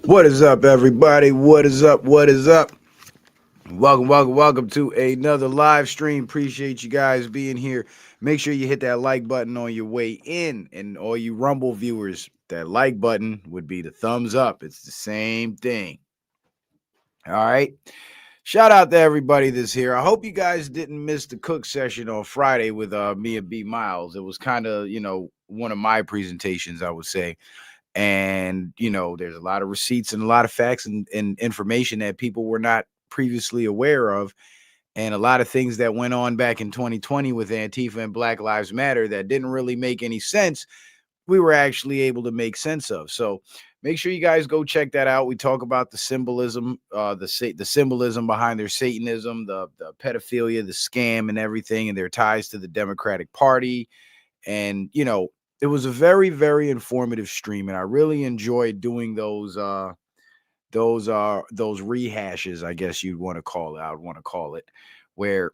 What is up, everybody? What is up? What is up? Welcome to another live stream. Appreciate you guys being here. Make sure you hit that like button on your way in. And all you Rumble viewers, that like button would be the thumbs up. It's the same thing. All right. Shout out to everybody that's here. I hope you guys didn't miss the cook session on Friday with me and B Miles. It was kind of, one of my presentations, I would say. And there's a lot of receipts and a lot of facts and information that people were not previously aware of, and a lot of things that went on back in 2020 with Antifa and Black Lives Matter that didn't really make any sense. We were actually able to make sense of. So make sure you guys go check that out. We talk about the symbolism, the symbolism behind their Satanism, the pedophilia, the scam, and everything, and their ties to the Democratic Party. And it was a very, very informative stream, and I really enjoyed doing those rehashes, I guess you'd want to call it. I would want to call it, where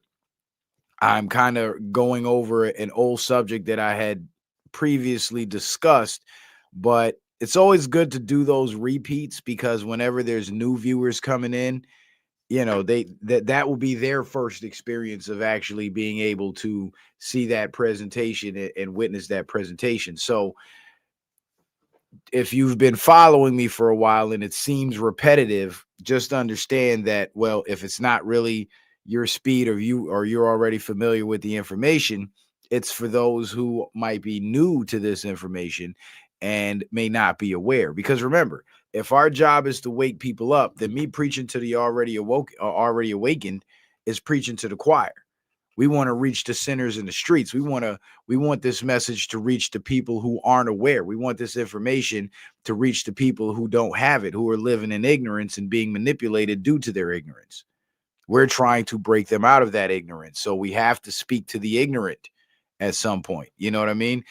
I'm kind of going over an old subject that I had previously discussed. But it's always good to do those repeats, because whenever there's new viewers coming in, that will be their first experience of actually being able to see that presentation and witness that presentation. So if you've been following me for a while and it seems repetitive, just understand that, well, if it's not really your speed, or you're already familiar with the information, it's for those who might be new to this information and may not be aware. Because remember, if our job is to wake people up, then me preaching to the already awakened is preaching to the choir. We want to reach the sinners in the streets. We want this message to reach the people who aren't aware. We want this information to reach the people who don't have it, who are living in ignorance and being manipulated due to their ignorance. We're trying to break them out of that ignorance. So we have to speak to the ignorant at some point. You know what I mean?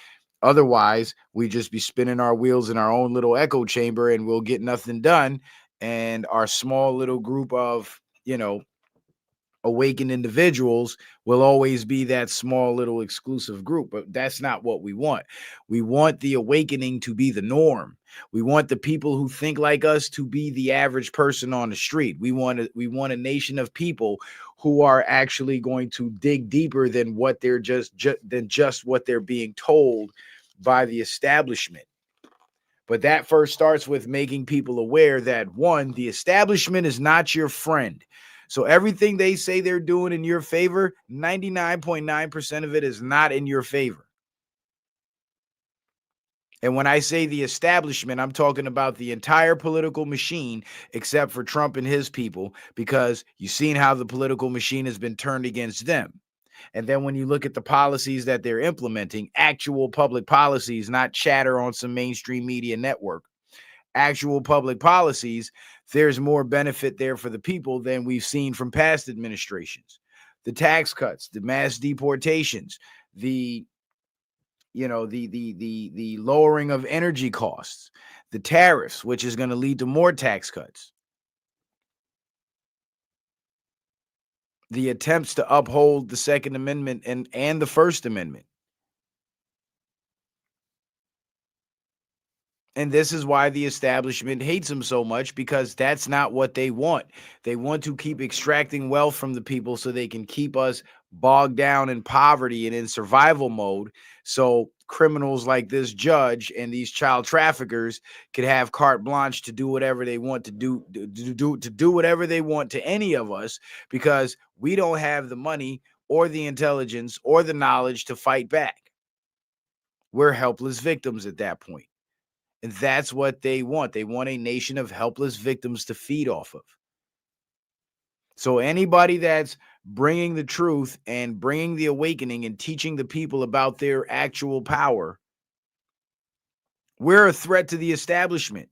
Otherwise, we just be spinning our wheels in our own little echo chamber and we'll get nothing done. And our small little group of, awakened individuals will always be that small little exclusive group. But that's not what we want. We want the awakening to be the norm. We want the people who think like us to be the average person on the street. We want a nation of people who are actually going to dig deeper than what they're just what they're being told by the establishment. But that first starts with making people aware that, one, the establishment is not your friend. So everything they say they're doing in your favor, 99.9% of it is not in your favor. And when I say the establishment, I'm talking about the entire political machine, except for Trump and his people, because you've seen how the political machine has been turned against them. And then when you look at the policies that they're implementing, actual public policies, not chatter on some mainstream media network, actual public policies, there's more benefit there for the people than we've seen from past administrations. The tax cuts, the mass deportations, the the lowering of energy costs, the tariffs, which is going to lead to more tax cuts, the attempts to uphold the Second Amendment and the First Amendment. And this is why the establishment hates them so much, because that's not what they want. They want to keep extracting wealth from the people so they can keep us bogged down in poverty and in survival mode. So criminals like this judge and these child traffickers could have carte blanche to do whatever they want to do whatever they want to any of us, because we don't have the money or the intelligence or the knowledge to fight back. We're helpless victims at that point. And that's what they want. They want a nation of helpless victims to feed off of. So anybody that's bringing the truth and bringing the awakening and teaching the people about their actual power, we're a threat to the establishment.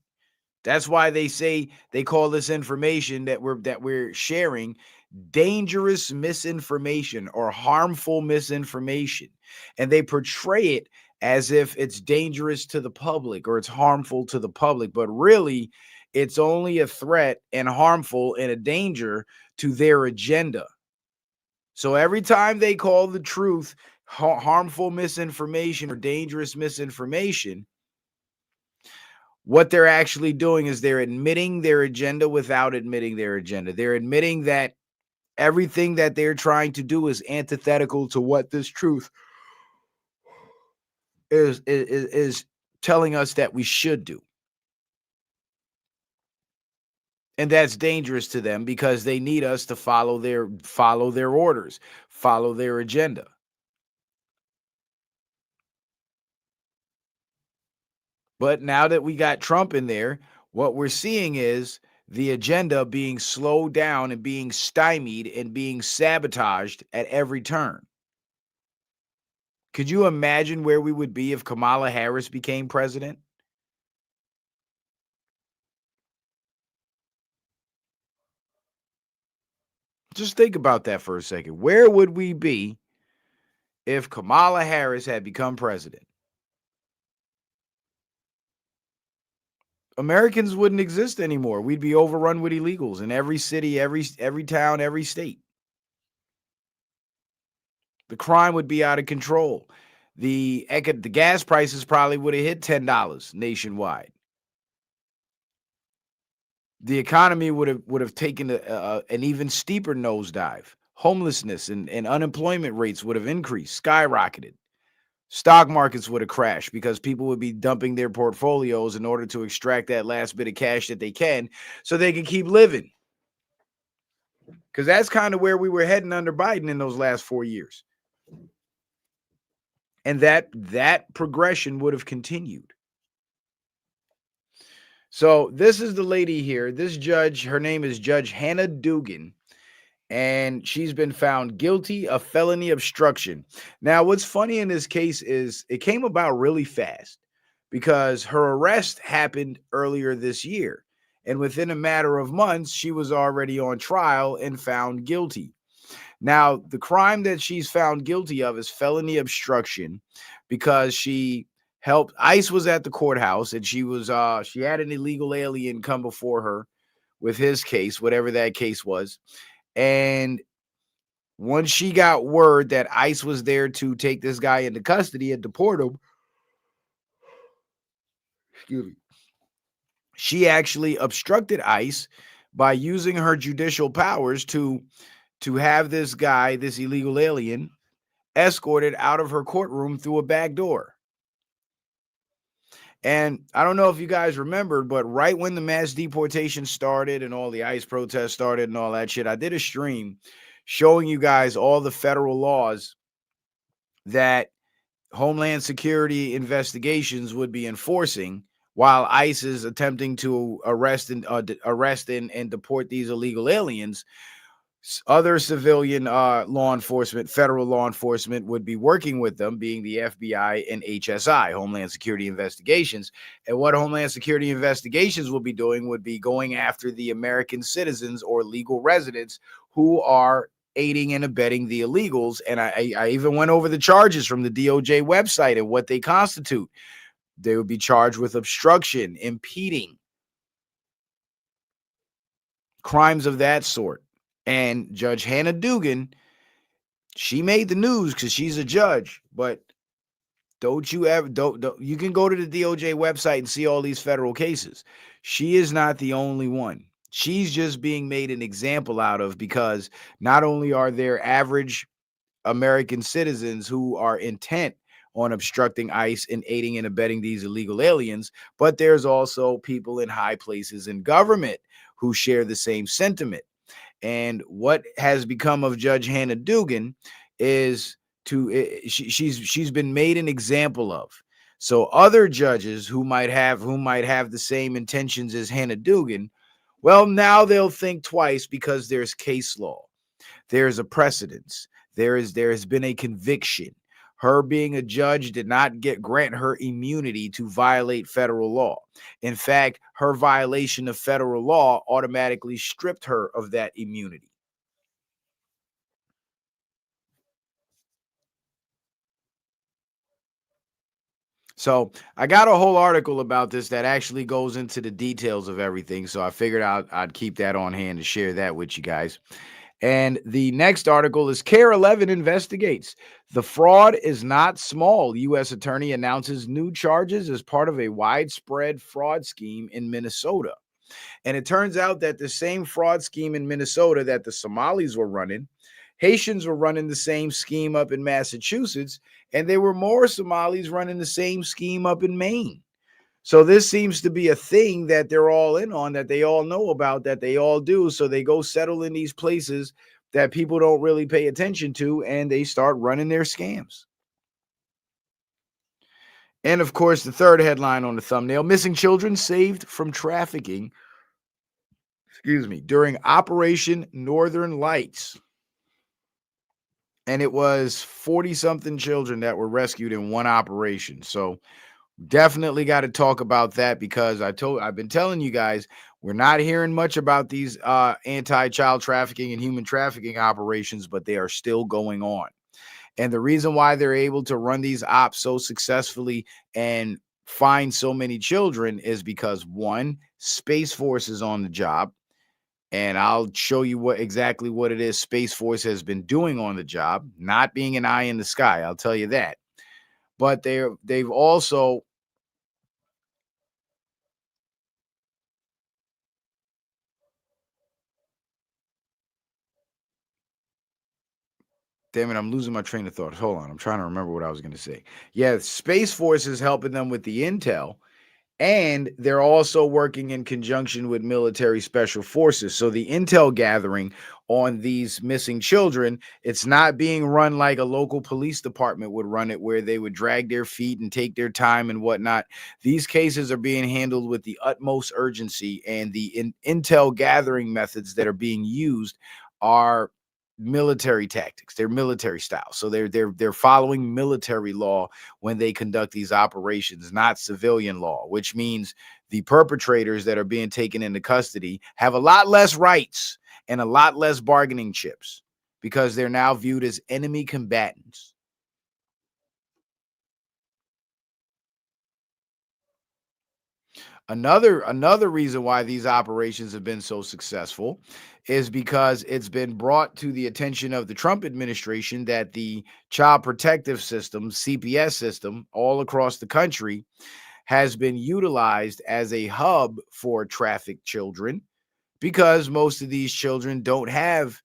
That's why they call this information that we're sharing dangerous misinformation or harmful misinformation. And they portray it as if it's dangerous to the public or it's harmful to the public, but really it's only a threat and harmful and a danger to their agenda. So every time they call the truth harmful misinformation or dangerous misinformation, What they're actually doing is they're admitting their agenda without admitting their agenda. They're admitting that everything that they're trying to do is antithetical to what this truth is telling us that we should do. And that's dangerous to them because they need us to follow their orders, follow their agenda. But now that we got Trump in there, what we're seeing is the agenda being slowed down and being stymied and being sabotaged at every turn. Could you imagine where we would be if Kamala Harris became president? Just think about that for a second. Where would we be if Kamala Harris had become president? Americans wouldn't exist anymore. We'd be overrun with illegals in every city, every town, every state. The crime would be out of control. The gas prices probably would have hit $10 nationwide. The economy would have taken an even steeper nosedive. Homelessness and unemployment rates would have increased, skyrocketed. Stock markets would have crashed because people would be dumping their portfolios in order to extract that last bit of cash that they can so they can keep living. Because that's kind of where we were heading under Biden in those last 4 years. And that progression would have continued. So this is the lady here. This judge, her name is Judge Hannah Dugan, and she's been found guilty of felony obstruction. Now, what's funny in this case is it came about really fast because her arrest happened earlier this year. And within a matter of months, she was already on trial and found guilty. Now, the crime that she's found guilty of is felony obstruction because she helped. ICE was at the courthouse and she had an illegal alien come before her with his case, whatever that case was. And once she got word that ICE was there to take this guy into custody and deport him, excuse me, she actually obstructed ICE by using her judicial powers to have this guy, this illegal alien, escorted out of her courtroom through a back door. And I don't know if you guys remembered, but right when the mass deportation started and all the ICE protests started and all that shit, I did a stream showing you guys all the federal laws that Homeland Security investigations would be enforcing while ICE is attempting to arrest and deport these illegal aliens. Other civilian law enforcement, federal law enforcement, would be working with them, being the FBI and HSI, Homeland Security Investigations. And what Homeland Security Investigations will be doing would be going after the American citizens or legal residents who are aiding and abetting the illegals. And I even went over the charges from the DOJ website and what they constitute. They would be charged with obstruction, impeding, crimes of that sort. And Judge Hannah Dugan, she made the news because she's a judge, but don't you can go to the DOJ website and see all these federal cases. She is not the only one. She's just being made an example out of because not only are there average American citizens who are intent on obstructing ICE and aiding and abetting these illegal aliens, but there's also people in high places in government who share the same sentiment. And what has become of Judge Hannah Dugan is she's been made an example of. So other judges who might have the same intentions as Hannah Dugan, well, now they'll think twice because there's case law, there's a precedence, there has been a conviction. Her being a judge did not grant her immunity to violate federal law. In fact, her violation of federal law automatically stripped her of that immunity. So I got a whole article about this that actually goes into the details of everything. So I figured I'd keep that on hand to share that with you guys. And the next article is Care 11 investigates. The fraud is not small. U.S. attorney announces new charges as part of a widespread fraud scheme in Minnesota. And it turns out that the same fraud scheme in Minnesota that the Somalis were running, Haitians were running the same scheme up in Massachusetts, and there were more Somalis running the same scheme up in Maine. So this seems to be a thing that they're all in on, that they all know about, that they all do. So they go settle in these places that people don't really pay attention to, and they start running their scams. And of course, the third headline on the thumbnail: missing children saved from trafficking, during Operation Northern Lights. And it was 40 something children that were rescued in one operation. So definitely got to talk about that, because I've been telling you guys, we're not hearing much about these anti-child trafficking and human trafficking operations, but they are still going on. And the reason why they're able to run these ops so successfully and find so many children is because, one, Space Force is on the job. And I'll show you exactly what it is Space Force has been doing on the job, not being an eye in the sky, I'll tell you that. But they've also damn it, I'm losing my train of thought. Hold on. I'm trying to remember what I was going to say. Yeah, Space Force is helping them with the intel, and they're also working in conjunction with military special forces. So the intel gathering on these missing children, it's not being run like a local police department would run it, where they would drag their feet and take their time and whatnot. These cases are being handled with the utmost urgency, and the intel gathering methods that are being used are military tactics. They're military style. So they're following military law when they conduct these operations, not civilian law, which means the perpetrators that are being taken into custody have a lot less rights and a lot less bargaining chips, because they're now viewed as enemy combatants. Another reason why these operations have been so successful is because it's been brought to the attention of the Trump administration that the Child Protective System, CPS system, all across the country has been utilized as a hub for trafficked children, because most of these children don't have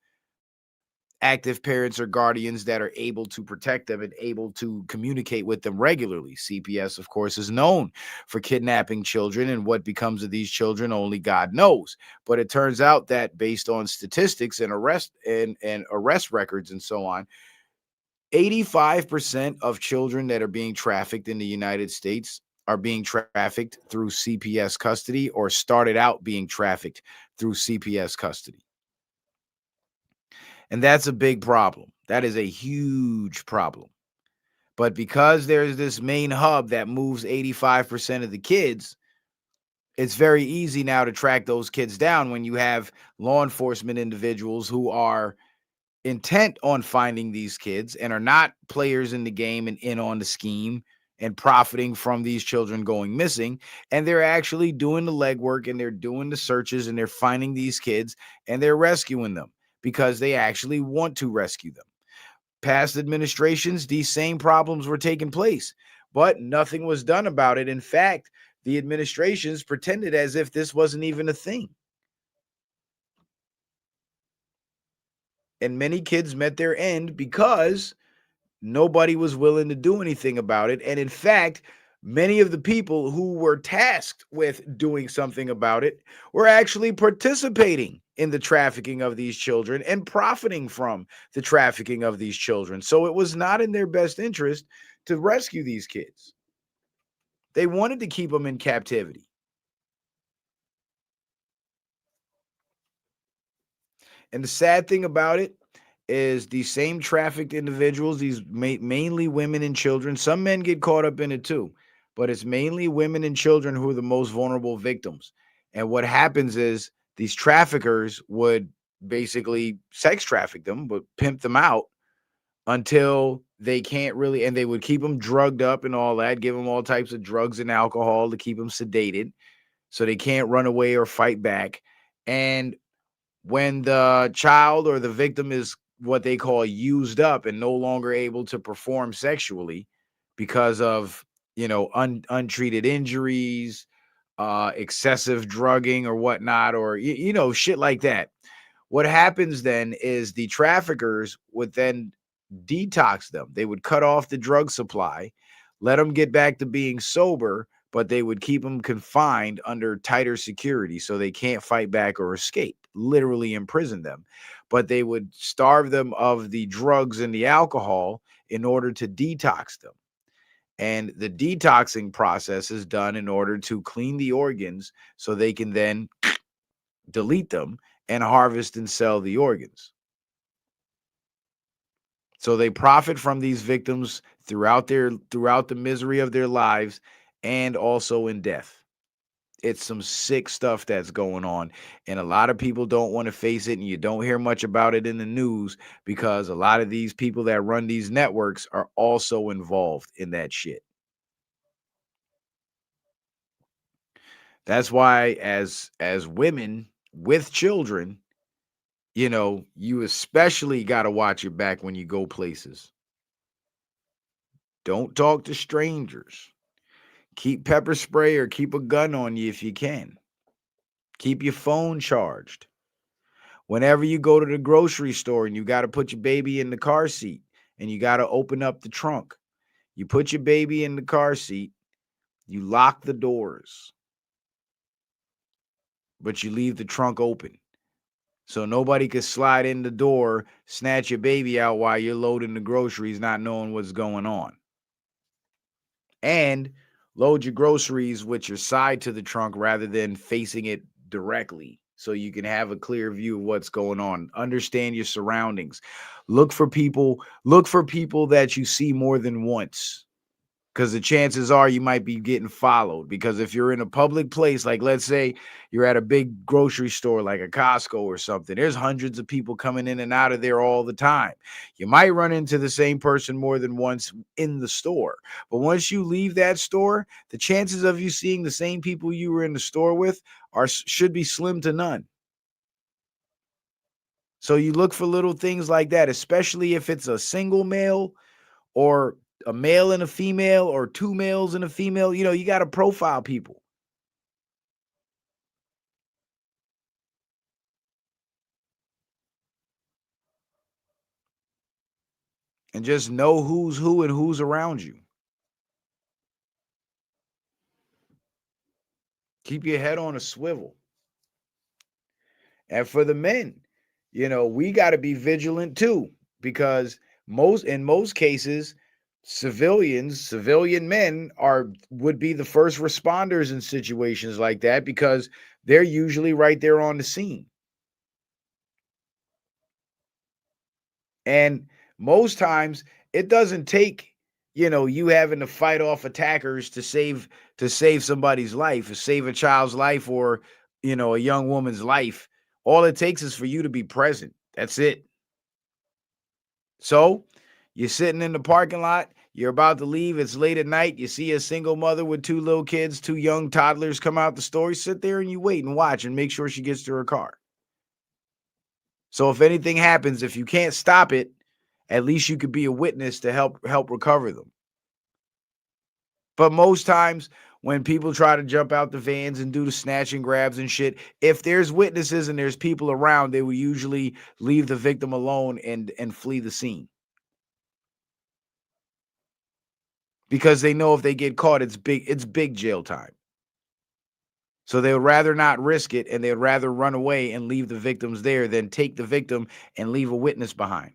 active parents or guardians that are able to protect them and able to communicate with them regularly. CPS, of course, is known for kidnapping children, and what becomes of these children, only God knows. But it turns out that, based on statistics and arrest records and so on, 85% of children that are being trafficked in the United States are being trafficked through CPS custody, or started out being trafficked through CPS custody. And that's a big problem. That is a huge problem. But because there's this main hub that moves 85% of the kids, it's very easy now to track those kids down when you have law enforcement individuals who are intent on finding these kids and are not players in the game and in on the scheme and profiting from these children going missing. And they're actually doing the legwork, and they're doing the searches, and they're finding these kids, and they're rescuing them because they actually want to rescue them. Past administrations, these same problems were taking place, but nothing was done about it. In fact, the administrations pretended as if this wasn't even a thing. And many kids met their end because nobody was willing to do anything about it. And in fact, many of the people who were tasked with doing something about it were actually participating in the trafficking of these children and profiting from the trafficking of these children. So it was not in their best interest to rescue these kids. They wanted to keep them in captivity. And the sad thing about it is, these same trafficked individuals, these mainly women and children, some men get caught up in it too, but it's mainly women and children who are the most vulnerable victims. And what happens is, these traffickers would basically sex traffic them, but pimp them out until they can't really, and they would keep them drugged up and all that, give them all types of drugs and alcohol to keep them sedated so they can't run away or fight back. And When the child or the victim is what they call used up and no longer able to perform sexually because of, untreated injuries, excessive drugging or whatnot, or shit like that. What happens then is the traffickers would then detox them. They would cut off the drug supply, let them get back to being sober, but they would keep them confined under tighter security so they can't fight back or escape, literally imprison them. But they would starve them of the drugs and the alcohol in order to detox them. And the detoxing process is done in order to clean the organs so they can then delete them and harvest and sell the organs. So they profit from these victims throughout the misery of their lives and also in death. It's some sick stuff that's going on, and a lot of people don't want to face it, and you don't hear much about it in the news because a lot of these people that run these networks are also involved in that shit. That's why as women with children, you especially got to watch your back when you go places. Don't talk to strangers. Keep pepper spray or keep a gun on you if you can. Keep your phone charged. Whenever you go to the grocery store and you got to put your baby in the car seat and you got to open up the trunk, you put your baby in the car seat, you lock the doors, but you leave the trunk open. So nobody could slide in the door, snatch your baby out while you're loading the groceries, not knowing what's going on. And load your groceries with your side to the trunk rather than facing it directly so you can have a clear view of what's going on. Understand your surroundings. Look for people that you see more than once, because the chances are you might be getting followed. Because if you're in a public place, like let's say you're at a big grocery store like a Costco or something, there's hundreds of people coming in and out of there all the time. You might run into the same person more than once in the store, but once you leave that store, the chances of you seeing the same people you were in the store with should be slim to none. So you look for little things like that, especially if it's a single male or a male and a female or two males and a female. You got to profile people and just know who's who and who's around you. Keep your head on a swivel. And for the men, we got to be vigilant too, because in most cases, civilian men would be the first responders in situations like that because they're usually right there on the scene. And most times it doesn't take, you having to fight off attackers to save somebody's life, or save a child's life, or, a young woman's life. All it takes is for you to be present. That's it. So you're sitting in the parking lot, you're about to leave, it's late at night, you see a single mother with two little kids, two young toddlers come out the store, you sit there and you wait and watch and make sure she gets to her car. So if anything happens, if you can't stop it, at least you could be a witness to help recover them. But most times when people try to jump out the vans and do the snatch and grabs and shit, if there's witnesses and there's people around, they will usually leave the victim alone and flee the scene. Because they know if they get caught, it's big jail time. So they would rather not risk it, and they'd rather run away and leave the victims there than take the victim and leave a witness behind.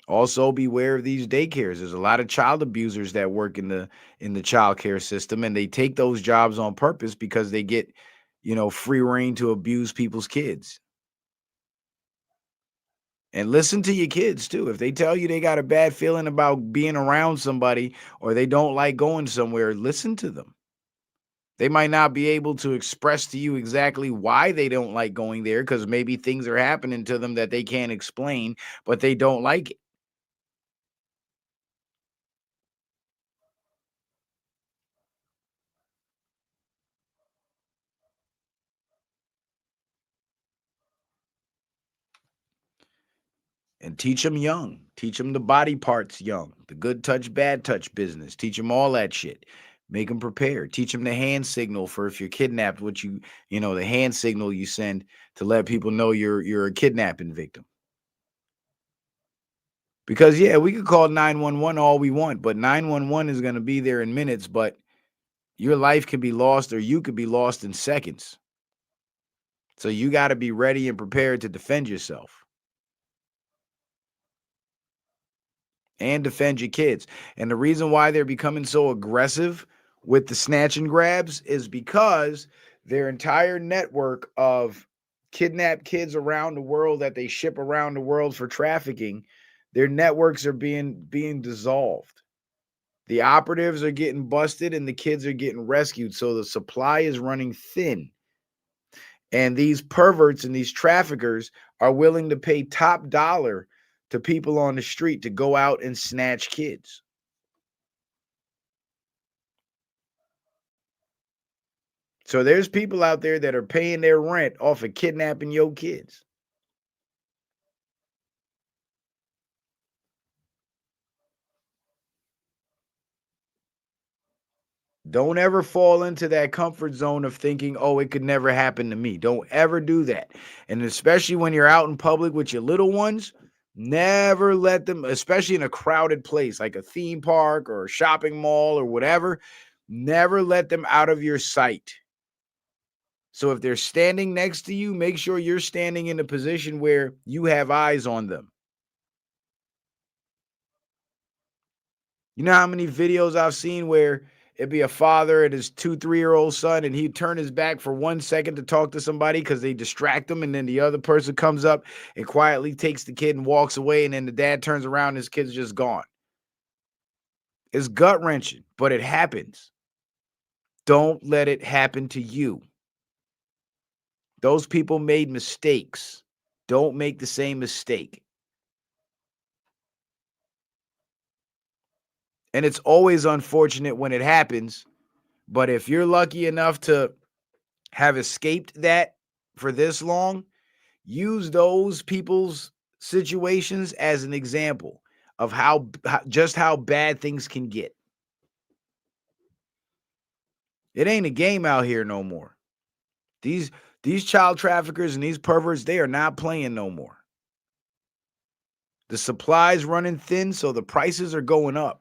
Also, beware of these daycares. There's a lot of child abusers that work in the child care system, and they take those jobs on purpose because they get, free reign to abuse people's kids. And listen to your kids too. If they tell you they got a bad feeling about being around somebody or they don't like going somewhere, listen to them. They might not be able to express to you exactly why they don't like going there because maybe things are happening to them that they can't explain, but they don't like it. And teach them young. Teach them the body parts young, the good touch, bad touch business. Teach them all that shit. Make them prepared. Teach them the hand signal for if you're kidnapped, the hand signal you send to let people know you're a kidnapping victim. Because yeah, we could call 911 all we want, but 911 is going to be there in minutes, but your life can be lost or you could be lost in seconds. So you got to be ready and prepared to defend yourself and defend your kids. And the reason why they're becoming so aggressive with the snatch and grabs is because their entire network of kidnapped kids around the world that they ship around the world for trafficking, their networks are being dissolved. The operatives are getting busted and the kids are getting rescued. So the supply is running thin. And these perverts and these traffickers are willing to pay top dollar to people on the street to go out and snatch kids. So there's people out there that are paying their rent off of kidnapping your kids. Don't ever fall into that comfort zone of thinking, oh, it could never happen to me. Don't ever do that. And especially when you're out in public with your little ones, never let them, especially in a crowded place like a theme park or a shopping mall or whatever, never let them out of your sight. So if they're standing next to you, make sure you're standing in a position where you have eyes on them. You know how many videos I've seen where it'd be a father and his 2-3-year-old son, and he'd turn his back for 1 second to talk to somebody because they distract him, and then the other person comes up and quietly takes the kid and walks away, and then the dad turns around and his kid's just gone. It's gut-wrenching, but it happens. Don't let it happen to you. Those people made mistakes. Don't make the same mistake. And it's always unfortunate when it happens, but if you're lucky enough to have escaped that for this long, use those people's situations as an example of how bad things can get. It ain't a game out here no more. These child traffickers and these perverts, they are not playing no more. The supply's running thin, so the prices are going up.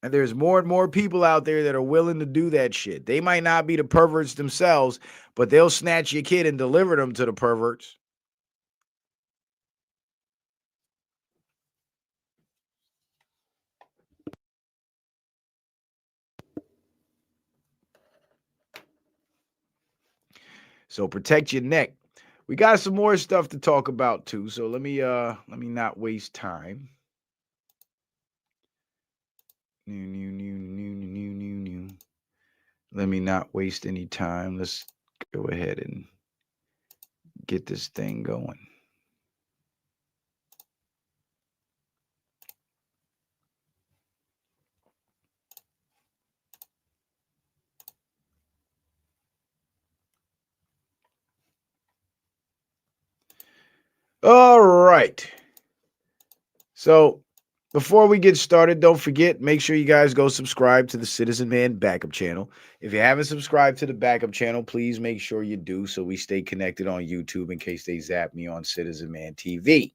And there's more and more people out there that are willing to do that shit. They might not be the perverts themselves, but they'll snatch your kid and deliver them to the perverts. So protect your neck. We got some more stuff to talk about too. So let me not waste time. Let me not waste any time. Let's go ahead and get this thing going. All right. So before we get started, don't forget, make sure you guys go subscribe to the Citizen Man Backup channel. If you haven't subscribed to the Backup channel, please make sure you do so we stay connected on YouTube in case they zap me on Citizen Man TV.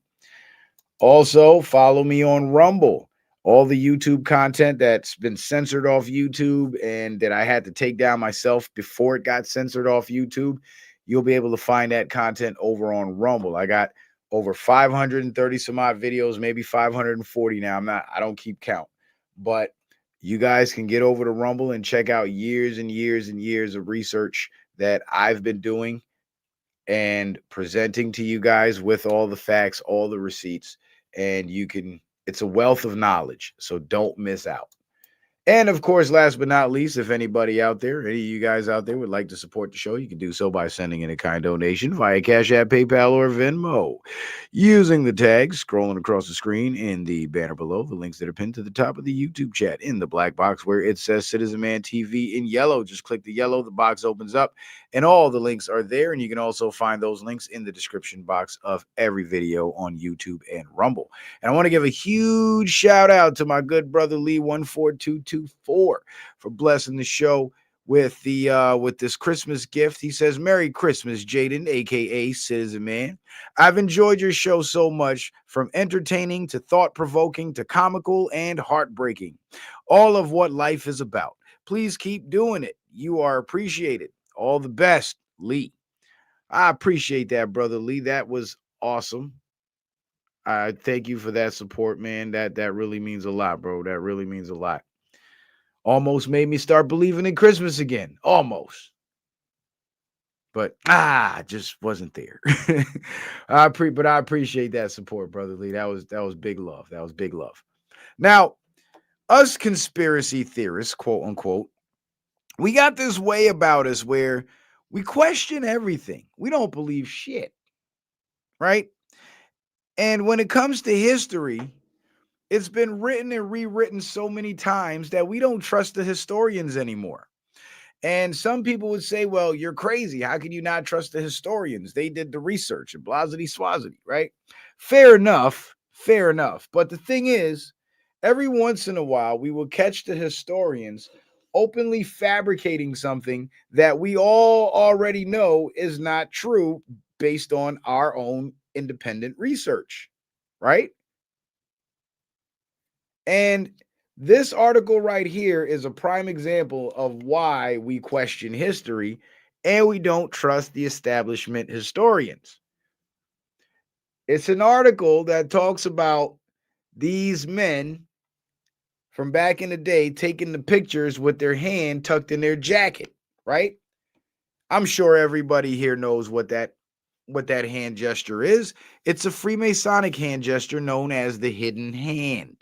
Also, follow me on Rumble. All the YouTube content that's been censored off YouTube and that I had to take down myself before it got censored off YouTube, you'll be able to find that content over on Rumble. I got over 530 some odd videos, maybe 540 now. I don't keep count. But you guys can get over to Rumble and check out years and years and years of research that I've been doing and presenting to you guys with all the facts, all the receipts, and it's a wealth of knowledge. So don't miss out. And of course, last but not least, if anybody out there, any of you guys out there would like to support the show, you can do so by sending in a kind donation via Cash App, PayPal, or Venmo. Using the tags scrolling across the screen in the banner below, the links that are pinned to the top of the YouTube chat in the black box where it says Citizen Man TV in yellow. Just click the yellow, the box opens up, and all the links are there. And you can also find those links in the description box of every video on YouTube and Rumble. And I want to give a huge shout out to my good brother Lee14224 for blessing the show with this Christmas gift. He says, "Merry Christmas, Jaden, aka Citizen Man. I've enjoyed your show so much, from entertaining to thought-provoking to comical and heartbreaking. All of what life is about. Please keep doing it. You are appreciated. All the best, Lee." I appreciate that, brother Lee. That was awesome. I thank you for that support, man. That really means a lot, bro. That really means a lot. Almost made me start believing in Christmas again. Almost. But just wasn't there. But I appreciate that support, brother Lee. That was big love. That was big love. Now, us conspiracy theorists, quote unquote, we got this way about us where we question everything. We don't believe shit, right? And when it comes to history, it's been written and rewritten so many times that we don't trust the historians anymore. And some people would say, well, you're crazy. How can you not trust the historians? They did the research and blasity swazity, right? Fair enough. Fair enough. But the thing is, every once in a while, we will catch the historians openly fabricating something that we all already know is not true based on our own independent research, right? And this article right here is a prime example of why we question history and we don't trust the establishment historians. It's an article that talks about these men from back in the day taking the pictures with their hand tucked in their jacket, right? I'm sure everybody here knows what that hand gesture is. It's a Freemasonic hand gesture known as the hidden hand.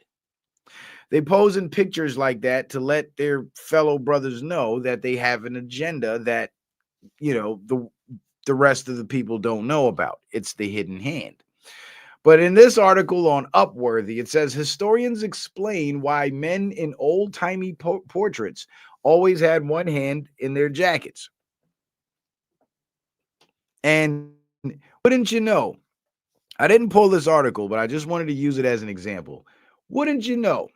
They pose in pictures like that to let their fellow brothers know that they have an agenda that, the rest of the people don't know about. It's the hidden hand. But in this article on Upworthy, it says historians explain why men in old-timey portraits always had one hand in their jackets. And wouldn't you know, I didn't pull this article, but I just wanted to use it as an example. Wouldn't you know,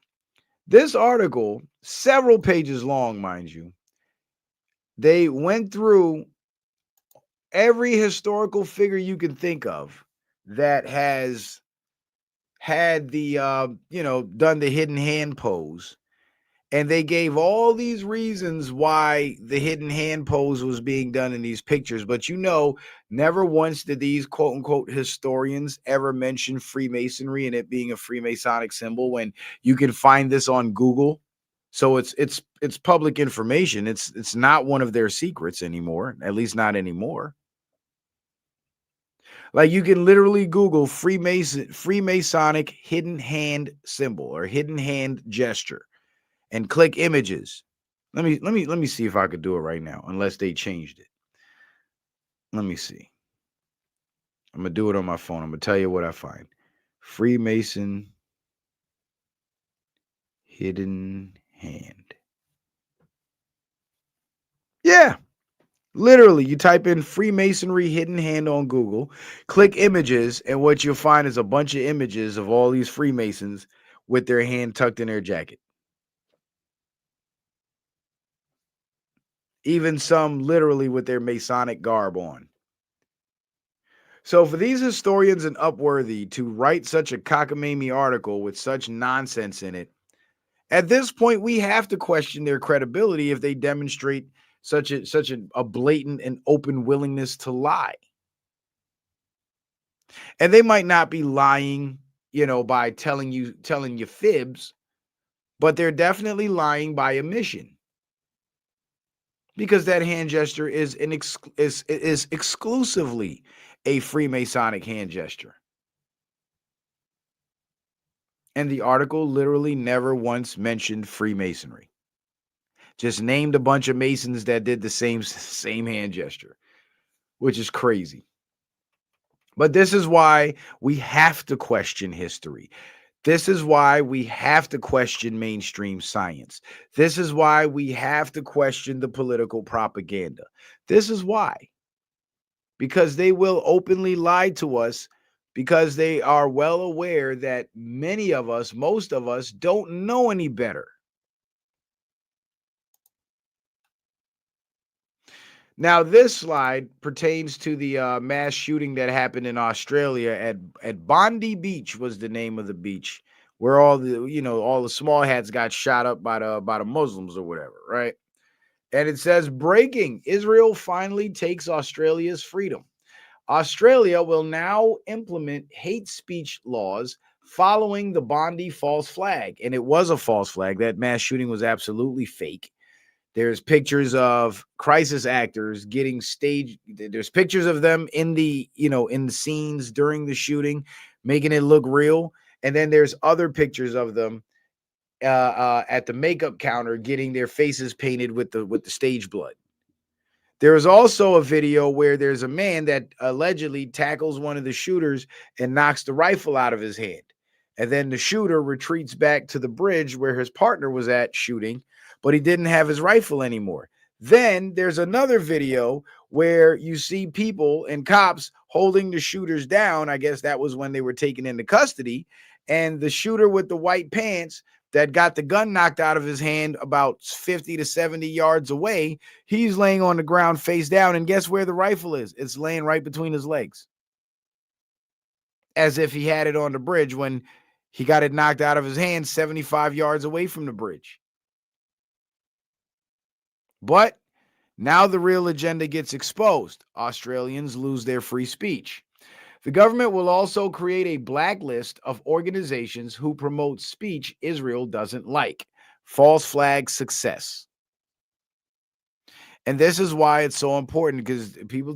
this article, several pages long, mind you, they went through every historical figure you can think of that has had done the hidden hand pose. And they gave all these reasons why the hidden hand pose was being done in these pictures. But never once did these quote unquote historians ever mention Freemasonry and it being a Freemasonic symbol when you can find this on Google. So it's public information. It's not one of their secrets anymore, at least not anymore. Like you can literally Google Freemasonic hidden hand symbol or hidden hand gesture and click images. Let me see if I could do it right now, unless they changed it. Let me see. I'm gonna do it on my phone. I'm gonna tell you what I find. Freemason hidden hand. Yeah, literally, you type in Freemasonry hidden hand on Google, click images, and what you'll find is a bunch of images of all these Freemasons with their hand tucked in their jacket. Even some literally with their Masonic garb on. So, for these historians and Upworthy to write such a cockamamie article with such nonsense in it, at this point, we have to question their credibility if they demonstrate such a blatant and open willingness to lie. And they might not be lying, by telling you fibs, but they're definitely lying by omission because that hand gesture is exclusively a Freemasonic hand gesture. And the article literally never once mentioned Freemasonry. Just named a bunch of Masons that did the same hand gesture, which is crazy. But this is why we have to question history. This is why we have to question mainstream science. This is why we have to question the political propaganda. This is why. Because they will openly lie to us, because they are well aware that many of us, most of us, don't know any better. Now, this slide pertains to the mass shooting that happened in Australia at Bondi Beach was the name of the beach where all the small hats got shot up by the Muslims or whatever, right? And it says breaking: Israel finally takes Australia's freedom. Australia will now implement hate speech laws following the Bondi false flag. And it was a false flag. That mass shooting was absolutely fake. There's pictures of crisis actors getting staged. There's pictures of them in the scenes during the shooting, making it look real. And then there's other pictures of them at the makeup counter getting their faces painted with the stage blood. There is also a video where there's a man that allegedly tackles one of the shooters and knocks the rifle out of his hand. And then the shooter retreats back to the bridge where his partner was at shooting, but he didn't have his rifle anymore. Then there's another video where you see people and cops holding the shooters down. I guess that was when they were taken into custody. And the shooter with the white pants that got the gun knocked out of his hand about 50 to 70 yards away, he's laying on the ground face down. And guess where the rifle is? It's laying right between his legs, as if he had it on the bridge when he got it knocked out of his hand 75 yards away from the bridge. But now the real agenda gets exposed. Australians lose their free speech. The government will also create a blacklist of organizations who promote speech Israel doesn't like. False flag success. And this is why it's so important, because people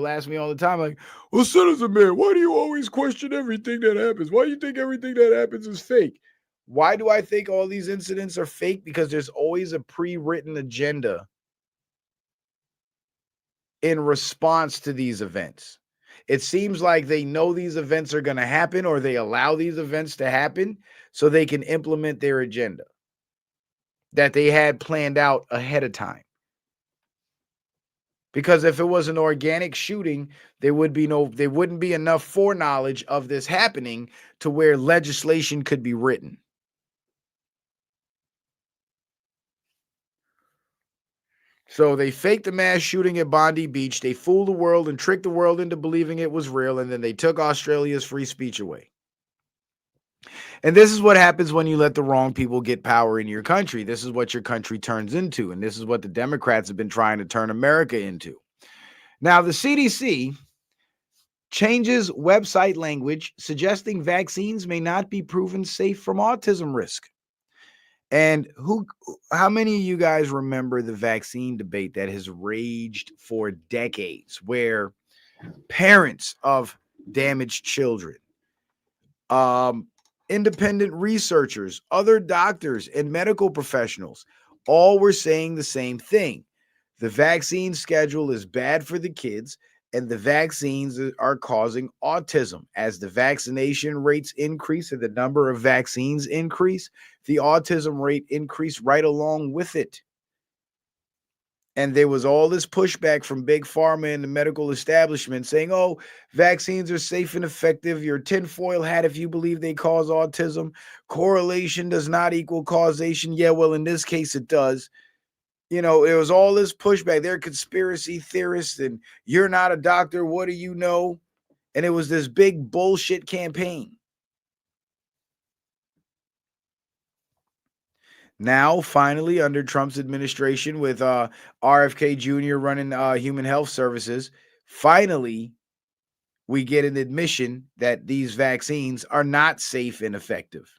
ask me all the time, like, well, citizen man, why do you always question everything that happens? Why do you think everything that happens is fake? Why do I think all these incidents are fake? Because there's always a pre-written agenda in response to these events. It seems like they know these events are going to happen, or they allow these events to happen so they can implement their agenda that they had planned out ahead of time. Because if it was an organic shooting, there wouldn't be enough foreknowledge of this happening to where legislation could be written. So they faked the mass shooting at Bondi Beach. They fooled the world and tricked the world into believing it was real. And then they took Australia's free speech away. And this is what happens when you let the wrong people get power in your country. This is what your country turns into. And this is what the Democrats have been trying to turn America into. Now, the CDC changes website language, suggesting vaccines may not be proven safe from autism risk. And how many of you guys remember the vaccine debate that has raged for decades, where parents of damaged children, independent researchers, other doctors, and medical professionals all were saying the same thing? The vaccine schedule is bad for the kids, and the vaccines are causing autism. As the vaccination rates increase and the number of vaccines increase, the autism rate increased right along with it. And there was all this pushback from big pharma and the medical establishment saying, oh, vaccines are safe and effective. You're tinfoil hat if you believe they cause autism. Correlation does not equal causation. Yeah, well, in this case, it does. There was all this pushback. They're conspiracy theorists, and you're not a doctor. What do you know? And it was this big bullshit campaign. Now, finally, under Trump's administration with RFK Jr. running Human Health Services, finally, we get an admission that these vaccines are not safe and effective.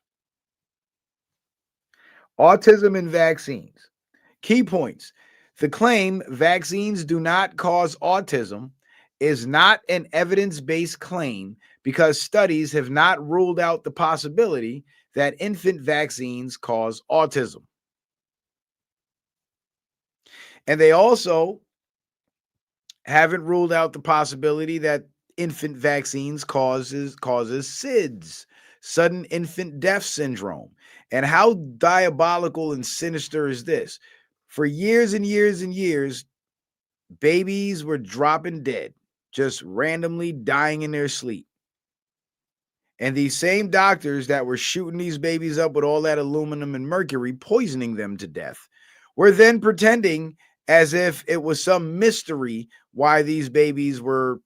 Autism and vaccines. Key points. The claim vaccines do not cause autism is not an evidence-based claim because studies have not ruled out the possibility that infant vaccines cause autism. And they also haven't ruled out the possibility that infant vaccines causes SIDS, sudden infant death syndrome. And how diabolical and sinister is this? For years and years and years, babies were dropping dead, just randomly dying in their sleep. And these same doctors that were shooting these babies up with all that aluminum and mercury, poisoning them to death, were then pretending as if it was some mystery why these babies were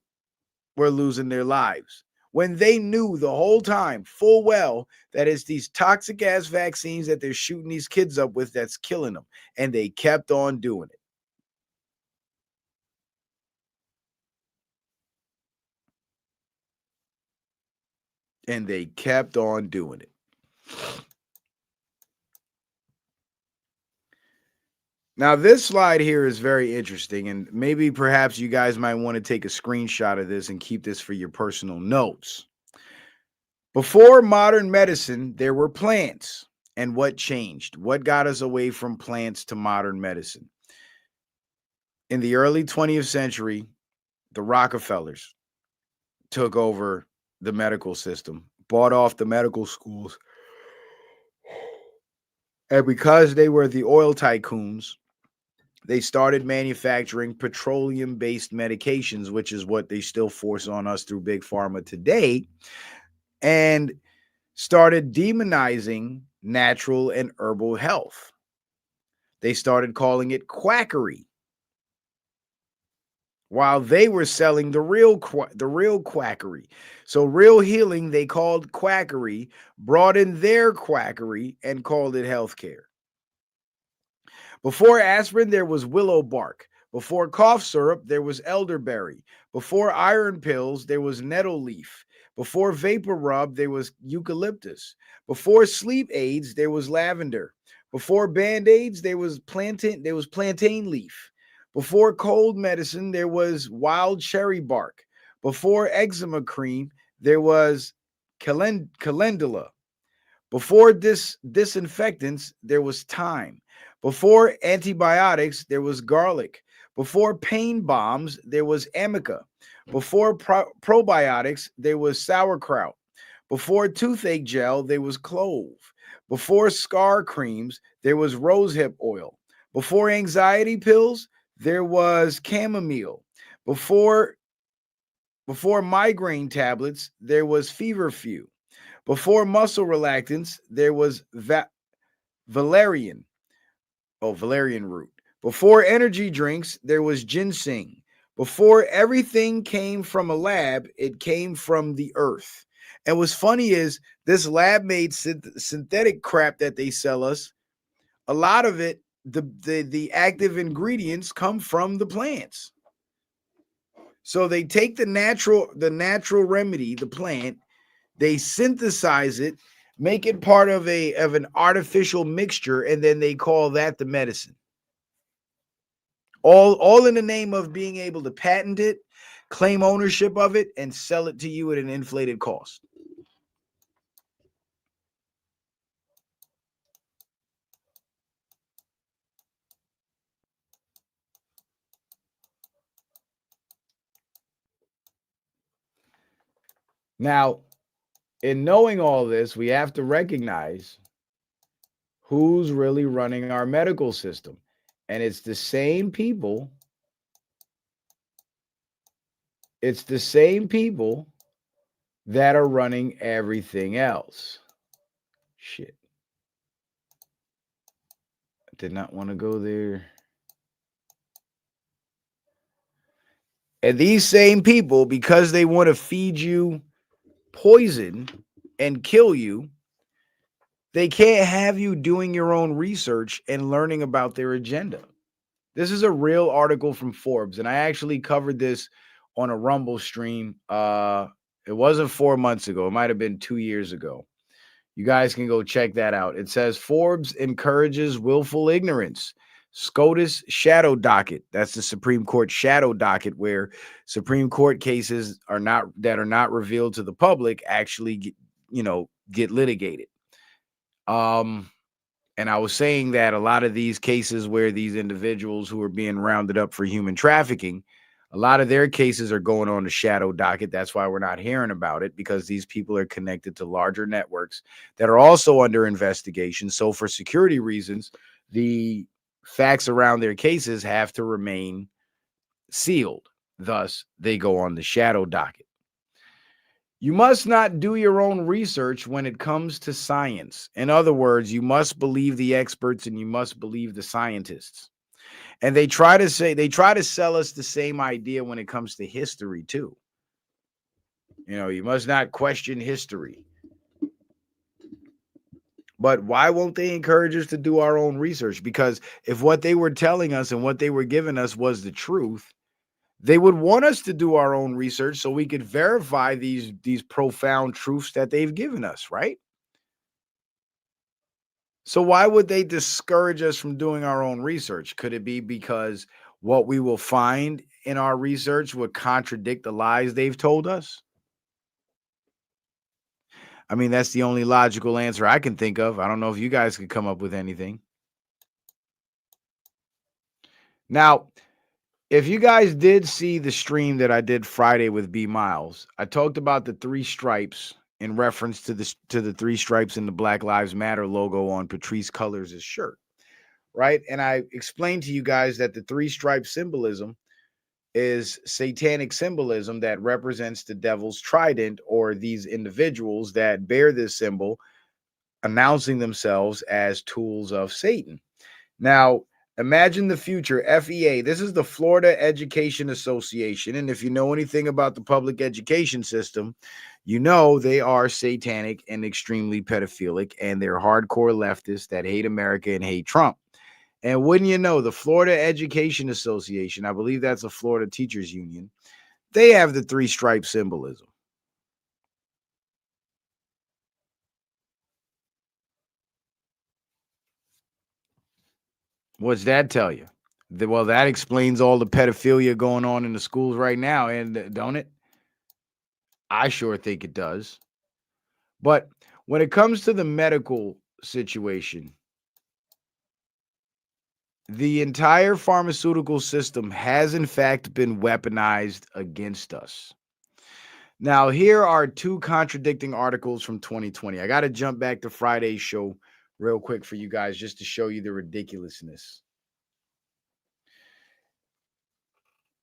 losing their lives, when they knew the whole time full well that it's these toxic ass vaccines that they're shooting these kids up with that's killing them. And they kept on doing it. And they kept on doing it. Now, this slide here is very interesting, and maybe perhaps you guys might want to take a screenshot of this and keep this for your personal notes. Before modern medicine, there were plants. And what changed? What got us away from plants to modern medicine? In the early 20th century, the Rockefellers took over the medical system, bought off the medical schools. And because they were the oil tycoons, they started manufacturing petroleum-based medications, which is what they still force on us through Big Pharma today, and started demonizing natural and herbal health. They started calling it quackery, while they were selling the real quackery. So real healing, they called quackery, brought in their quackery, and called it healthcare. Before aspirin, there was willow bark. Before cough syrup, there was elderberry. Before iron pills, there was nettle leaf. Before vapor rub, there was eucalyptus. Before sleep aids, there was lavender. Before band-aids, there was plantain leaf. Before cold medicine, there was wild cherry bark. Before eczema cream, there was calendula. Before disinfectants, there was thyme. Before antibiotics, there was garlic. Before pain bombs, there was amica. Before probiotics, there was sauerkraut. Before toothache gel, there was clove. Before scar creams, there was rosehip oil. Before anxiety pills, there was chamomile. Before migraine tablets, there was feverfew. Before muscle relaxants, there was valerian root. Before energy drinks, there was ginseng. Before everything came from a lab, it came from the earth. And what's funny is this lab-made synthetic crap that they sell us, a lot of it, the active ingredients come from the plants. So they take the natural remedy, the plant, they synthesize it, make it part of an artificial mixture, and then they call that the medicine. All in the name of being able to patent it, claim ownership of it, and sell it to you at an inflated cost. Now, in knowing all this, we have to recognize who's really running our medical system. And it's the same people. It's the same people that are running everything else. Shit. I did not want to go there. And these same people, because they want to feed you poison and kill you, they can't have you doing your own research and learning about their agenda. This is a real article from Forbes, and I actually covered this on a Rumble stream. It wasn't 4 months ago. It might have been 2 years ago. You guys can go check that out. It says Forbes encourages willful ignorance. SCOTUS shadow docket. That's the Supreme Court shadow docket, where Supreme Court cases are not revealed to the public actually get litigated. And And I was saying that a lot of these cases where these individuals who are being rounded up for human trafficking, a lot of their cases are going on the shadow docket. That's why we're not hearing about it, because these people are connected to larger networks that are also under investigation. So, for security reasons, the facts around their cases have to remain sealed. Thus, they go on the shadow docket. You must not do your own research when it comes to science. In other words, you must believe the experts and you must believe the scientists. And they try to sell us the same idea when it comes to history too. You must not question history. But why won't they encourage us to do our own research? Because if what they were telling us and what they were giving us was the truth, they would want us to do our own research so we could verify these profound truths that they've given us, right? So why would they discourage us from doing our own research? Could it be because what we will find in our research would contradict the lies they've told us? I mean, that's the only logical answer I can think of. I don't know if you guys could come up with anything. Now, if you guys did see the stream that I did Friday with B Miles, I talked about the three stripes in reference to the three stripes in the Black Lives Matter logo on Patrice Cullors' shirt, right? And I explained to you guys that the three stripe symbolism is satanic symbolism that represents the devil's trident, or these individuals that bear this symbol announcing themselves as tools of Satan. Now, imagine the future. FEA, this is the Florida Education Association. And if you know anything about the public education system, you know they are satanic and extremely pedophilic, and they're hardcore leftists that hate America and hate Trump. And wouldn't you know, the Florida Education Association, I believe that's a Florida teachers union, they have the three stripe symbolism. What's that tell you? Well, that explains all the pedophilia going on in the schools right now, and don't it? I sure think it does. But when it comes to the medical situation, the entire pharmaceutical system has, in fact, been weaponized against us. Now, here are two contradicting articles from 2020. I got to jump back to Friday's show real quick for you guys just to show you the ridiculousness.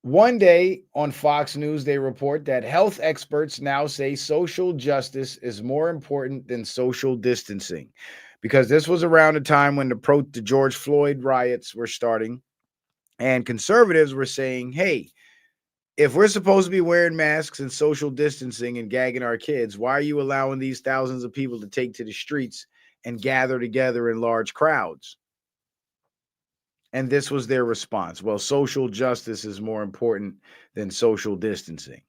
One day on Fox News, they report that health experts now say social justice is more important than social distancing, because this was around the time when the George Floyd riots were starting, and conservatives were saying, hey, if we're supposed to be wearing masks and social distancing and gagging our kids, why are you allowing these thousands of people to take to the streets and gather together in large crowds? And this was their response. Well, social justice is more important than social distancing.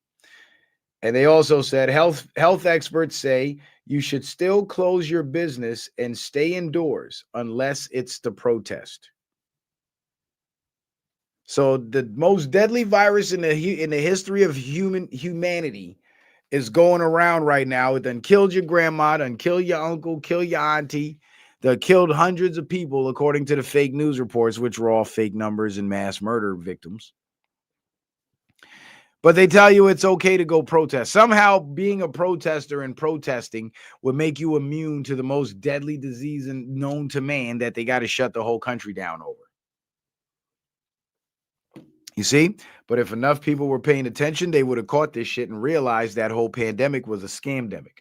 And they also said health experts say you should still close your business and stay indoors unless it's to protest. So the most deadly virus in the history of humanity is going around right now. It done killed your grandma, done killed your uncle, kill your auntie. They killed hundreds of people, according to the fake news reports, which were all fake numbers and mass murder victims. But they tell you it's okay to go protest. Somehow being a protester and protesting would make you immune to the most deadly disease known to man that they got to shut the whole country down over. You see? But if enough people were paying attention, they would have caught this shit and realized that whole pandemic was a scamdemic.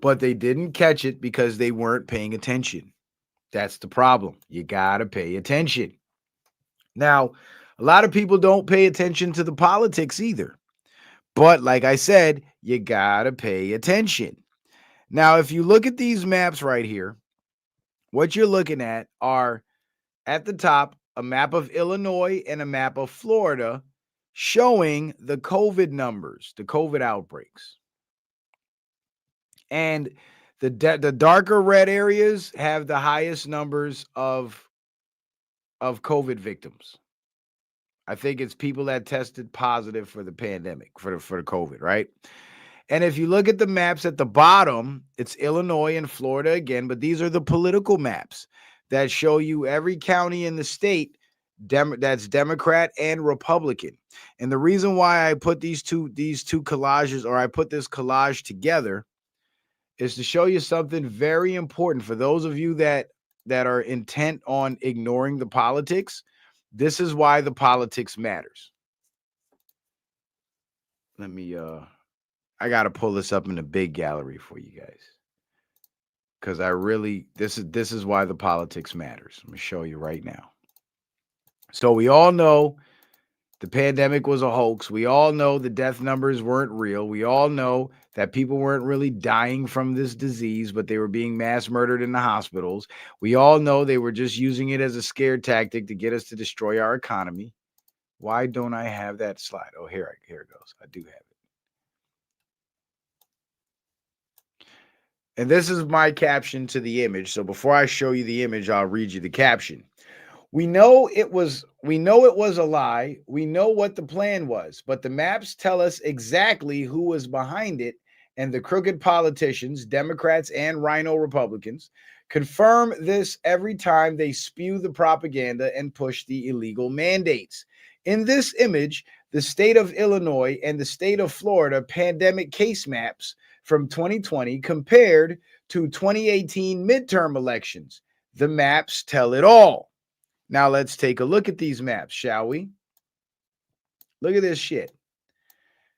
But they didn't catch it because they weren't paying attention. That's the problem. You got to pay attention. Now, a lot of people don't pay attention to the politics either. But like I said, you got to pay attention. Now, if you look at these maps right here, what you're looking at are, at the top, a map of Illinois and a map of Florida showing the COVID numbers, the COVID outbreaks. And the darker red areas have the highest numbers of COVID victims. I think it's people that tested positive for the pandemic, for the COVID, right? And if you look at the maps at the bottom, it's Illinois and Florida again, but these are the political maps that show you every county in the state that's Democrat and Republican. And the reason why I put these two collages, or I put this collage together, is to show you something very important for those of you that are intent on ignoring the politics. This is why the politics matters. Let me I got to pull this up in the big gallery for you guys, because I really, this is why the politics matters. I'm gonna show you right now. So we all know the pandemic was a hoax. We all know the death numbers weren't real. We all know that people weren't really dying from this disease, but they were being mass murdered in the hospitals. We all know they were just using it as a scare tactic to get us to destroy our economy. Why don't I have that slide? Oh, here it goes. I do have it. And this is my caption to the image. So before I show you the image, I'll read you the caption. We know it was a lie. We know what the plan was, but the maps tell us exactly who was behind it, and the crooked politicians, Democrats and rhino Republicans, confirm this every time they spew the propaganda and push the illegal mandates. In this image, the state of Illinois and the state of Florida pandemic case maps from 2020 compared to 2018 midterm elections. The maps tell it all. Now let's take a look at these maps, shall we? Look at this shit.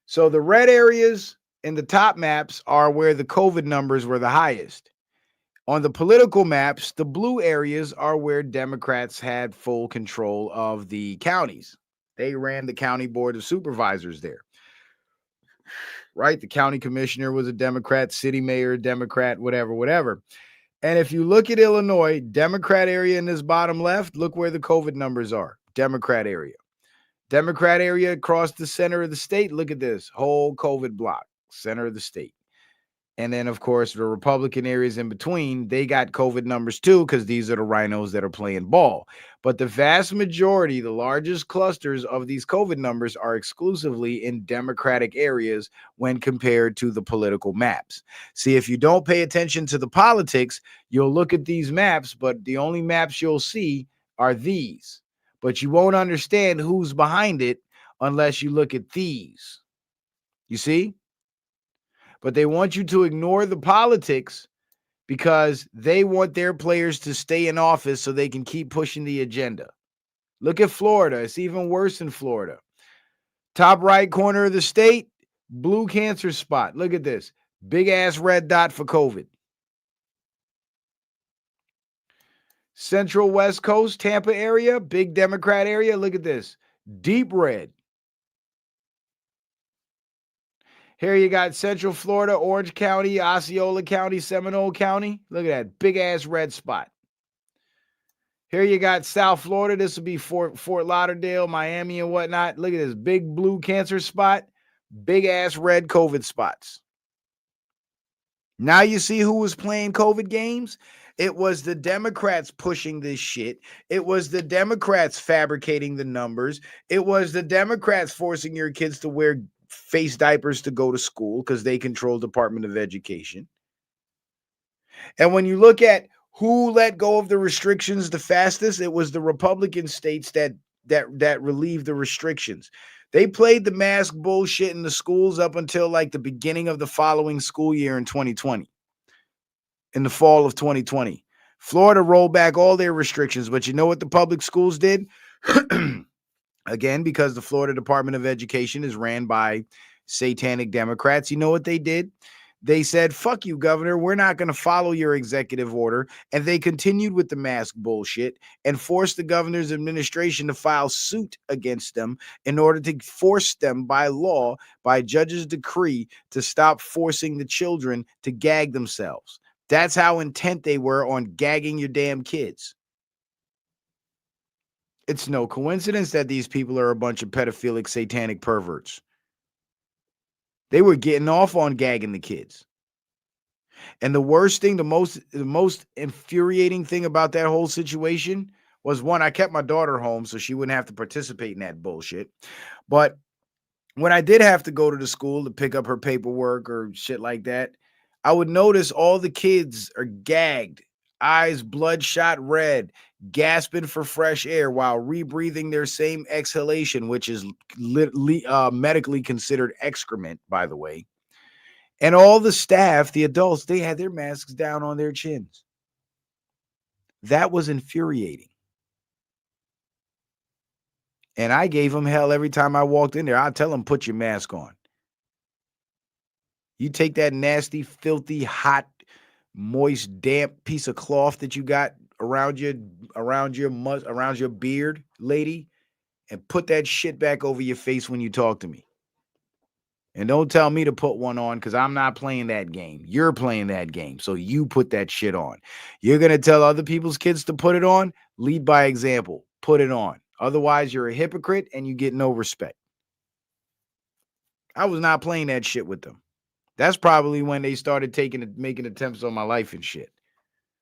So the red areas in the top maps are where the COVID numbers were the highest. On the political maps, the blue areas are where Democrats had full control of the counties. They ran the county board of supervisors there. Right? The county commissioner was a Democrat, city mayor, Democrat, whatever. And if you look at Illinois, Democrat area in this bottom left, look where the COVID numbers are. Democrat area. Democrat area across the center of the state. Look at this whole COVID block, center of the state. And then, of course, the Republican areas in between, they got COVID numbers too, because these are the rhinos that are playing ball. But the vast majority, the largest clusters of these COVID numbers are exclusively in Democratic areas when compared to the political maps. See, if you don't pay attention to the politics, you'll look at these maps, but the only maps you'll see are these. But you won't understand who's behind it unless you look at these. You see? But they want you to ignore the politics because they want their players to stay in office so they can keep pushing the agenda. Look at Florida. It's even worse in Florida. Top right corner of the state, blue cancer spot. Look at this. Big ass red dot for COVID. Central West Coast, Tampa area, big Democrat area. Look at this. Deep red. Here you got Central Florida, Orange County, Osceola County, Seminole County. Look at that big ass red spot. Here you got South Florida. This will be Fort Lauderdale, Miami, and whatnot. Look at this big blue cancer spot, big ass red COVID spots. Now you see who was playing COVID games? It was the Democrats pushing this shit. It was the Democrats fabricating the numbers. It was the Democrats forcing your kids to wear face diapers to go to school because they control Department of Education. And when you look at who let go of the restrictions the fastest, it was the Republican states that relieved the restrictions. They played the mask bullshit in the schools up until like the beginning of the following school year in 2020, in the fall of 2020. Florida rolled back all their restrictions, but you know what the public schools did? Again, because the Florida Department of Education is ran by satanic Democrats, you know what they did? They said, fuck you, governor. We're not going to follow your executive order. And they continued with the mask bullshit and forced the governor's administration to file suit against them in order to force them by law, by judge's decree, to stop forcing the children to gag themselves. That's how intent they were on gagging your damn kids. It's no coincidence that these people are a bunch of pedophilic, satanic perverts. They were getting off on gagging the kids. And the worst thing, the most infuriating thing about that whole situation was, one, I kept my daughter home so she wouldn't have to participate in that bullshit. But when I did have to go to the school to pick up her paperwork or shit like that, I would notice all the kids are gagged, eyes bloodshot red, gasping for fresh air while rebreathing their same exhalation, which is medically considered excrement, by the way. And all the staff, the adults, they had their masks down on their chins. That was infuriating. And I gave them hell every time I walked in there. I'd tell them, put your mask on. You take that nasty, filthy, hot, moist, damp piece of cloth that you got around your beard, lady, and put that shit back over your face when you talk to me. And don't tell me to put one on because I'm not playing that game. You're playing that game. So you put that shit on. You're going to tell other people's kids to put it on? Lead by example. Put it on. Otherwise, you're a hypocrite and you get no respect. I was not playing that shit with them. That's probably when they started making attempts on my life and shit.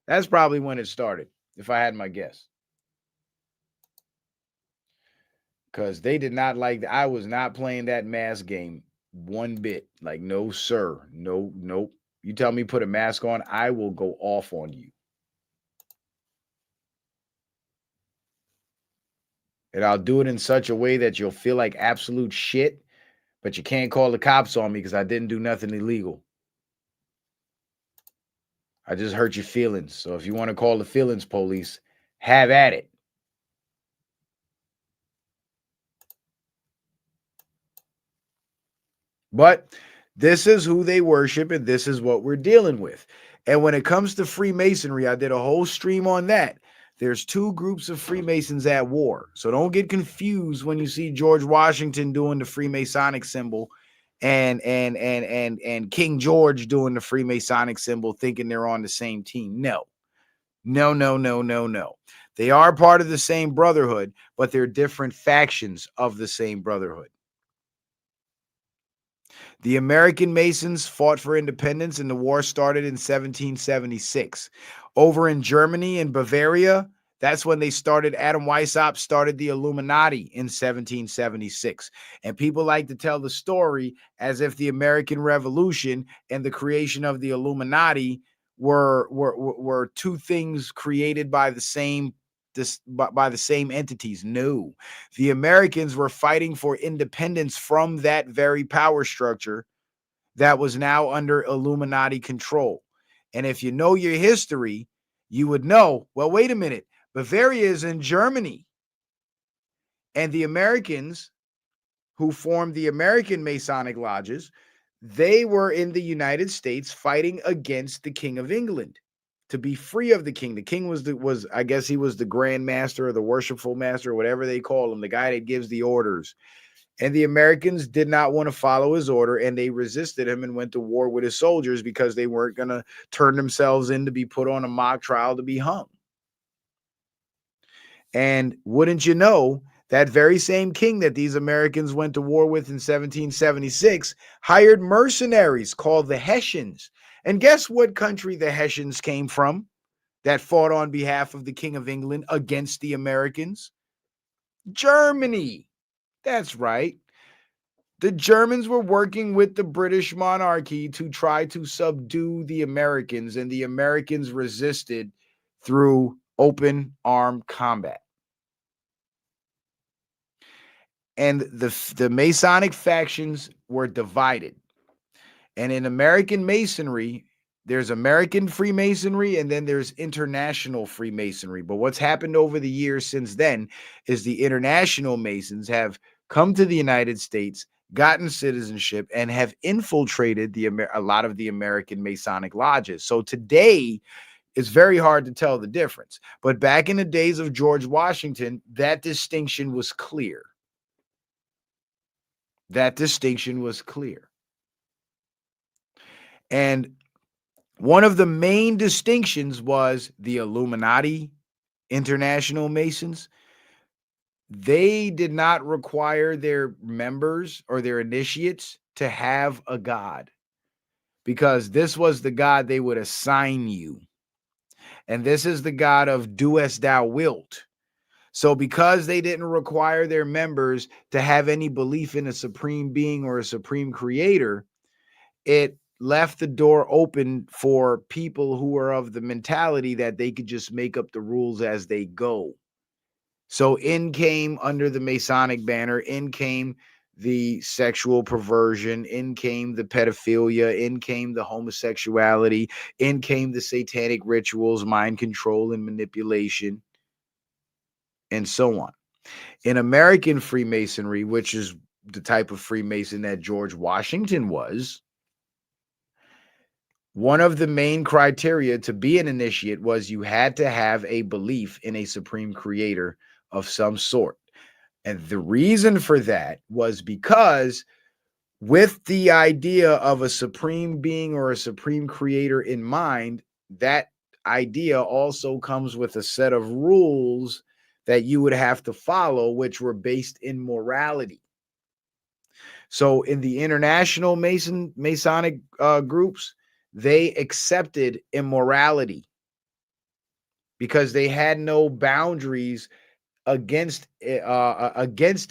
That's probably when it started, if I had my guess. Because they did not like that. I was not playing that mask game one bit. Like, no, sir. No, nope. You tell me put a mask on, I will go off on you. And I'll do it in such a way that you'll feel like absolute shit, but you can't call the cops on me because I didn't do nothing illegal. I just hurt your feelings. So if you want to call the feelings police, have at it. But this is who they worship, and this is what we're dealing with. And when it comes to Freemasonry, I did a whole stream on that. There's two groups of Freemasons at war. So don't get confused when you see George Washington doing the Freemasonic symbol and King George doing the Freemasonic symbol, thinking they're on the same team. No. No, no, no, no, no. They are part of the same brotherhood, but they're different factions of the same brotherhood. The American Masons fought for independence, and the war started in 1776. Over in Germany and Bavaria, that's when they started. Adam Weishaupt started the Illuminati in 1776. And people like to tell the story as if the American Revolution and the creation of the Illuminati were two things created by the same entities. No, the Americans were fighting for independence from that very power structure that was now under Illuminati control. And if you know your history, you would know, well, wait a minute, Bavaria is in Germany. And the Americans who formed the American Masonic lodges, they were in the United States fighting against the King of England to be free of the king. The king was I guess he was the Grand Master or the Worshipful Master, or whatever they call him, the guy that gives the orders. And the Americans did not want to follow his order, and they resisted him and went to war with his soldiers because they weren't going to turn themselves in to be put on a mock trial to be hung. And wouldn't you know, that very same king that these Americans went to war with in 1776 hired mercenaries called the Hessians. And guess what country the Hessians came from that fought on behalf of the King of England against the Americans? Germany. That's right. The Germans were working with the British monarchy to try to subdue the Americans, and the Americans resisted through open armed combat. And the Masonic factions were divided. And in American Masonry, there's American Freemasonry and then there's international Freemasonry. But what's happened over the years since then is the international Masons have come to the United States, gotten citizenship, and have infiltrated a lot of the American Masonic lodges. So today, it's very hard to tell the difference. But back in the days of George Washington, that distinction was clear. That distinction was clear. And one of the main distinctions was the Illuminati, International Masons. They did not require their members or their initiates to have a god, because this was the god they would assign you. And this is the god of do as thou wilt. So because they didn't require their members to have any belief in a supreme being or a supreme creator, it left the door open for people who are of the mentality that they could just make up the rules as they go. So in came, under the Masonic banner, in came the sexual perversion, in came the pedophilia, in came the homosexuality, in came the satanic rituals, mind control and manipulation, and so on. In American Freemasonry, which is the type of Freemason that George Washington was, one of the main criteria to be an initiate was you had to have a belief in a supreme creator of some sort. And the reason for that was because, with the idea of a supreme being or a supreme creator in mind, that idea also comes with a set of rules that you would have to follow, which were based in morality. So in the international Masonic groups, they accepted immorality because they had no boundaries against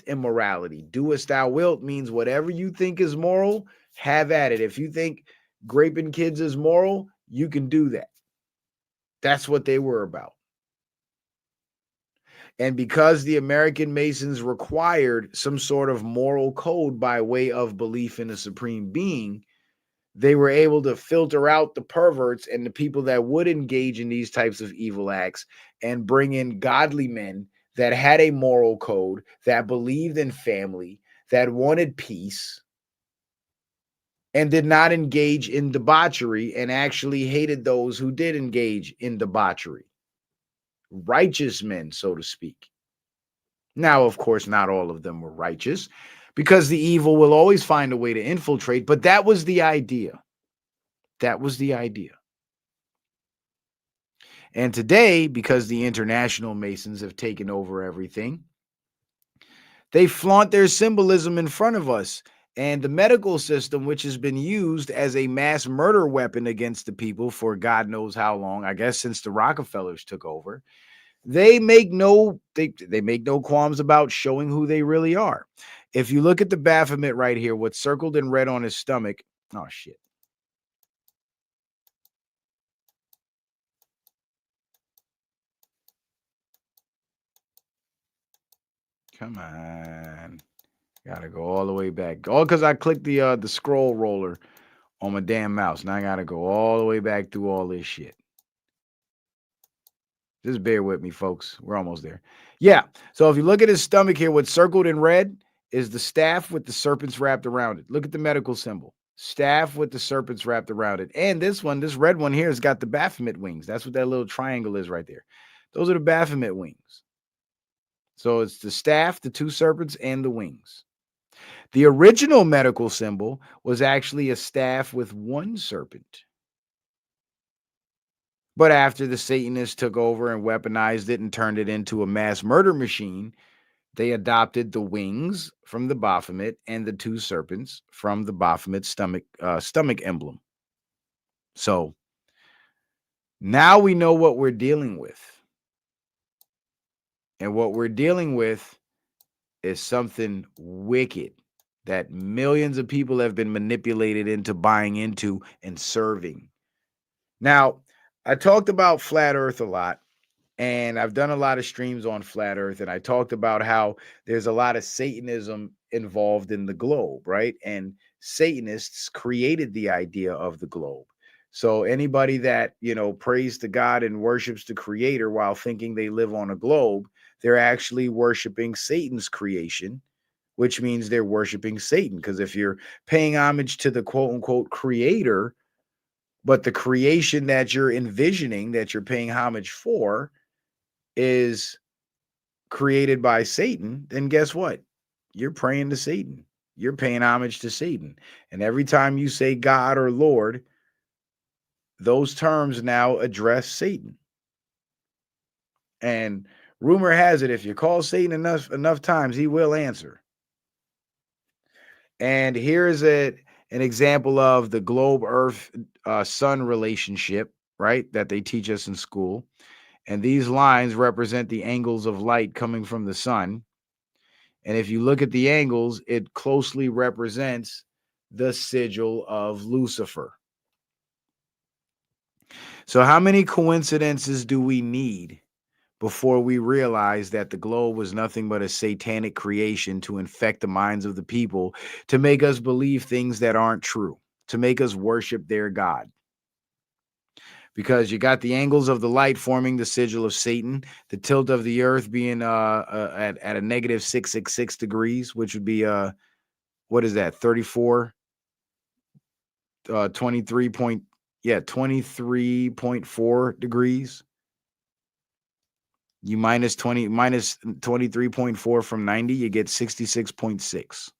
immorality. Do as thou wilt means whatever you think is moral, have at it. If you think raping kids is moral, you can do that. That's what they were about. And because the American Masons required some sort of moral code by way of belief in a supreme being, they were able to filter out the perverts and the people that would engage in these types of evil acts and bring in godly men that had a moral code, that believed in family, that wanted peace, and did not engage in debauchery and actually hated those who did engage in debauchery. Righteous men, so to speak. Now, of course, not all of them were righteous, because the evil will always find a way to infiltrate, but that was the idea. That was the idea. And today, because the international Masons have taken over everything, they flaunt their symbolism in front of us. And the medical system, which has been used as a mass murder weapon against the people for God knows how long, I guess since the Rockefellers took over, they make no qualms about showing who they really are. If you look at the Baphomet right here, what's circled in red on his stomach, oh shit. Come on. Gotta go all the way back. All because I clicked the scroll roller on my damn mouse. Now I gotta go all the way back through all this shit. Just bear with me, folks. We're almost there. Yeah. So if you look at his stomach here, what's circled in red is the staff with the serpents wrapped around it. Look at the medical symbol. Staff with the serpents wrapped around it. And this one, this red one here, has got the Baphomet wings. That's what that little triangle is right there. Those are the Baphomet wings. So it's the staff, the two serpents, and the wings. The original medical symbol was actually a staff with one serpent. But after the Satanists took over and weaponized it and turned it into a mass murder machine, they adopted the wings from the Baphomet and the two serpents from the Baphomet stomach emblem. So now we know what we're dealing with. And what we're dealing with is something wicked that millions of people have been manipulated into buying into and serving. Now, I talked about flat earth a lot, and I've done a lot of streams on flat earth, and I talked about how there's a lot of Satanism involved in the globe, right? And Satanists created the idea of the globe. So anybody that, prays to God and worships the creator while thinking they live on a globe, they're actually worshiping Satan's creation, which means they're worshiping Satan. Because if you're paying homage to the quote unquote creator, but the creation that you're envisioning, that you're paying homage for, is created by Satan, then guess what? You're praying to Satan. You're paying homage to Satan. And every time you say God or Lord, those terms now address Satan. And rumor has it, if you call Satan enough times, he will answer. And here's an example of the globe Earth sun relationship, right? That they teach us in school. And these lines represent the angles of light coming from the sun. And if you look at the angles, it closely represents the sigil of Lucifer. So, how many coincidences do we need before we realize that the globe was nothing but a satanic creation to infect the minds of the people, to make us believe things that aren't true, to make us worship their God? Because you got the angles of the light forming the sigil of Satan, the tilt of the earth being at a negative 666 degrees, which would be what is that, 34 23 point, yeah, 23.4 degrees. You minus 23.4 from 90, you get 66.6.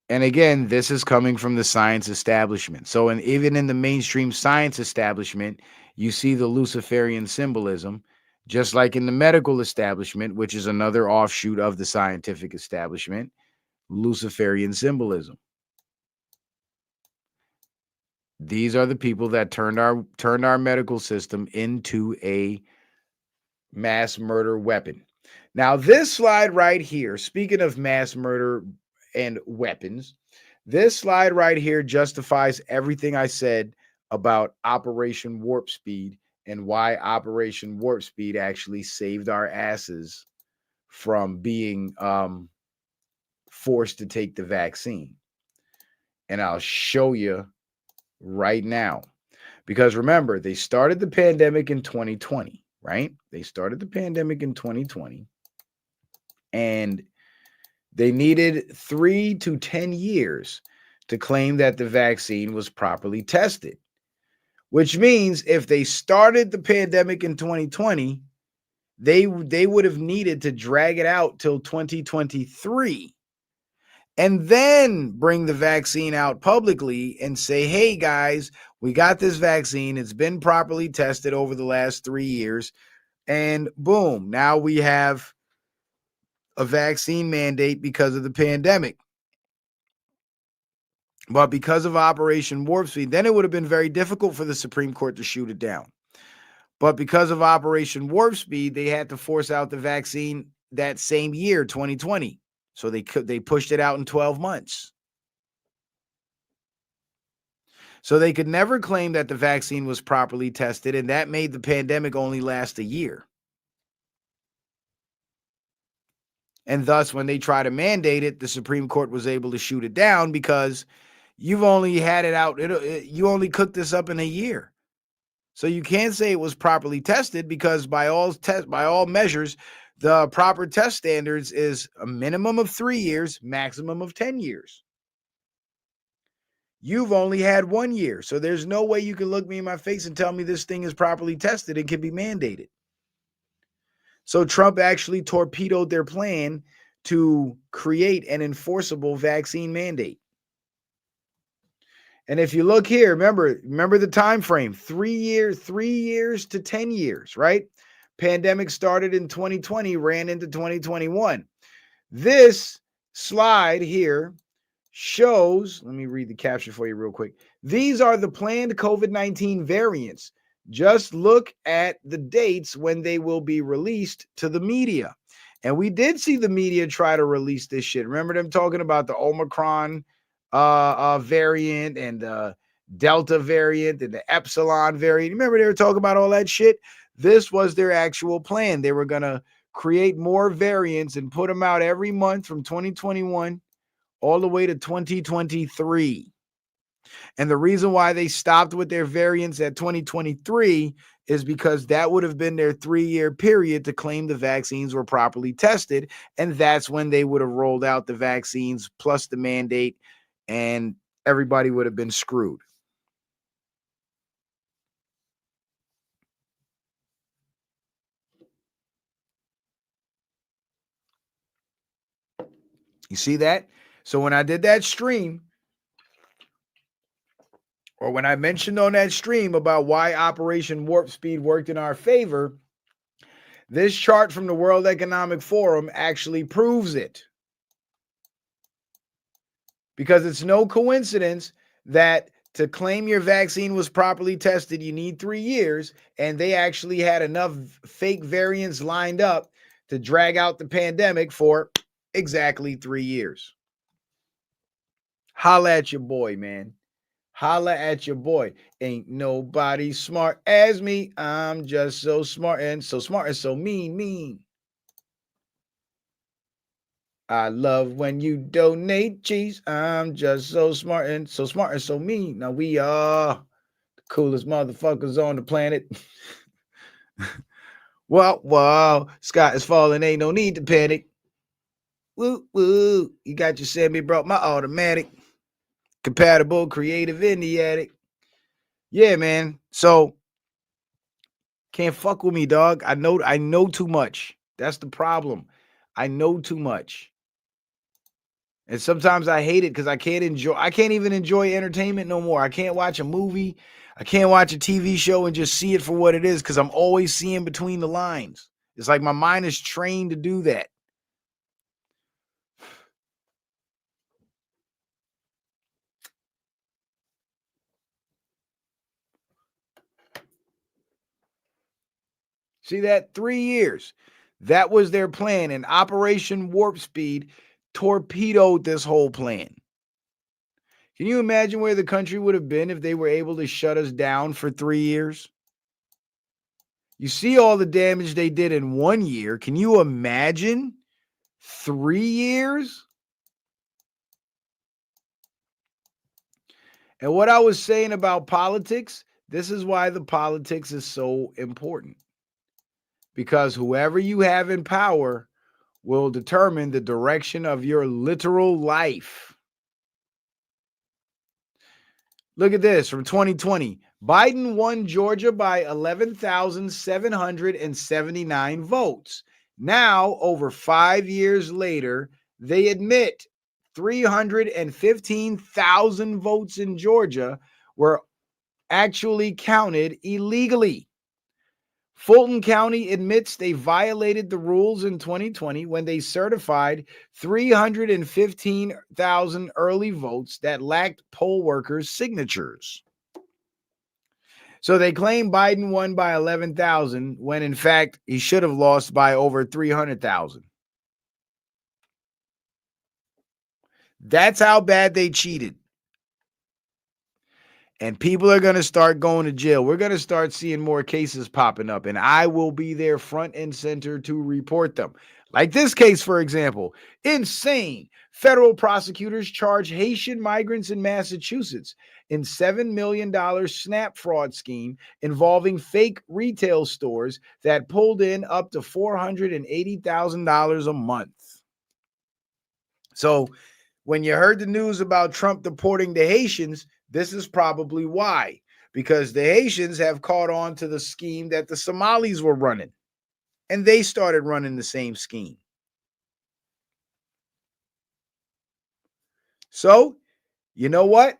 And again, this is coming from the science establishment. So, and even in the mainstream science establishment, you see the Luciferian symbolism, just like in the medical establishment, which is another offshoot of the scientific establishment, Luciferian symbolism. These are the people that turned our medical system into a mass murder weapon. Now, this slide right here, speaking of mass murder and weapons, this slide right here justifies everything I said about Operation Warp Speed and why Operation Warp Speed actually saved our asses from being forced to take the vaccine. And I'll show you right now. Because remember, they started the pandemic in 2020, right? They started the pandemic in 2020. And they needed 3 to 10 years to claim that the vaccine was properly tested, which means if they started the pandemic in 2020, they would have needed to drag it out till 2023 and then bring the vaccine out publicly and say, hey, guys, we got this vaccine. It's been properly tested over the last 3 years. And boom, now we have a vaccine mandate because of the pandemic. But because of Operation Warp Speed, then it would have been very difficult for the Supreme Court to shoot it down. But because of Operation Warp Speed, they had to force out the vaccine that same year, 2020. So they pushed it out in 12 months. So they could never claim that the vaccine was properly tested, and that made the pandemic only last a year. And thus, when they try to mandate it, the Supreme Court was able to shoot it down because you've only had it out. You only cooked this up in a year. So you can't say it was properly tested because by all measures, the proper test standards is a minimum of 3 years, maximum of 10 years. You've only had 1 year. So there's no way you can look me in my face and tell me this thing is properly tested and can be mandated. So Trump actually torpedoed their plan to create an enforceable vaccine mandate. And if you look here, remember the time frame, 3 years to 10 years, right? Pandemic started in 2020, ran into 2021. This slide here shows, let me read the caption for you real quick. These are the planned COVID-19 variants. Just look at the dates when they will be released to the media. And we did see the media try to release this shit. Remember them talking about the Omicron variant and the Delta variant and the Epsilon variant. Remember they were talking about all that shit? This was their actual plan. They were going to create more variants and put them out every month from 2021 all the way to 2023. And the reason why they stopped with their variants at 2023 is because that would have been their 3-year period to claim the vaccines were properly tested. And that's when they would have rolled out the vaccines plus the mandate, and everybody would have been screwed. You see that? So when I did that stream, or when I mentioned on that stream about why Operation Warp Speed worked in our favor, this chart from the World Economic Forum actually proves it. Because it's no coincidence that to claim your vaccine was properly tested, you need 3 years, and they actually had enough fake variants lined up to drag out the pandemic for exactly 3 years. Holla at your boy, man. Holla at your boy. Ain't nobody smart as me. I'm just so smart and so mean. I love when you donate cheese. I'm just so smart and so mean. Now we are the coolest motherfuckers on the planet. Well, sky is falling. Ain't no need to panic. Woo, woo. You got your semi, brought my automatic. Compatible, creative in the attic. Yeah, man. So can't fuck with me, dog. I know too much. That's the problem. I know too much. And sometimes I hate it because I can't even enjoy entertainment no more. I can't watch a movie. I can't watch a TV show and just see it for what it is because I'm always seeing between the lines. It's like my mind is trained to do that. See that? 3 years. That was their plan. And Operation Warp Speed torpedoed this whole plan. Can you imagine where the country would have been if they were able to shut us down for 3 years? You see all the damage they did in 1 year. Can you imagine 3 years? And what I was saying about politics, this is why the politics is so important. Because whoever you have in power will determine the direction of your literal life. Look at this from 2020. Biden won Georgia by 11,779 votes. Now, over 5 years later, they admit 315,000 votes in Georgia were actually counted illegally. Fulton County admits they violated the rules in 2020 when they certified 315,000 early votes that lacked poll workers' signatures. So they claim Biden won by 11,000 when in fact he should have lost by over 300,000. That's how bad they cheated. And people are going to start going to jail. We're going to start seeing more cases popping up, and I will be there front and center to report them. Like this case, for example, insane. Federal prosecutors charge Haitian migrants in Massachusetts in $7 million SNAP fraud scheme involving fake retail stores that pulled in up to $480,000 a month. So when you heard the news about Trump deporting the Haitians, this is probably why. Because the Haitians have caught on to the scheme that the Somalis were running. And they started running the same scheme. So, you know what?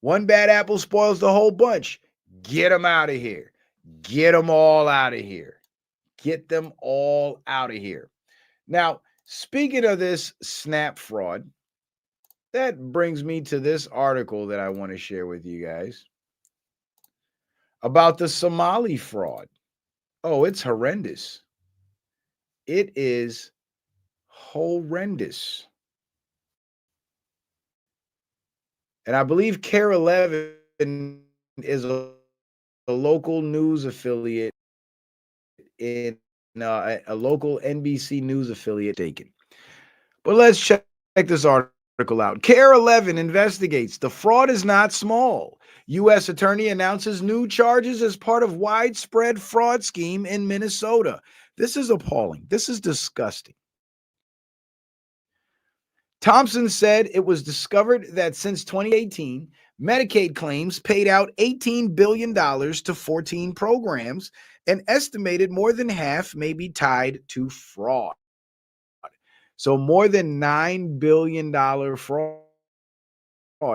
One bad apple spoils the whole bunch. Get them out of here. Get them all out of here. Get them all out of here. Now, speaking of this SNAP fraud, that brings me to this article that I want to share with you guys about the Somali fraud. Oh, it's horrendous. It is horrendous. And I believe Care 11 is a local news affiliate in a local NBC news affiliate taken. But let's check this article out. Care 11 investigates. The fraud is not small. U.S. attorney announces new charges as part of widespread fraud scheme in Minnesota. This is appalling. This is disgusting. Thompson said it was discovered that since 2018, Medicaid claims paid out $18 billion to 14 programs, and estimated more than half may be tied to fraud. So more than $9 billion fraud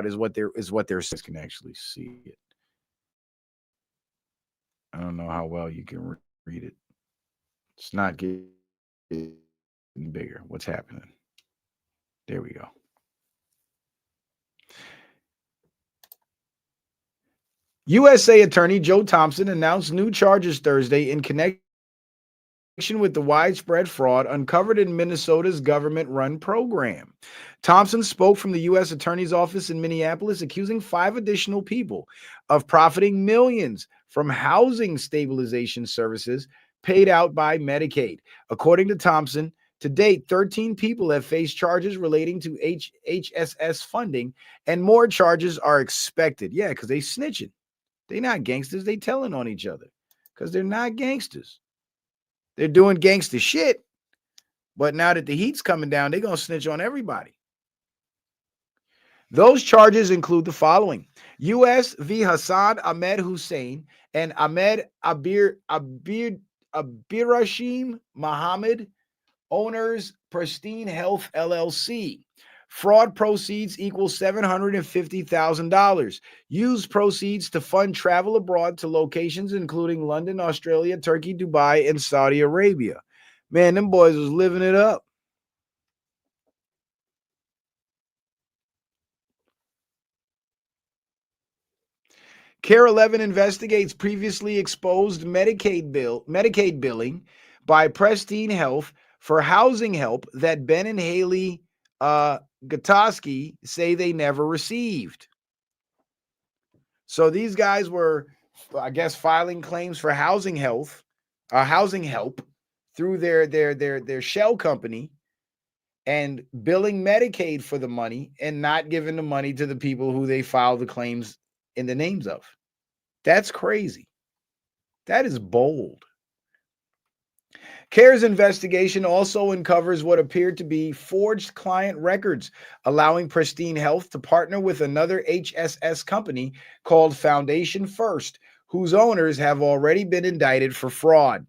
is what they're can actually see it. I don't know how well you can read it. It's not getting bigger. What's happening? There we go. USA Attorney Joe Thompson announced new charges Thursday in connection with the widespread fraud uncovered in Minnesota's government run program. Thompson spoke from the U.S. Attorney's Office in Minneapolis, accusing 5 additional people of profiting millions from housing stabilization services paid out by Medicaid. According to Thompson, to date, 13 people have faced charges relating to HSS funding, and more charges are expected. Yeah, because they snitching. They not gangsters. They telling on each other because they're not gangsters. They're doing gangster shit, but now that the heat's coming down, they're going to snitch on everybody. Those charges include the following: U.S. v. Hassan Ahmed Hussein and Ahmed Abirashim Mohammed, owners Pristine Health LLC. Fraud proceeds equal $750,000. Used proceeds to fund travel abroad to locations including London, Australia, Turkey, Dubai, and Saudi Arabia. Man, them boys was living it up. CARE 11 investigates previously exposed Medicaid billing by Pristine Health for housing help that Ben and Haley Gutowski say they never received. So these guys were, I guess, filing claims for housing help through their shell company and billing Medicaid for the money and not giving the money to the people who they filed the claims in the names of. That's crazy. That is bold. CARE's investigation also uncovers what appeared to be forged client records, allowing Pristine Health to partner with another HSS company called Foundation First, whose owners have already been indicted for fraud.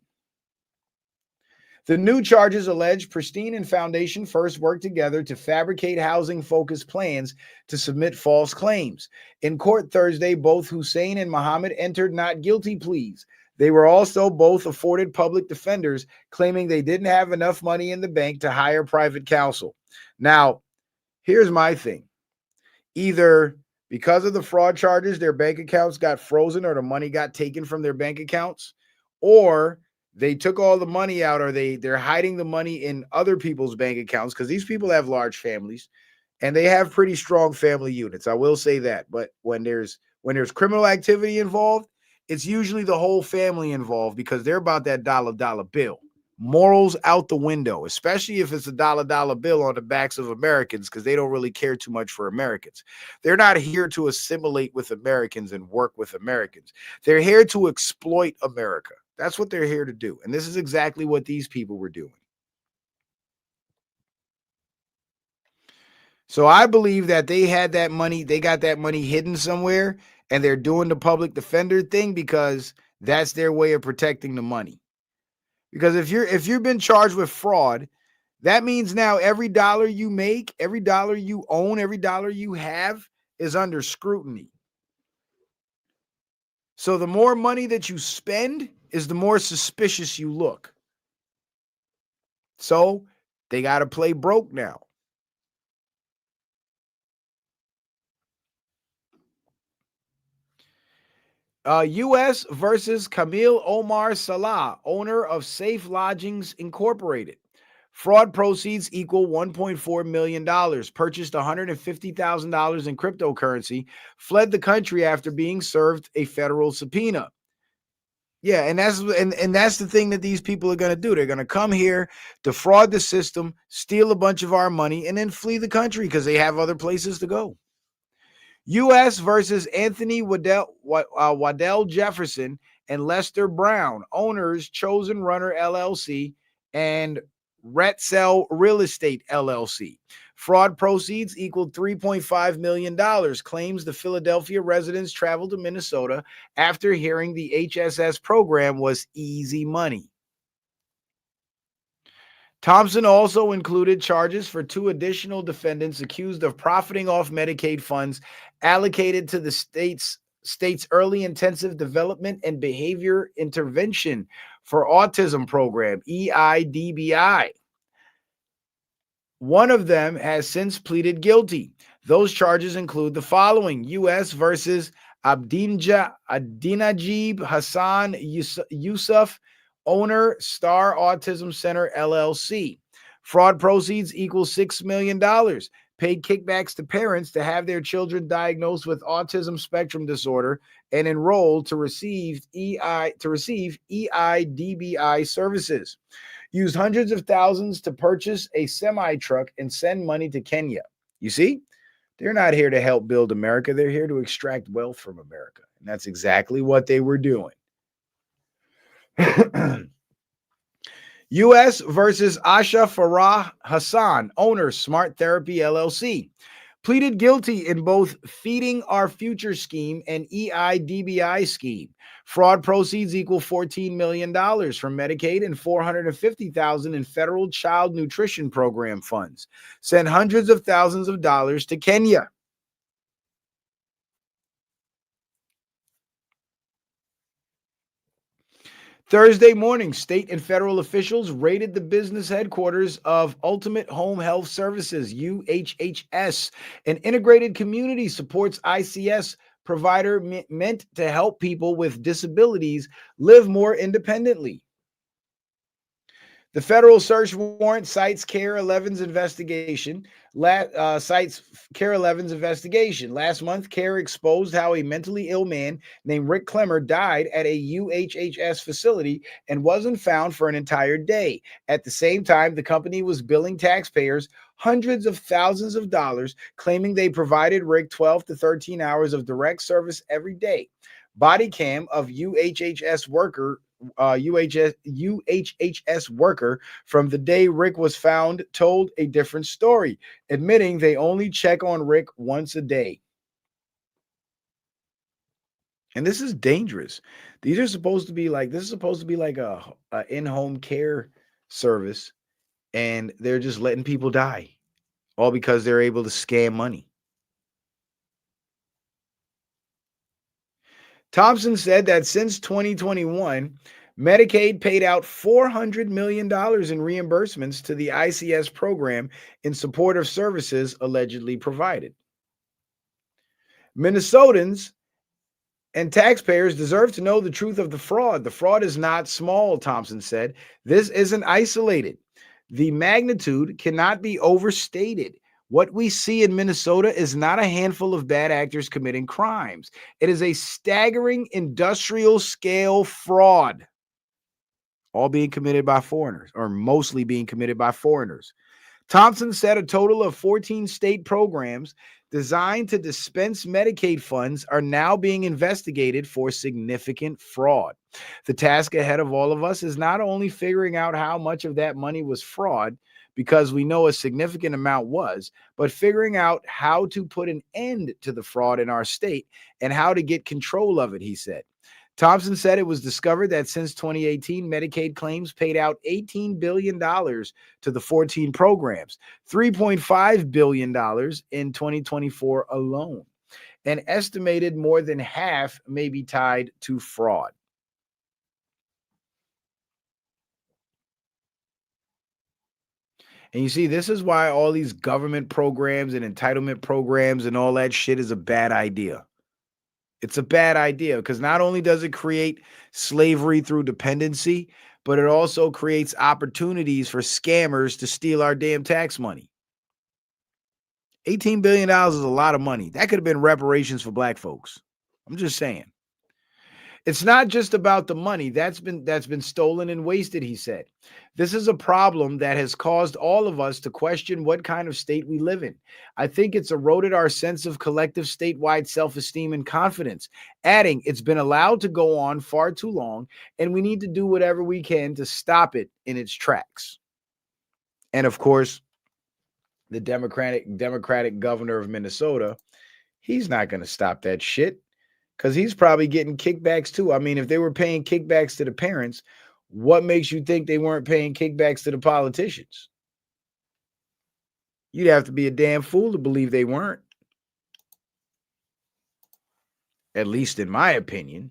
The new charges allege Pristine and Foundation First worked together to fabricate housing-focused plans to submit false claims. In court Thursday, both Hussein and Mohammed entered not guilty pleas. They were also both afforded public defenders, claiming they didn't have enough money in the bank to hire private counsel. Now, here's my thing. Either because of the fraud charges, their bank accounts got frozen or the money got taken from their bank accounts, or they took all the money out, or they're hiding the money in other people's bank accounts, because these people have large families and they have pretty strong family units. I will say that. But when there's criminal activity involved, it's usually the whole family involved because they're about that dollar bill. Morals out the window, especially if it's a dollar bill on the backs of Americans, because they don't really care too much for Americans. They're not here to assimilate with Americans and work with Americans. They're here to exploit America. That's what they're here to do. And this is exactly what these people were doing. So I believe that they had that money, they got that money hidden somewhere, and they're doing the public defender thing because that's their way of protecting the money. Because if you've been charged with fraud, that means now every dollar you make, every dollar you own, every dollar you have is under scrutiny. So the more money that you spend is the more suspicious you look. So they got to play broke now. U.S. versus Camille Omar Salah, owner of Safe Lodgings Incorporated. Fraud proceeds equal $1.4 million, purchased $150,000 in cryptocurrency, fled the country after being served a federal subpoena. Yeah, and that's the thing that these people are going to do. They're going to come here, defraud the system, steal a bunch of our money, and then flee the country because they have other places to go. U.S. versus Anthony Waddell Jefferson and Lester Brown, owners Chosen Runner LLC and Retzel Real Estate LLC. Fraud proceeds equaled $3.5 million, claims the Philadelphia residents traveled to Minnesota after hearing the HSS program was easy money. Thompson also included charges for 2 additional defendants accused of profiting off Medicaid funds allocated to the state's early intensive development and behavior intervention for autism program, EIDBI. One of them has since pleaded guilty. Those charges include the following: U.S. versus Adinajib Hassan Yusuf, owner, Star Autism Center, LLC. Fraud proceeds equal $6 million. Paid kickbacks to parents to have their children diagnosed with autism spectrum disorder and enrolled to receive EIDBI services. Used hundreds of thousands to purchase a semi-truck and send money to Kenya. You see? They're not here to help build America. They're here to extract wealth from America. And that's exactly what they were doing. U.S. versus Asha Farah Hassan, owner, Smart Therapy LLC, pleaded guilty in both Feeding Our Future scheme and EIDBI scheme. Fraud proceeds equal $14 million from Medicaid and $450,000 in federal child nutrition program funds. Sent hundreds of thousands of dollars to Kenya. Thursday morning, state and federal officials raided the business headquarters of Ultimate Home Health Services, UHHS, an integrated community supports ICS provider meant to help people with disabilities live more independently. The federal search warrant cites CARE 11's investigation. Last month, CARE exposed how a mentally ill man named Rick Clemmer died at a UHHS facility and wasn't found for an entire day. At the same time, the company was billing taxpayers hundreds of thousands of dollars, claiming they provided Rick 12 to 13 hours of direct service every day. Body cam of UHHS worker from the day Rick was found told a different story, admitting they only check on Rick once a day. And this is dangerous. This is supposed to be like a in-home care service, and they're just letting people die, all because they're able to scam money. Thompson said that since 2021, Medicaid paid out $400 million in reimbursements to the ICS program in support of services allegedly provided. Minnesotans and taxpayers deserve to know the truth of the fraud. The fraud is not small, Thompson said. This isn't isolated. The magnitude cannot be overstated. What we see in Minnesota is not a handful of bad actors committing crimes. It is a staggering industrial scale fraud, all being committed by foreigners, or mostly being committed by foreigners. Thompson said a total of 14 state programs designed to dispense Medicaid funds are now being investigated for significant fraud. The task ahead of all of us is not only figuring out how much of that money was fraud, because we know a significant amount was, but figuring out how to put an end to the fraud in our state and how to get control of it, he said. Thompson said it was discovered that since 2018, Medicaid claims paid out $18 billion to the 14 programs, $3.5 billion in 2024 alone. An estimated more than half may be tied to fraud. And you see, this is why all these government programs and entitlement programs and all that shit is a bad idea. It's a bad idea because not only does it create slavery through dependency, but it also creates opportunities for scammers to steal our damn tax money. $18 billion is a lot of money. That could have been reparations for black folks. I'm just saying. It's not just about the money that's been stolen and wasted, he said. This is a problem that has caused all of us to question what kind of state we live in. I think it's eroded our sense of collective statewide self-esteem and confidence, adding it's been allowed to go on far too long, and we need to do whatever we can to stop it in its tracks. And of course, the Democratic governor of Minnesota, he's not going to stop that shit, because he's probably getting kickbacks too. I mean, if they were paying kickbacks to the parents, what makes you think they weren't paying kickbacks to the politicians? You'd have to be a damn fool to believe they weren't. At least in my opinion.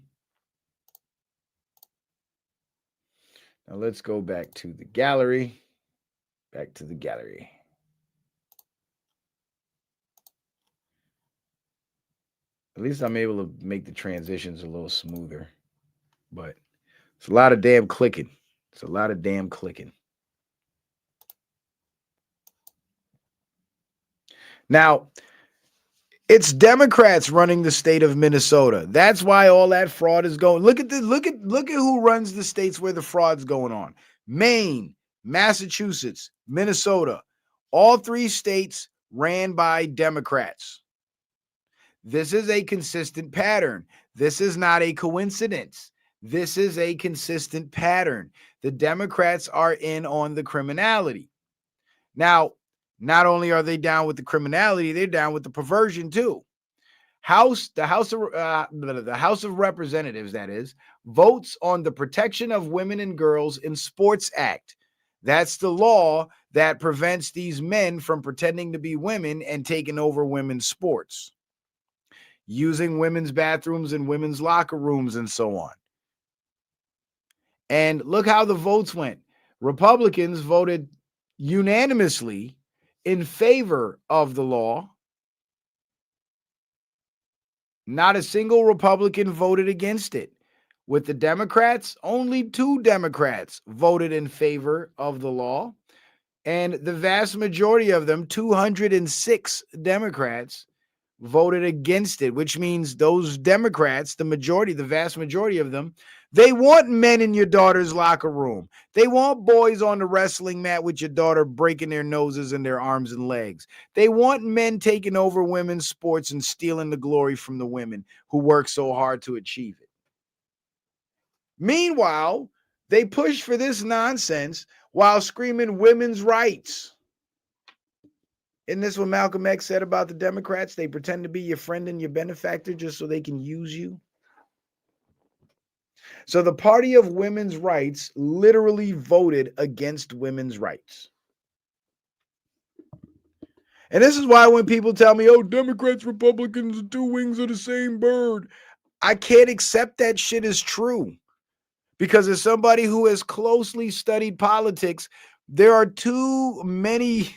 Now let's go back to the gallery. Back to the gallery. At least I'm able to make the transitions a little smoother. But it's a lot of damn clicking. It's a lot of damn clicking. Now, it's Democrats running the state of Minnesota. That's why all that fraud is going. Look at who runs the states where the fraud's going on. Maine, Massachusetts, Minnesota. All three states ran by Democrats. This is a consistent pattern. This is not a coincidence. This is a consistent pattern. The Democrats are in on the criminality. Now, not only are they down with the criminality, they're down with the perversion too. The House of Representatives, that is, votes on the Protection of Women and Girls in Sports Act. That's the law that prevents these men from pretending to be women and taking over women's sports, using women's bathrooms and women's locker rooms and so on. And look how the votes went. Republicans voted unanimously in favor of the law. Not a single Republican voted against it. With the Democrats, only 2 Democrats voted in favor of the law. And the vast majority of them, 206 Democrats, voted against it, which means those Democrats, the vast majority of them, they want men in your daughter's locker room. They want boys on the wrestling mat with your daughter breaking their noses and their arms and legs. They want men taking over women's sports and stealing the glory from the women who work so hard to achieve it. Meanwhile, they push for this nonsense while screaming women's rights. Isn't this what Malcolm X said about the Democrats? They pretend to be your friend and your benefactor just so they can use you. So the party of women's rights literally voted against women's rights. And this is why when people tell me, oh, Democrats, Republicans are 2 wings of the same bird, I can't accept that shit as true. Because as somebody who has closely studied politics, there are too many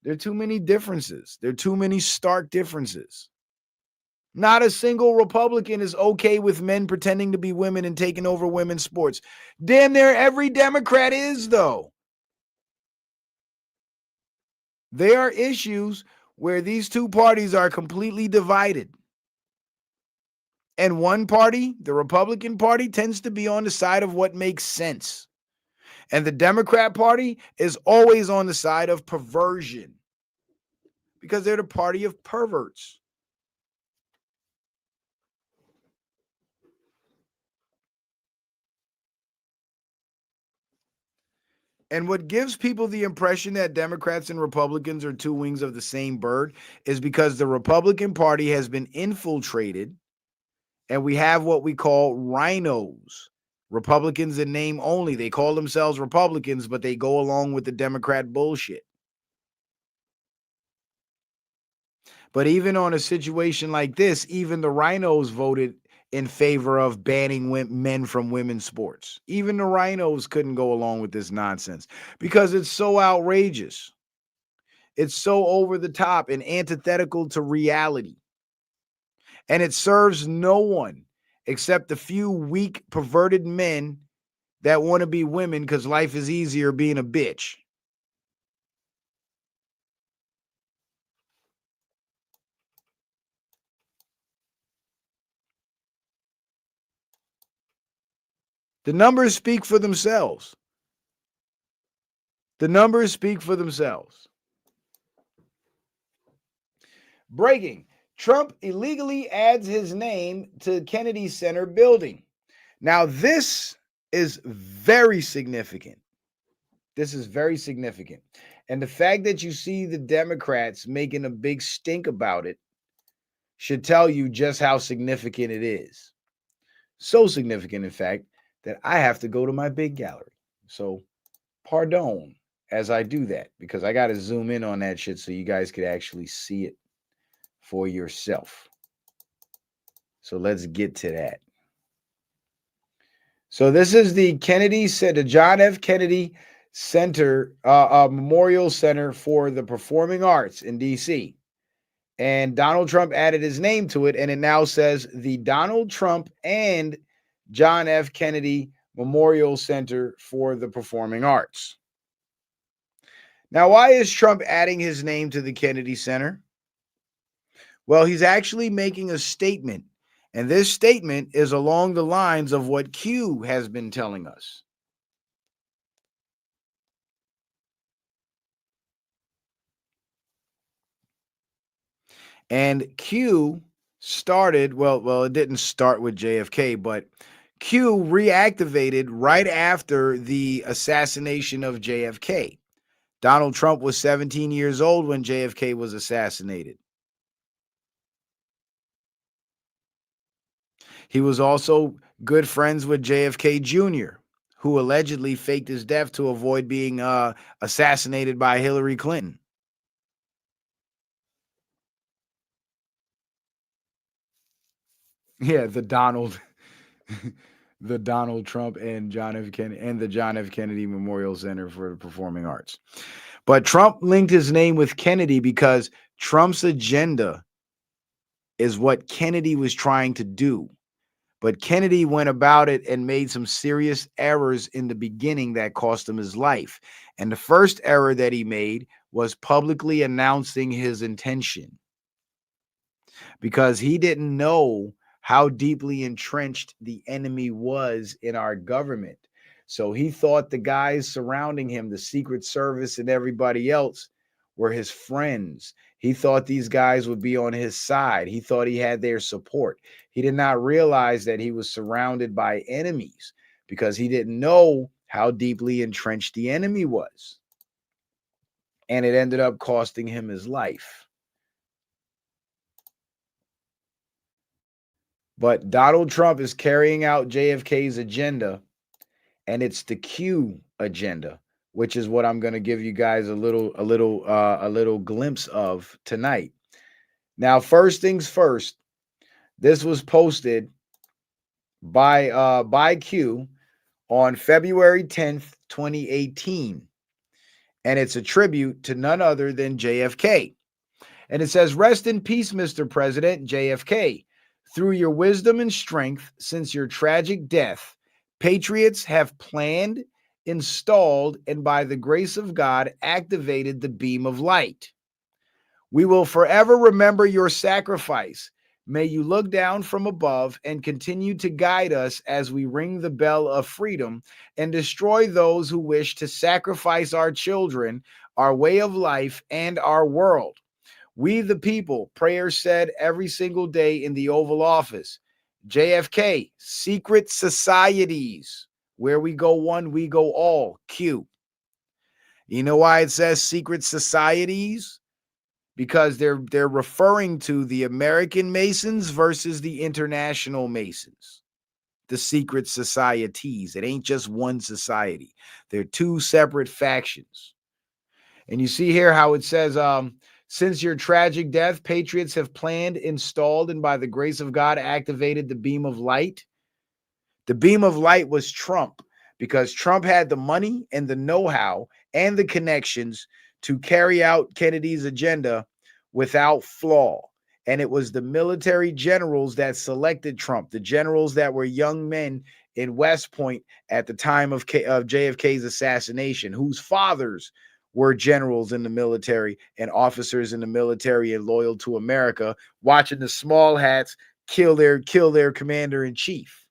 differences. There are too many stark differences. Not a single Republican is okay with men pretending to be women and taking over women's sports. Damn near every Democrat is, though. There are issues where these 2 parties are completely divided. And one party, the Republican Party, tends to be on the side of what makes sense. And the Democrat Party is always on the side of perversion because they're the party of perverts. And what gives people the impression that Democrats and Republicans are 2 wings of the same bird is because the Republican Party has been infiltrated, and we have what we call rhinos, Republicans in name only. They call themselves Republicans, but they go along with the Democrat bullshit. But even on a situation like this, even the rhinos voted in favor of banning men from women's sports. Even the rhinos couldn't go along with this nonsense because it's so outrageous. It's so over the top and antithetical to reality. And it serves no one except the few weak, perverted men that want to be women because life is easier being a bitch. The numbers speak for themselves. The numbers speak for themselves. Breaking. Trump illegally adds his name to Kennedy Center building. Now, this is very significant. This is very significant. And the fact that you see the Democrats making a big stink about it should tell you just how significant it is. So significant, in fact, that I have to go to my big gallery. So, pardon as I do that, because I got to zoom in on that shit so you guys could actually see it for yourself. So let's get to that. So this is the John F. Kennedy Center, Memorial Center for the Performing Arts in D.C. And Donald Trump added his name to it, and it now says the Donald Trump and John F. Kennedy Memorial Center for the Performing Arts. Now, why is Trump adding his name to the Kennedy Center? Well, he's actually making a statement, and this statement is along the lines of what Q has been telling us. And Q started, well, it didn't start with JFK, but Q reactivated right after the assassination of JFK. Donald Trump was 17 years old when JFK was assassinated. He was also good friends with JFK Jr., who allegedly faked his death to avoid being assassinated by Hillary Clinton. Yeah, the Donald Trump and John F. Kennedy and the John F. Kennedy Memorial Center for the Performing Arts. But Trump linked his name with Kennedy because Trump's agenda is what Kennedy was trying to do. But Kennedy went about it and made some serious errors in the beginning that cost him his life. And the first error that he made was publicly announcing his intention, because he didn't know how deeply entrenched the enemy was in our government. So he thought the guys surrounding him, the Secret Service and everybody else, were his friends. He thought these guys would be on his side. He thought he had their support. He did not realize that he was surrounded by enemies, because he didn't know how deeply entrenched the enemy was. And it ended up costing him his life. But Donald Trump is carrying out JFK's agenda, and it's the Q agenda, which is what I'm going to give you guys a little glimpse of tonight. Now, first things first, this was posted by Q on February 10th, 2018, and it's a tribute to none other than JFK. And it says, "Rest in peace, Mr. President JFK. Through your wisdom and strength, since your tragic death, patriots have planned, installed, and by the grace of God, activated the beam of light. We will forever remember your sacrifice. May you look down from above and continue to guide us as we ring the bell of freedom and destroy those who wish to sacrifice our children, our way of life, and our world. We the people," prayers said every single day in the Oval Office. JFK, secret societies. Where we go one, we go all. Q. You know why it says secret societies? Because they're referring to the American Masons versus the international Masons. The secret societies. It ain't just one society. They're two separate factions. And you see here how it says, since your tragic death, patriots have planned, installed, and by the grace of God, activated the beam of light. The beam of light was Trump, because Trump had the money and the know-how and the connections to carry out Kennedy's agenda without flaw. And it was the military generals that selected Trump, the generals that were young men in West Point at the time of JFK's assassination, whose fathers were generals in the military and officers in the military and loyal to America, watching the small hats kill their commander in chief.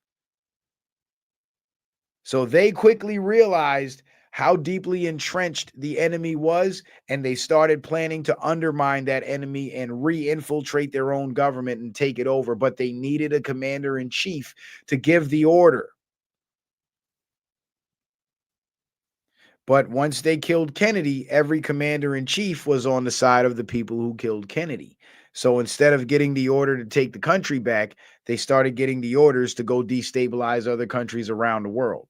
So they quickly realized how deeply entrenched the enemy was, and they started planning to undermine that enemy and re-infiltrate their own government and take it over. But they needed a commander in chief to give the order. But once they killed Kennedy, every commander in chief was on the side of the people who killed Kennedy. So instead of getting the order to take the country back, they started getting the orders to go destabilize other countries around the world.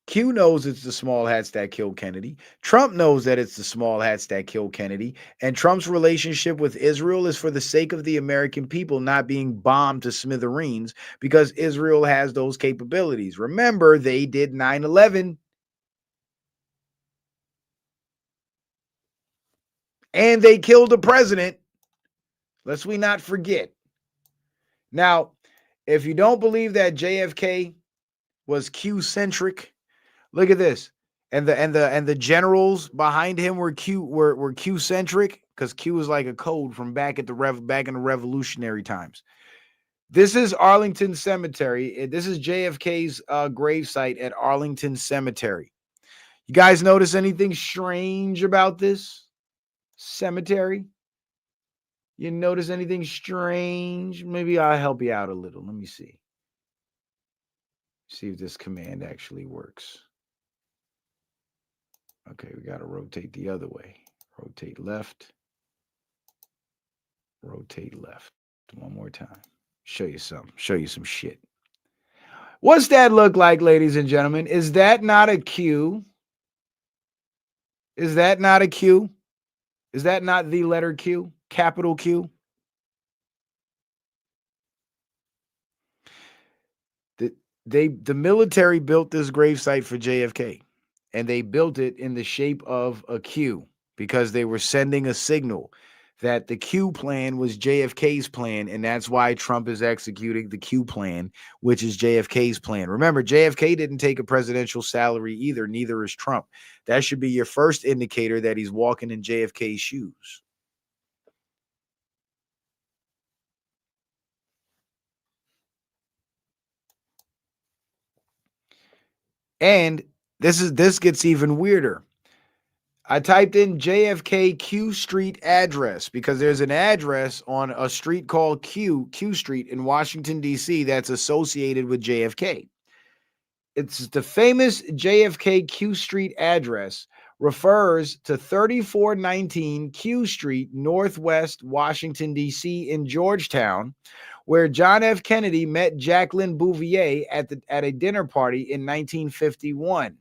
Q knows it's the small hats that killed Kennedy. Trump knows that it's the small hats that killed Kennedy. And Trump's relationship with Israel is for the sake of the American people not being bombed to smithereens, because Israel has those capabilities. Remember, they did 9/11. And they killed the president. Lest we not forget. Now, if you don't believe that JFK was Q-centric, look at this. And the generals behind him were Q-centric, because Q was like a code from back in the revolutionary times. This is Arlington Cemetery. This is JFK's gravesite at Arlington Cemetery. You guys notice anything strange about this cemetery? You notice anything strange? Maybe I'll help you out a little. Let me see. See if this command actually works. Okay, we got to rotate the other way. Rotate left. Rotate left. One more time. Show you some shit. What's that look like, ladies and gentlemen? Is that not a Q? Is that not a Q? Is that not the letter Q? Capital Q? The military built this gravesite for JFK, and they built it in the shape of a Q because they were sending a signal that the Q plan was JFK's plan, and that's why Trump is executing the Q plan, which is JFK's plan. Remember, JFK didn't take a presidential salary either, neither is Trump. That should be your first indicator that he's walking in JFK's shoes. And this gets even weirder. I typed in JFK Q Street address because there's an address on a street called Q Street in Washington, D.C. that's associated with JFK. It's the famous JFK Q Street address refers to 3419 Q Street, Northwest Washington, D.C. in Georgetown, where John F. Kennedy met Jacqueline Bouvier at a dinner party in 1951.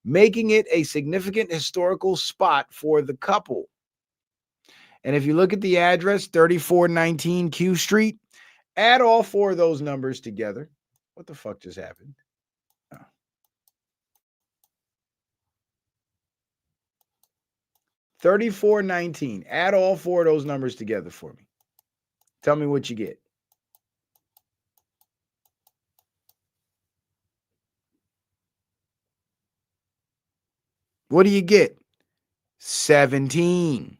Making it a significant historical spot for the couple. And if you look at the address, 3419 Q Street, add all four of those numbers together. What the fuck just happened? Oh. 3419. Add all four of those numbers together for me. Tell me what you get. What do you get? 17.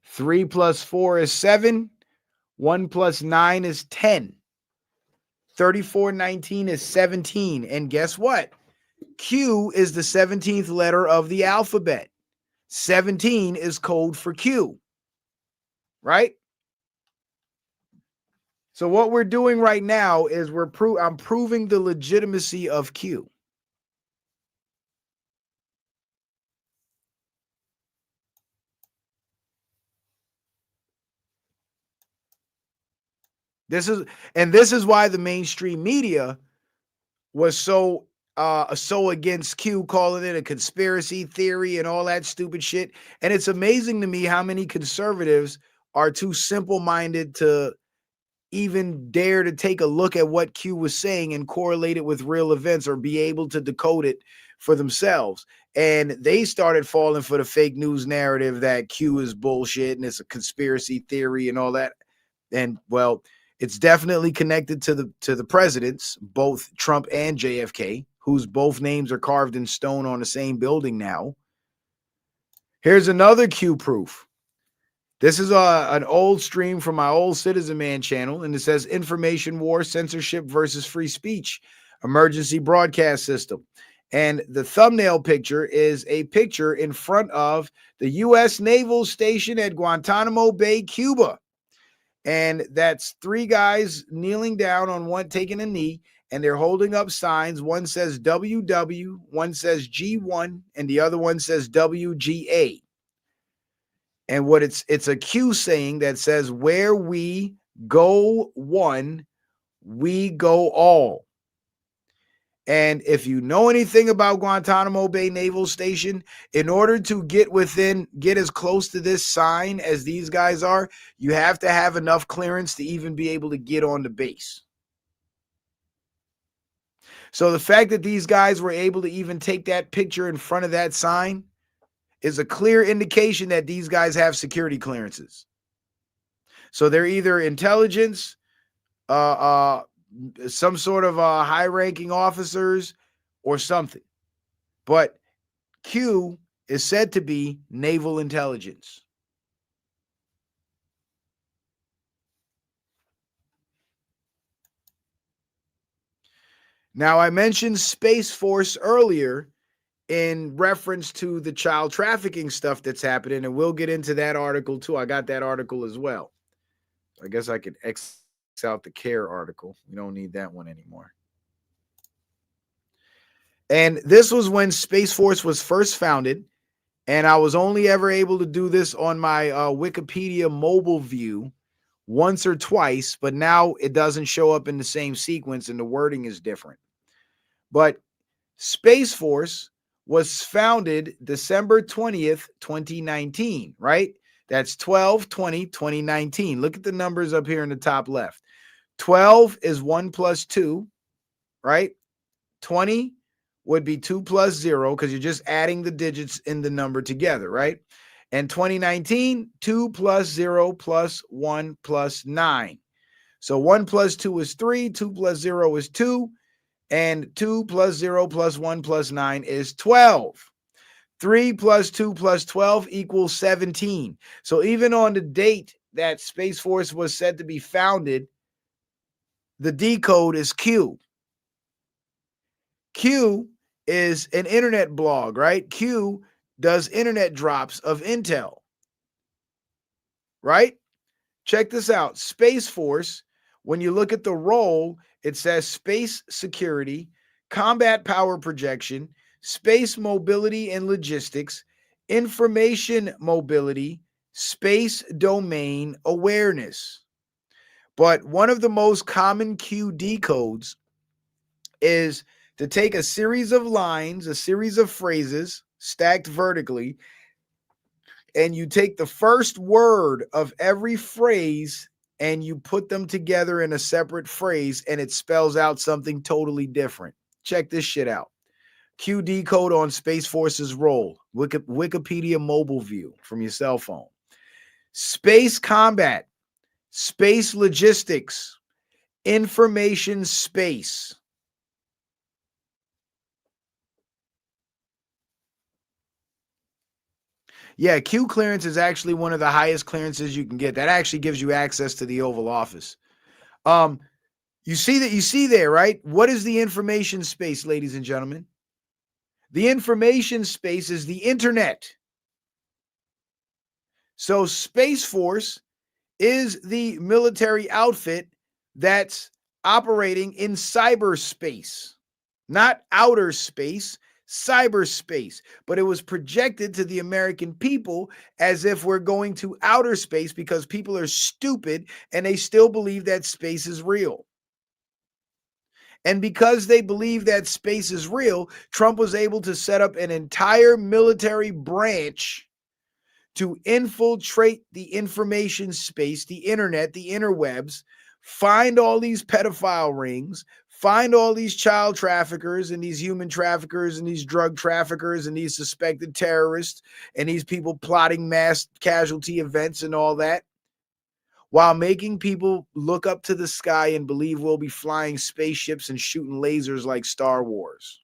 3 plus 4 is 7. 1 plus 9 is 10. 3419 is 17. And guess what? Q is the 17th letter of the alphabet. 17 is code for Q. Right? So what we're doing right now is I'm proving the legitimacy of Q. This is why the mainstream media was so against Q, calling it a conspiracy theory and all that stupid shit. And it's amazing to me how many conservatives are too simple-minded to even dare to take a look at what Q was saying and correlate it with real events or be able to decode it for themselves. And they started falling for the fake news narrative that Q is bullshit and it's a conspiracy theory and all that. And well, it's definitely connected to the presidents, both Trump and JFK, whose both names are carved in stone on the same building now. Here's another Q proof. This is an old stream from my old Citizen Man channel, and it says Information War, Censorship versus Free Speech, Emergency Broadcast System. And the thumbnail picture is a picture in front of the U.S. Naval Station at Guantanamo Bay, Cuba. And that's three guys kneeling down on one, taking a knee, and they're holding up signs. One says WW, one says G1, and the other one says WGA. And what it's a Q saying that says, where we go one, we go all. And if you know anything about Guantanamo Bay Naval Station, in order to get as close to this sign as these guys are, you have to have enough clearance to even be able to get on the base. So the fact that these guys were able to even take that picture in front of that sign is a clear indication that these guys have security clearances. So they're either intelligence, some sort of high-ranking officers or something. But Q is said to be naval intelligence. Now, I mentioned Space Force earlier in reference to the child trafficking stuff that's happening, and we'll get into that article too. I got that article as well. I guess I could X out the CARE article. We don't need that one anymore. And this was when Space Force was first founded, and I was only ever able to do this on my Wikipedia mobile view once or twice, but now it doesn't show up in the same sequence and the wording is different. But Space Force was founded December 20th, 2019, right? That's 12/20/2019. Look at the numbers up here in the top left. 12 is 1 plus 2, right? 20 would be 2 plus 0 because you're just adding the digits in the number together, right? And 2019, 2 plus 0 plus 1 plus 9. So 1 plus 2 is 3, 2 plus 0 is 2, and 2 plus 0 plus 1 plus 9 is 12. 3 plus 2 plus 12 equals 17. So even on the date that Space Force was said to be founded, the D code is Q. Q is an internet blog, right? Q does internet drops of intel, right? Check this out. Space Force, when you look at the role, it says space security, combat power projection, space mobility and logistics, information mobility, space domain awareness. But one of the most common QD codes is to take a series of lines, a series of phrases stacked vertically, and you take the first word of every phrase and you put them together in a separate phrase and it spells out something totally different. Check this shit out. QD code on Space Force's role. Wikipedia mobile view from your cell phone. Space combat, space logistics, information space. Yeah, Q clearance is actually one of the highest clearances you can get. That actually gives you access to the Oval Office. You see there, right? What is the information space, ladies and gentlemen? The information space is the internet. So Space Force is the military outfit that's operating in cyberspace, not outer space, cyberspace. But it was projected to the American people as if we're going to outer space because people are stupid and they still believe that space is real. And because they believe that space is real, Trump was able to set up an entire military branch to infiltrate the information space, the internet, the interwebs, find all these pedophile rings, find all these child traffickers and these human traffickers and these drug traffickers and these suspected terrorists and these people plotting mass casualty events and all that, while making people look up to the sky and believe we'll be flying spaceships and shooting lasers like Star Wars.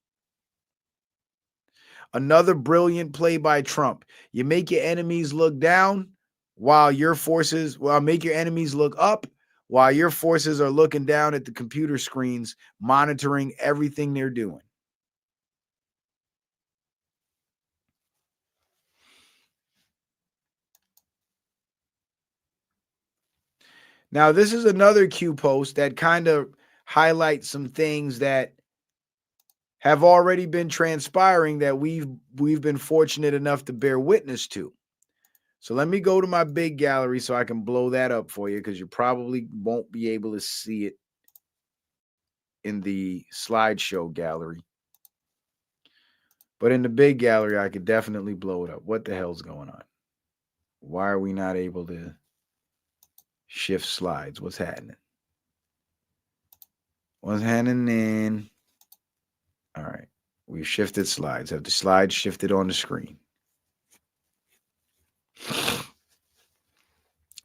Another brilliant play by Trump. You make your enemies look down while make your enemies look up while your forces are looking down at the computer screens, monitoring everything they're doing. Now, this is another Q post that kind of highlights some things that have already been transpiring that we've been fortunate enough to bear witness to. So let me go to my big gallery so I can blow that up for you because you probably won't be able to see it in the slideshow gallery. But in the big gallery, I could definitely blow it up. What the hell's going on? Why are we not able to shift slides? What's happening? What's happening? All right. We've shifted slides. Have the slides shifted on the screen? I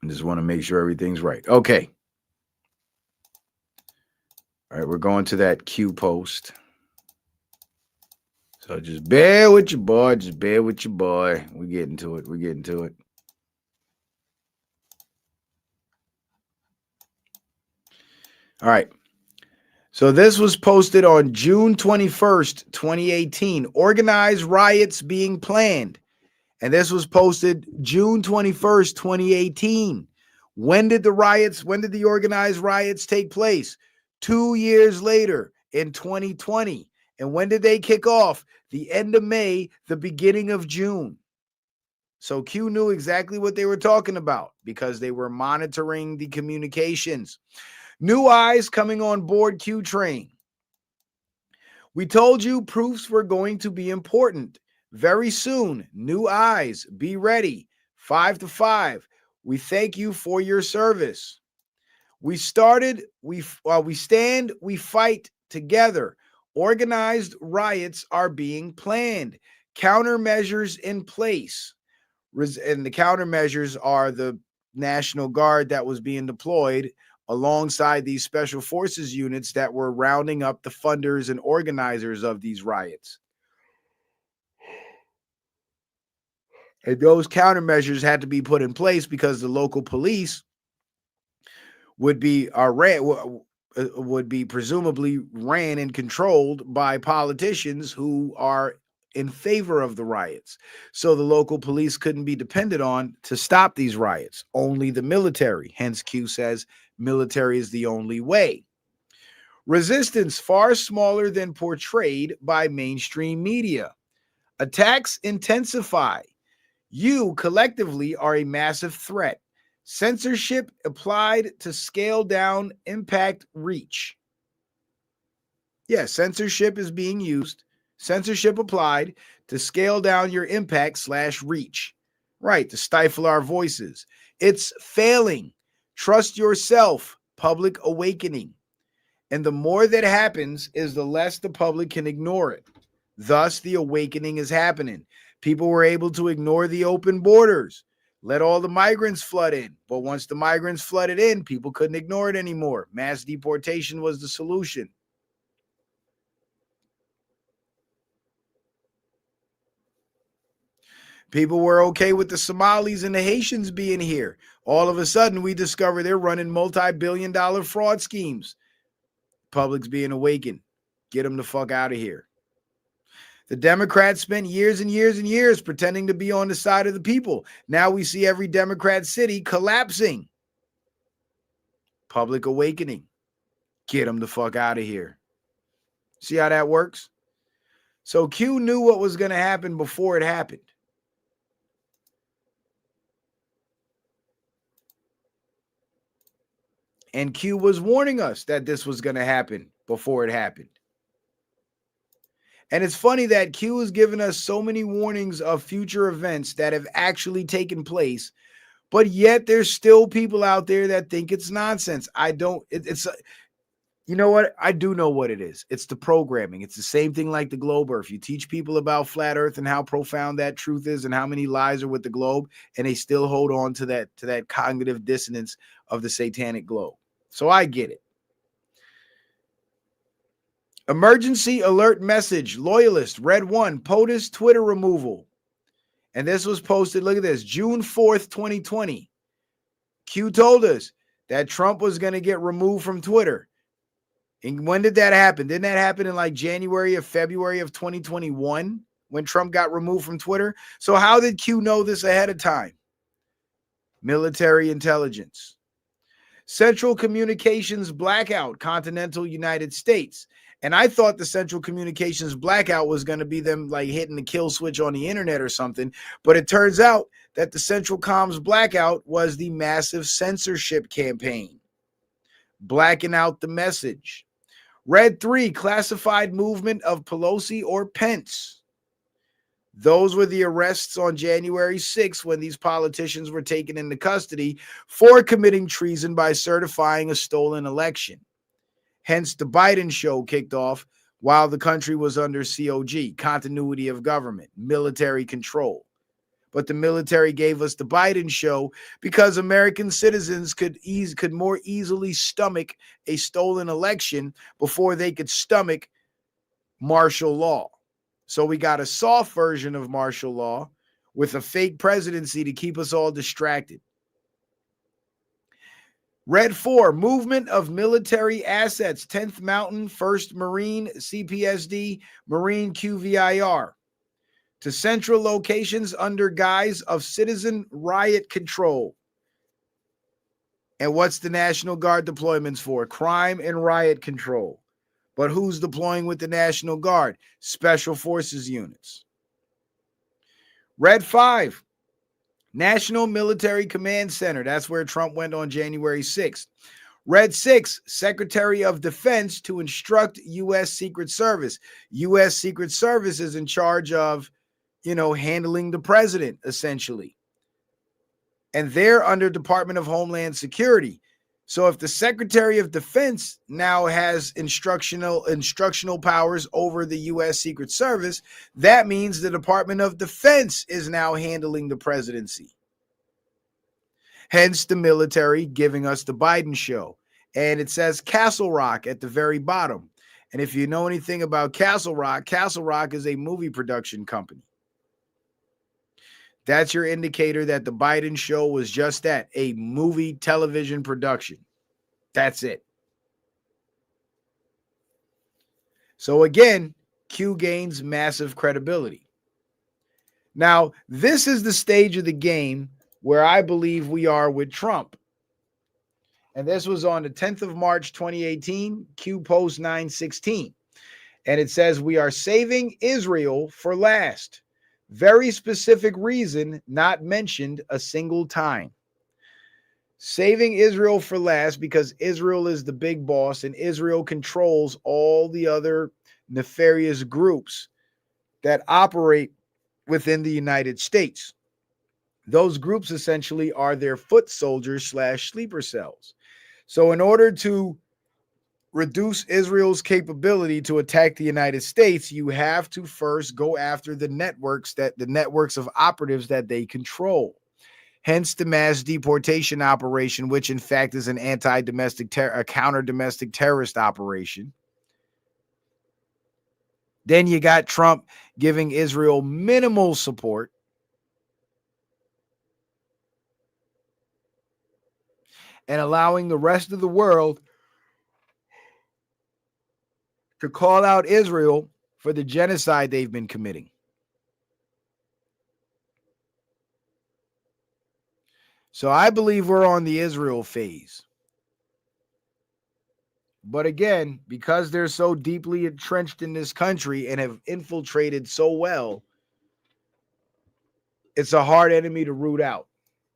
just want to make sure everything's right. Okay. All right, we're going to that Q post. So just bear with your boy. Just bear with your boy. We're getting to it. We're getting to it. All right. So this was posted on June 21st, 2018. Organized riots being planned. And this was posted June 21st, 2018. When did the organized riots take place? 2 years later in 2020. And when did they kick off? The end of May, the beginning of June. So Q knew exactly what they were talking about because they were monitoring the communications. New eyes coming on board Q train. We told you proofs were going to be important. Very soon, new eyes, be ready. 5 to 5. We thank you for your service. We stand, we fight together. Organized riots are being planned. Countermeasures in place. And the countermeasures are the National Guard that was being deployed alongside these special forces units that were rounding up the funders and organizers of these riots. And those countermeasures had to be put in place because the local police would be presumably ran and controlled by politicians who are in favor of the riots. So the local police couldn't be depended on to stop these riots. Only the military. Hence Q says military is the only way. Resistance far smaller than portrayed by mainstream media. Attacks intensify. You collectively are a massive threat. Censorship applied to scale down impact reach. Yeah, censorship is being used. Censorship applied to scale down your impact/reach. Right, to stifle our voices. It's failing. Trust yourself. Public awakening. And the more that happens is the less the public can ignore it. Thus, the awakening is happening. People were able to ignore the open borders, let all the migrants flood in. But once the migrants flooded in, people couldn't ignore it anymore. Mass deportation was the solution. People were okay with the Somalis and the Haitians being here. All of a sudden, we discover they're running multi-billion-dollar fraud schemes. Public's being awakened. Get them the fuck out of here. The Democrats spent years and years and years pretending to be on the side of the people. Now we see every Democrat city collapsing. Public awakening. Get them the fuck out of here. See how that works? So Q knew what was going to happen before it happened. And Q was warning us that this was going to happen before it happened. And it's funny that Q has given us so many warnings of future events that have actually taken place, but yet there's still people out there that think it's nonsense. You know what? I do know what it is. It's the programming. It's the same thing like the globe earth. You teach people about flat earth and how profound that truth is and how many lies are with the globe, and they still hold on to that cognitive dissonance of the satanic globe. So I get it. Emergency alert message. Loyalist, red 1, POTUS Twitter removal. And this was posted, look at this, June 4th, 2020. Q told us that Trump was going to get removed from Twitter. And when did that happen? Didn't that happen in like January or February of 2021 when Trump got removed from Twitter? So how did Q know this ahead of time? Military intelligence. Central Communications blackout, continental United States. And I thought the Central Communications blackout was going to be them like hitting the kill switch on the internet or something. But it turns out that the Central Comms blackout was the massive censorship campaign. Blacking out the message. Red 3, classified movement of Pelosi or Pence. Those were the arrests on January 6th when these politicians were taken into custody for committing treason by certifying a stolen election. Hence, the Biden show kicked off while the country was under COG, continuity of government, military control. but the military gave us the Biden show because American citizens could more easily stomach a stolen election before they could stomach martial law. So we got a soft version of martial law with a fake presidency to keep us all distracted. Red 4, movement of military assets, 10th Mountain, 1st Marine, CPSD, Marine QVIR, to central locations under guise of citizen riot control. And what's the National Guard deployments for? Crime and riot control. But who's deploying with the National Guard? Special Forces units. Red 5, National Military Command Center. That's where Trump went on January 6th. Red 6, Secretary of Defense to instruct U.S. Secret Service. U.S. Secret Service is in charge of, handling the president, essentially. And they're under Department of Homeland Security. So if the Secretary of Defense now has instructional powers over the U.S. Secret Service, that means the Department of Defense is now handling the presidency. Hence the military giving us the Biden show. And it says Castle Rock at the very bottom. And if you know anything about Castle Rock is a movie production company. That's your indicator that the Biden show was just that, a movie television production. That's it. So again, Q gains massive credibility. Now, this is the stage of the game where I believe we are with Trump. And this was on the 10th of March, 2018, Q Post 916. And it says, we are saving Israel for last. Very specific reason not mentioned a single time. Saving Israel for last because Israel is the big boss and Israel controls all the other nefarious groups that operate within the United States. Those groups essentially are their foot soldiers / sleeper cells. So in order to reduce Israel's capability to attack the United States, you have to first go after the networks of operatives that they control. Hence the mass deportation operation, which in fact is an counter-domestic terrorist operation. Then you got Trump giving Israel minimal support. And allowing the rest of the world to call out Israel for the genocide they've been committing. So I believe we're on the Israel phase. But again, because they're so deeply entrenched in this country and have infiltrated so well, it's a hard enemy to root out.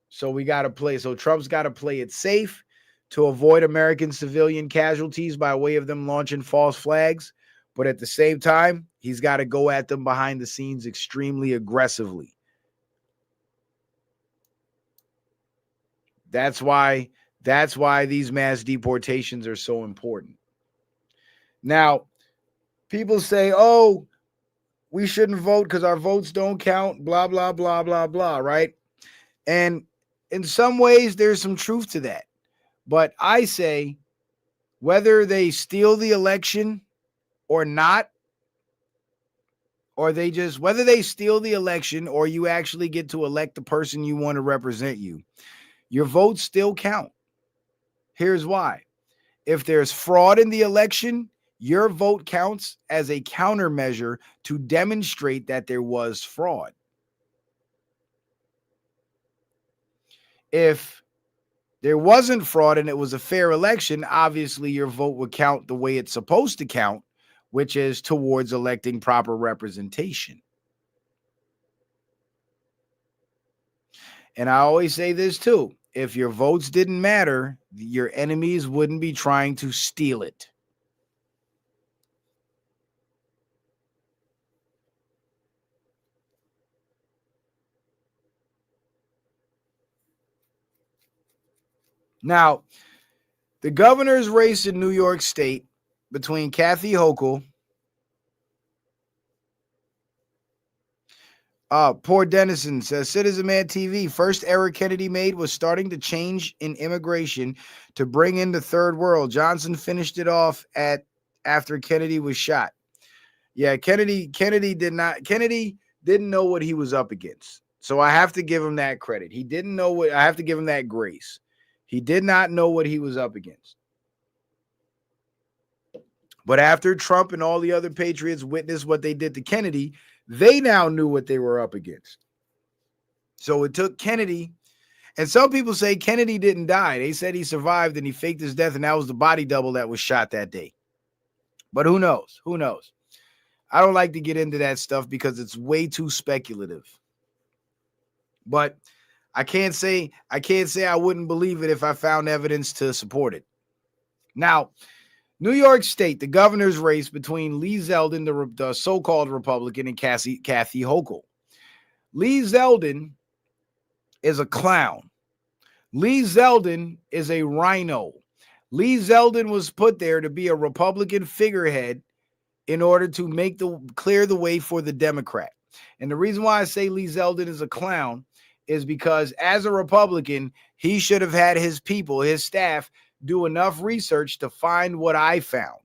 So Trump's got to play it safe to avoid American civilian casualties by way of them launching false flags. But at the same time, he's got to go at them behind the scenes extremely aggressively. That's why these mass deportations are so important. Now, people say, oh, we shouldn't vote because our votes don't count, blah, blah, blah, blah, blah, right? And in some ways, there's some truth to that. But I say, whether they steal the election or not, whether they steal the election or you actually get to elect the person you want to represent you, your votes still count. Here's why. If there's fraud in the election, your vote counts as a countermeasure to demonstrate that there was fraud. If there wasn't fraud and it was a fair election, obviously your vote would count the way it's supposed to count, which is towards electing proper representation. And I always say this too. If your votes didn't matter, your enemies wouldn't be trying to steal it. Now, the governor's race in New York State between Kathy Hochul Poor Dennison says Citizen Man TV. First error Kennedy made was starting to change in immigration to bring in the third world. Johnson finished it off after Kennedy was shot. Yeah, Kennedy didn't know what he was up against. So I have to give him that credit. He didn't know what I have to give him that grace. He did not know what he was up against. But after Trump and all the other patriots witnessed what they did to Kennedy, they now knew what they were up against. So it took Kennedy, and some people say Kennedy didn't die. They said he survived and he faked his death, and that was the body double that was shot that day. But who knows? Who knows? I don't like to get into that stuff because it's way too speculative. But I can't say I wouldn't believe it if I found evidence to support it. Now, New York State, the governor's race between Lee Zeldin, the so-called Republican, and Kathy Hochul. Lee Zeldin is a clown. Lee Zeldin is a rhino. Lee Zeldin was put there to be a Republican figurehead in order to clear the way for the Democrat. And the reason why I say Lee Zeldin is a clown is because as a Republican, he should have had his people, his staff, do enough research to find what I found,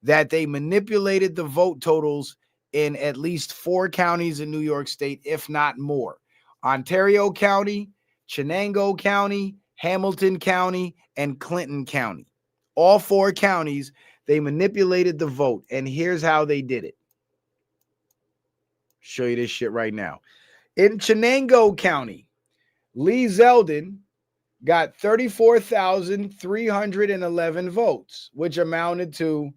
that they manipulated the vote totals in at least 4 counties in New York State, if not more. Ontario County, Chenango County, Hamilton County, and Clinton County. All 4 counties, they manipulated the vote, and here's how they did it. Show you this shit right now. In Chenango County, Lee Zeldin got 34,311 votes, which amounted to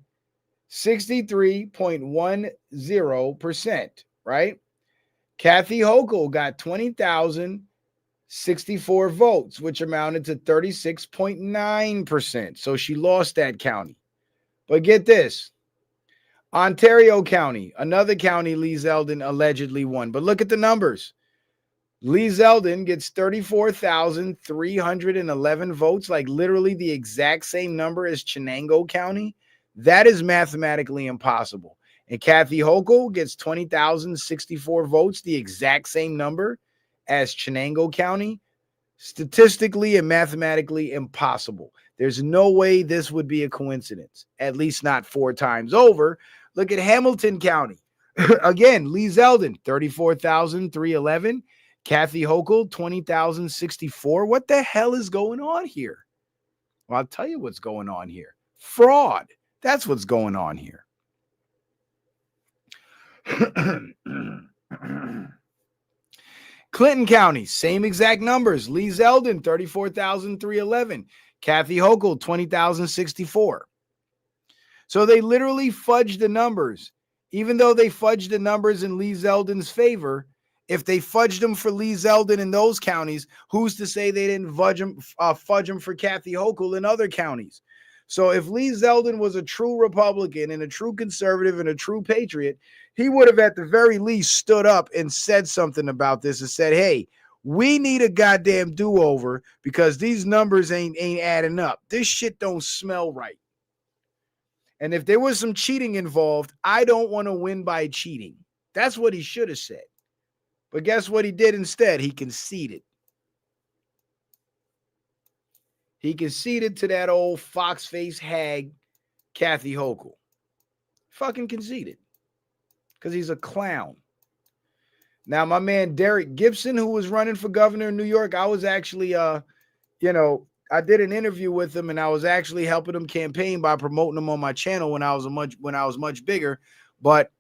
63.10%, right? Kathy Hochul got 20,064 votes, which amounted to 36.9%. So she lost that county. But get this. Ontario County, another county Lee Zeldin allegedly won. But look at the numbers. Lee Zeldin gets 34,311 votes, like literally the exact same number as Chenango County. That is mathematically impossible. And Kathy Hochul gets 20,064 votes, the exact same number as Chenango County. Statistically and mathematically impossible. There's no way this would be a coincidence, at least not 4 times over. Look at Hamilton County. Again, Lee Zeldin, 34,311. Kathy Hochul, 20,064. What the hell is going on here? Well, I'll tell you what's going on here. Fraud. That's what's going on here. Clinton County, same exact numbers. Lee Zeldin, 34,311. Kathy Hochul, 20,064. So they literally fudged the numbers. Even though they fudged the numbers in Lee Zeldin's favor, if they fudged them for Lee Zeldin in those counties, who's to say they didn't fudge them for Kathy Hochul in other counties? So if Lee Zeldin was a true Republican and a true conservative and a true patriot, he would have at the very least stood up and said something about this and said, hey, we need a goddamn do-over because these numbers ain't adding up. This shit don't smell right. And if there was some cheating involved, I don't want to win by cheating. That's what he should have said. But guess what he did instead? He conceded. He conceded to that old fox-faced hag, Kathy Hochul. Fucking conceded. Because he's a clown. Now, my man Derek Gibson, who was running for governor in New York, I was actually, I did an interview with him, and I was actually helping him campaign by promoting him on my channel when I was much bigger. But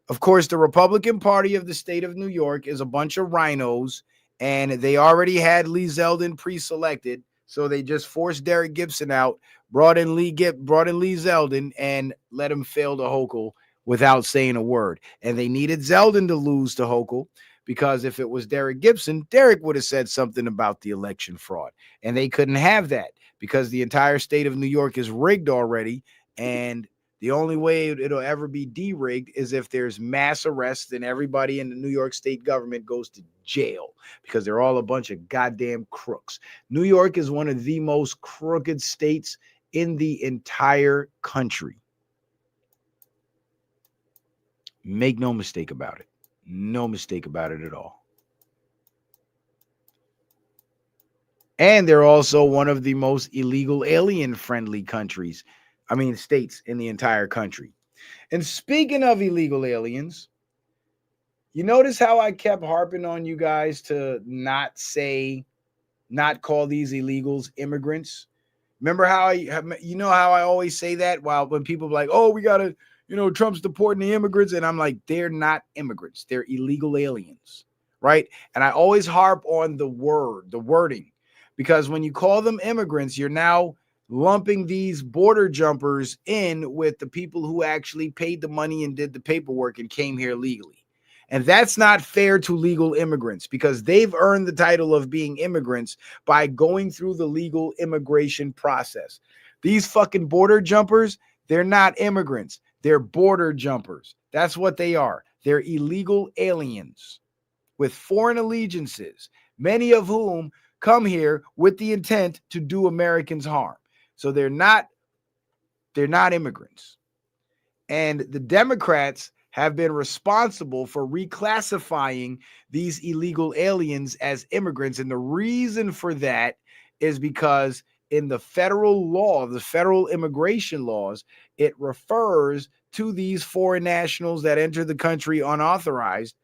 of course, the Republican Party of the state of New York is a bunch of rhinos, and they already had Lee Zeldin pre-selected, so they just forced Derek Gibson out, brought in Lee Zeldin, and let him fail to Hochul without saying a word. And they needed Zeldin to lose to Hochul, because if it was Derek Gibson, Derek would have said something about the election fraud, and they couldn't have that because the entire state of New York is rigged already, and the only way it'll ever be de-rigged is if there's mass arrests and everybody in the New York state government goes to jail because they're all a bunch of goddamn crooks. New York is one of the most crooked states in the entire country. Make no mistake about it. No mistake about it at all. And they're also one of the most illegal alien friendly countries. I mean, states in the entire country. And speaking of illegal aliens, you notice how I kept harping on you guys to not call these illegals immigrants? Remember how how I always say that while when people are like, oh, we got to, Trump's deporting the immigrants. And I'm like, they're not immigrants. They're illegal aliens. Right. And I always harp on the wording, because when you call them immigrants, you're now lumping these border jumpers in with the people who actually paid the money and did the paperwork and came here legally. And that's not fair to legal immigrants, because they've earned the title of being immigrants by going through the legal immigration process. These fucking border jumpers, they're not immigrants. They're border jumpers. That's what they are. They're illegal aliens with foreign allegiances, many of whom come here with the intent to do Americans harm. So they're not immigrants. And the Democrats have been responsible for reclassifying these illegal aliens as immigrants. And the reason for that is because in the federal law, the federal immigration laws, it refers to these foreign nationals that enter the country unauthorized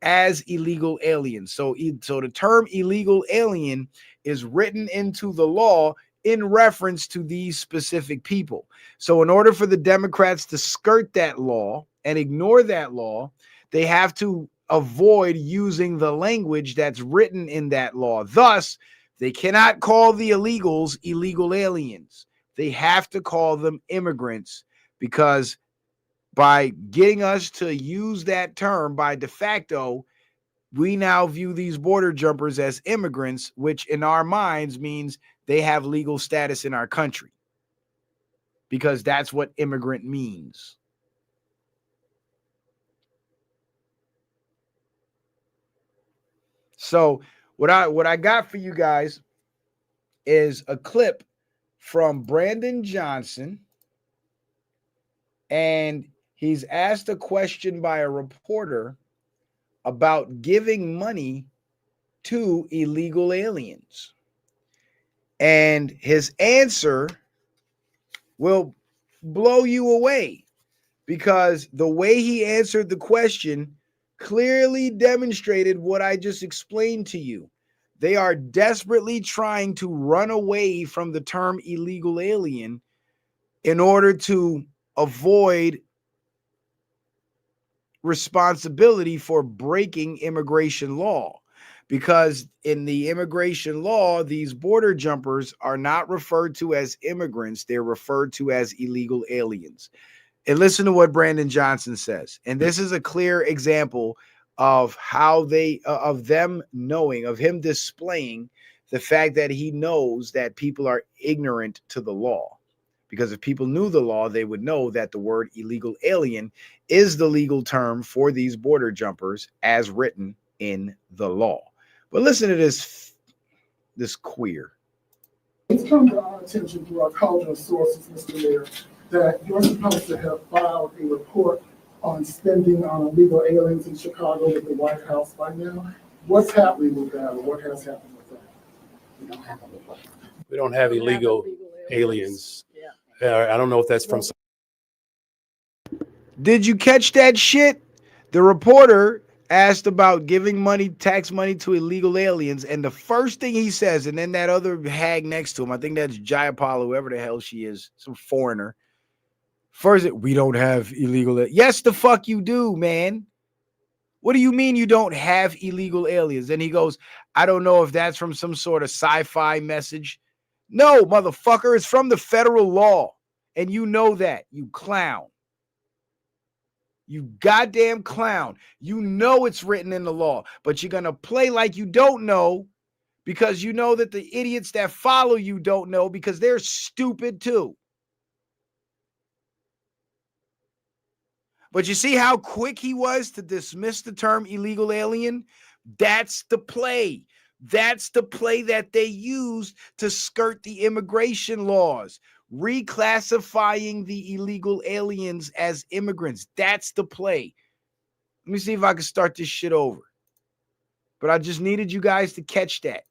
as illegal aliens. So the term illegal alien is written into the law in reference to these specific people. So in order for the Democrats to skirt that law and ignore that law, they have to avoid using the language that's written in that law. Thus, they cannot call the illegals illegal aliens. They have to call them immigrants, because by getting us to use that term by de facto, we now view these border jumpers as immigrants, which in our minds means they have legal status in our country, because that's what immigrant means. So what I got for you guys is a clip from Brandon Johnson, and he's asked a question by a reporter about giving money to illegal aliens. And his answer will blow you away, because the way he answered the question clearly demonstrated what I just explained to you. They are desperately trying to run away from the term illegal alien in order to avoid responsibility for breaking immigration law. Because in the immigration law, these border jumpers are not referred to as immigrants. They're referred to as illegal aliens. And listen to what Brandon Johnson says. And this is a clear example of how of him displaying the fact that he knows that people are ignorant to the law. Because if people knew the law, they would know that the word illegal alien is the legal term for these border jumpers as written in the law. But listen to this queer. It's come to our attention through our cultural sources, Mr. Mayor, that you're supposed to have filed a report on spending on illegal aliens in Chicago with the White House by now. What's happening with that, or what has happened with that? We don't have illegal aliens. I don't know if that's from. Did you catch that shit? The reporter asked about giving money, tax money to illegal aliens, and the first thing he says, and then that other hag next to him, I think that's Jayapala, whoever the hell she is, some foreigner. First, we don't have illegal. Yes, the fuck you do, man. What do you mean you don't have illegal aliens? Then he goes, I don't know if that's from some sort of sci-fi message. No, motherfucker, it's from the federal law. And you know that, you clown. You goddamn clown. You know it's written in the law, but you're going to play like you don't know, because you know that the idiots that follow you don't know, because they're stupid too. But you see how quick he was to dismiss the term illegal alien? That's the play. That's the play that they used to skirt the immigration laws, reclassifying the illegal aliens as immigrants. That's the play. Let me see if I can start this shit over. But I just needed you guys to catch that.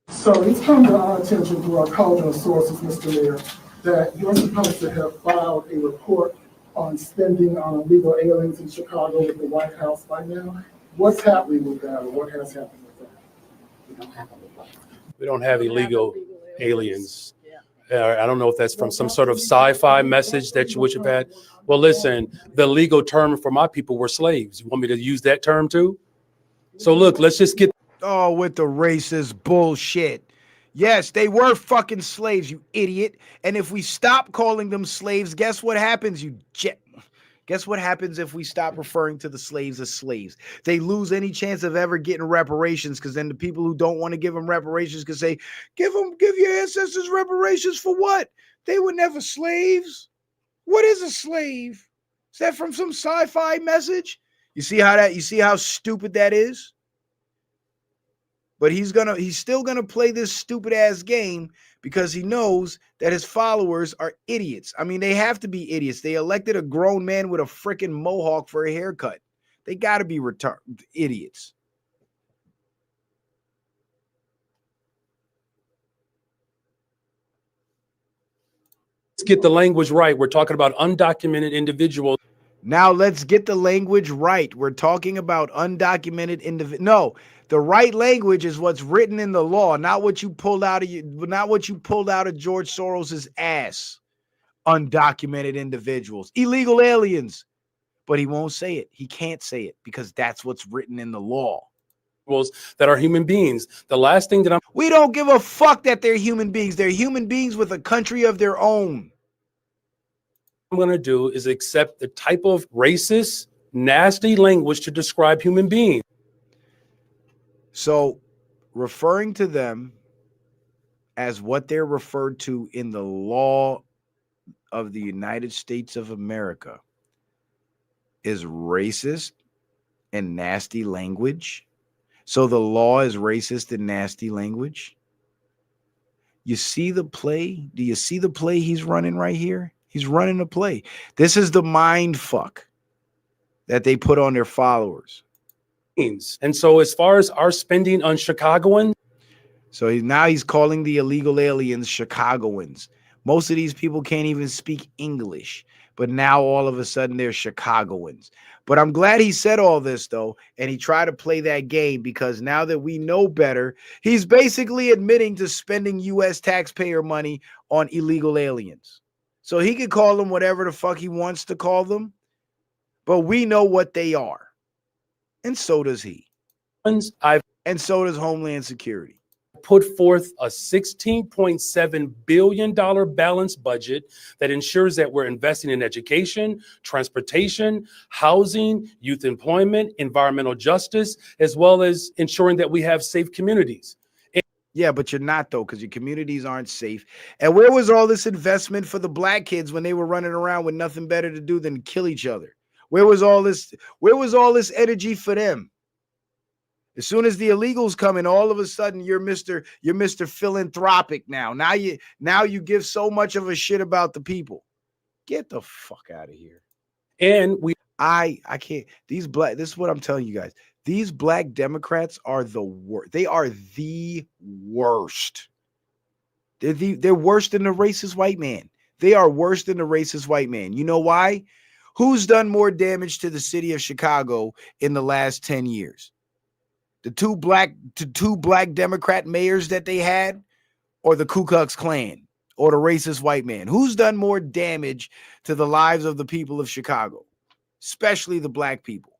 So it's come to our attention through our cultural sources, Mr. Mayor, that you're supposed to have filed a report on spending on illegal aliens in Chicago with the White House by now. What's happening with that, or what has happened with that? We don't have illegal aliens. I don't know if that's from some sort of sci-fi message that you would have had. Well, listen, the legal term for my people were slaves. You want me to use that term too? So look, let's just get. Oh, with the racist bullshit. Yes, they were fucking slaves, you idiot. And if we stop calling them slaves, guess what happens, you jet? Guess what happens if we stop referring to the slaves as slaves? They lose any chance of ever getting reparations, because then the people who don't want to give them reparations can say, give your ancestors reparations for what? They were never slaves. What is a slave? Is that from some sci-fi message? You see how stupid that is? But he's still gonna play this stupid ass game because he knows that his followers are idiots. I mean, they have to be idiots. They elected a grown man with a freaking mohawk for a haircut. They got to be idiots. Let's get the language right. We're talking about undocumented individuals. Now let's get the language right. We're talking about undocumented individuals. No, the right language is what's written in the law, not what you pulled out of George Soros's ass. Undocumented individuals, illegal aliens. But he won't say it. He can't say it because that's what's written in the law. That are human beings. The last thing that we don't give a fuck that they're human beings. They're human beings with a country of their own. I'm going to do is accept the type of racist, nasty language to describe human beings. So referring to them as what they're referred to in the law of the United States of America is racist and nasty language. So the law is racist and nasty language. You see the play? Do you see the play he's running right here? He's running a play. This is the mind fuck that they put on their followers. And so as far as our spending on Chicagoans. So now he's calling the illegal aliens Chicagoans. Most of these people can't even speak English, but now all of a sudden they're Chicagoans. But I'm glad he said all this, though, and he tried to play that game because now that we know better, he's basically admitting to spending U.S. taxpayer money on illegal aliens. So he could call them whatever the fuck he wants to call them, but we know what they are. And so does he. And so does Homeland Security. Put forth a $16.7 billion balanced budget that ensures that we're investing in education, transportation, housing, youth employment, environmental justice, as well as ensuring that we have safe communities. Yeah, but you're not, though, because your communities aren't safe. And where was all this investment for the black kids when they were running around with nothing better to do than kill each other? Where was all this energy for them? As soon as the illegals come in, all of a sudden you're Mr. Philanthropic now. Now you give so much of a shit about the people. Get the fuck out of here. And I can't. This is what I'm telling you guys. These black Democrats are the worst. They are the worst. They're worse than the racist white man. They are worse than the racist white man. You know why? Who's done more damage to the city of Chicago in the last 10 years? The two black Democrat mayors that they had, or the Ku Klux Klan, or the racist white man? Who's done more damage to the lives of the people of Chicago, especially the black people?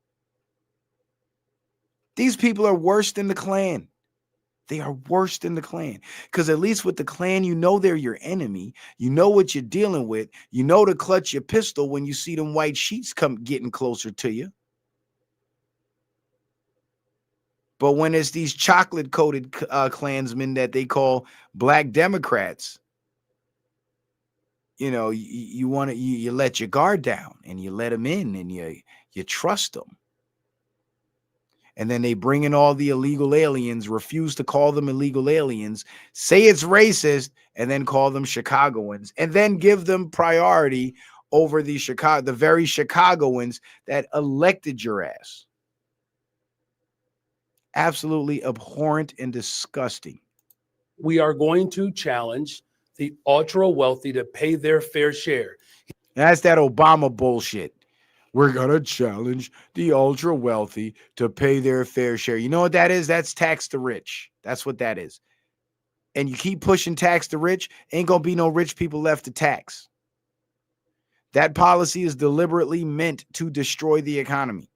These people are worse than the Klan. They are worse than the Klan. Because at least with the Klan, you know they're your enemy. You know what you're dealing with. You know to clutch your pistol when you see them white sheets come getting closer to you. But when it's these chocolate-coated Klansmen that they call black Democrats, you know, you let your guard down and you let them in and you trust them. And then they bring in all the illegal aliens, refuse to call them illegal aliens, say it's racist, and then call them Chicagoans, and then give them priority over the very Chicagoans that elected your ass. Absolutely abhorrent and disgusting. We are going to challenge the ultra wealthy to pay their fair share. That's that Obama bullshit. We're going to challenge the ultra wealthy to pay their fair share. You know what that is? That's tax the rich. That's what that is. And you keep pushing tax the rich, ain't going to be no rich people left to tax. That policy is deliberately meant to destroy the economy,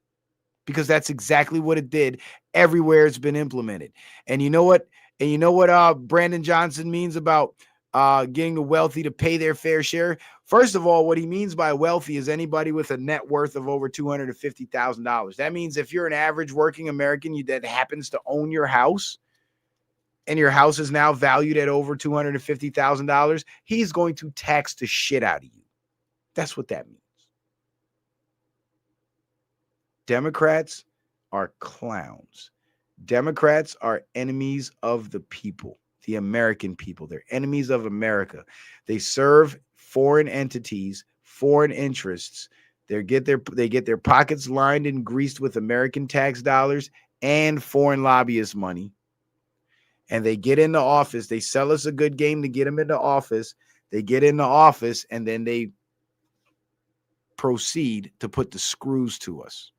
because that's exactly what it did everywhere it's been implemented. And you know what? Brandon Johnson means about getting the wealthy to pay their fair share. First of all, what he means by wealthy is anybody with a net worth of over $250,000. That means if you're an average working American that happens to own your house, and your house is now valued at over $250,000, he's going to tax the shit out of you. That's what that means. Democrats are clowns. Democrats are enemies of the people, the American people. They're enemies of America. They serve foreign entities, foreign interests. They get their pockets lined and greased with American tax dollars and foreign lobbyist money. And they get into office. They sell us a good game to get them into office. They get into office, and then they proceed to put the screws to us.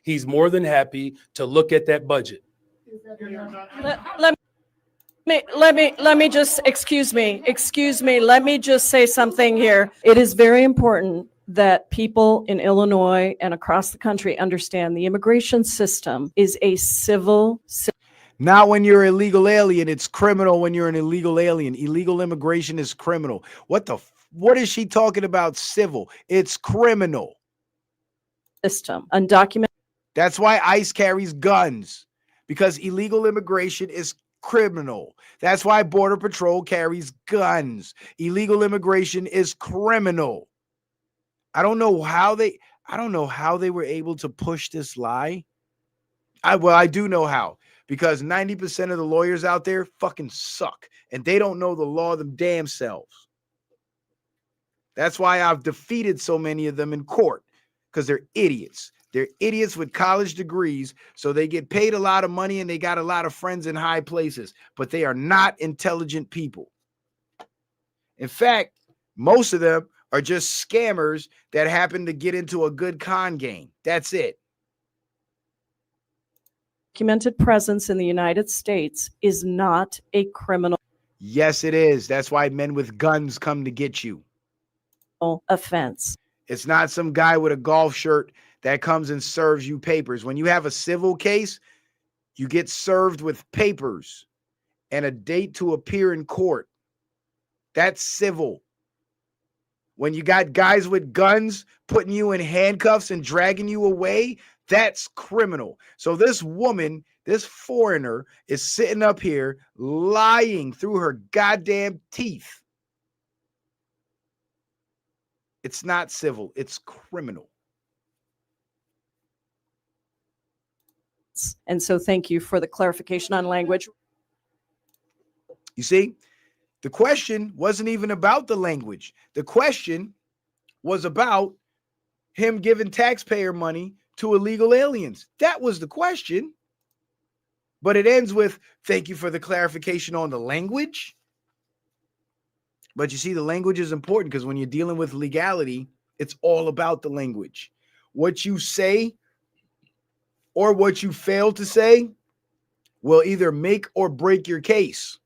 He's more than happy to look at that budget. Let me just, excuse me, let me just say something here. It is very important that people in Illinois and across the country understand the immigration system is a civil system. Not when you're an illegal alien. It's criminal when you're an illegal alien. Illegal immigration is criminal. What is she talking about? Civil. It's criminal. System. Undocumented. That's why ICE carries guns, because illegal immigration is criminal. That's why Border Patrol carries guns. Illegal immigration is criminal. I don't know how they were able to push this lie. I do know how. Because 90% of the lawyers out there fucking suck, and they don't know the law them damn selves. That's why I've defeated so many of them in court, because they're idiots. They're idiots with college degrees, so they get paid a lot of money and they got a lot of friends in high places, but they are not intelligent people. In fact, most of them are just scammers that happen to get into a good con game. That's it. Documented presence in the United States is not a criminal. Yes, it is. That's why men with guns come to get you. Offense. It's not some guy with a golf shirt that comes and serves you papers. When you have a civil case, you get served with papers and a date to appear in court. That's civil. When you got guys with guns putting you in handcuffs and dragging you away, that's criminal. So this woman, this foreigner, is sitting up here lying through her goddamn teeth. It's not civil, it's criminal. And so thank you for the clarification on language. You see, the question wasn't even about the language. The question was about him giving taxpayer money to illegal aliens. That was the question. But it ends with, thank you for the clarification on the language. But you see, the language is important, because when you're dealing with legality, it's all about the language. What you say or what you fail to say will either make or break your case,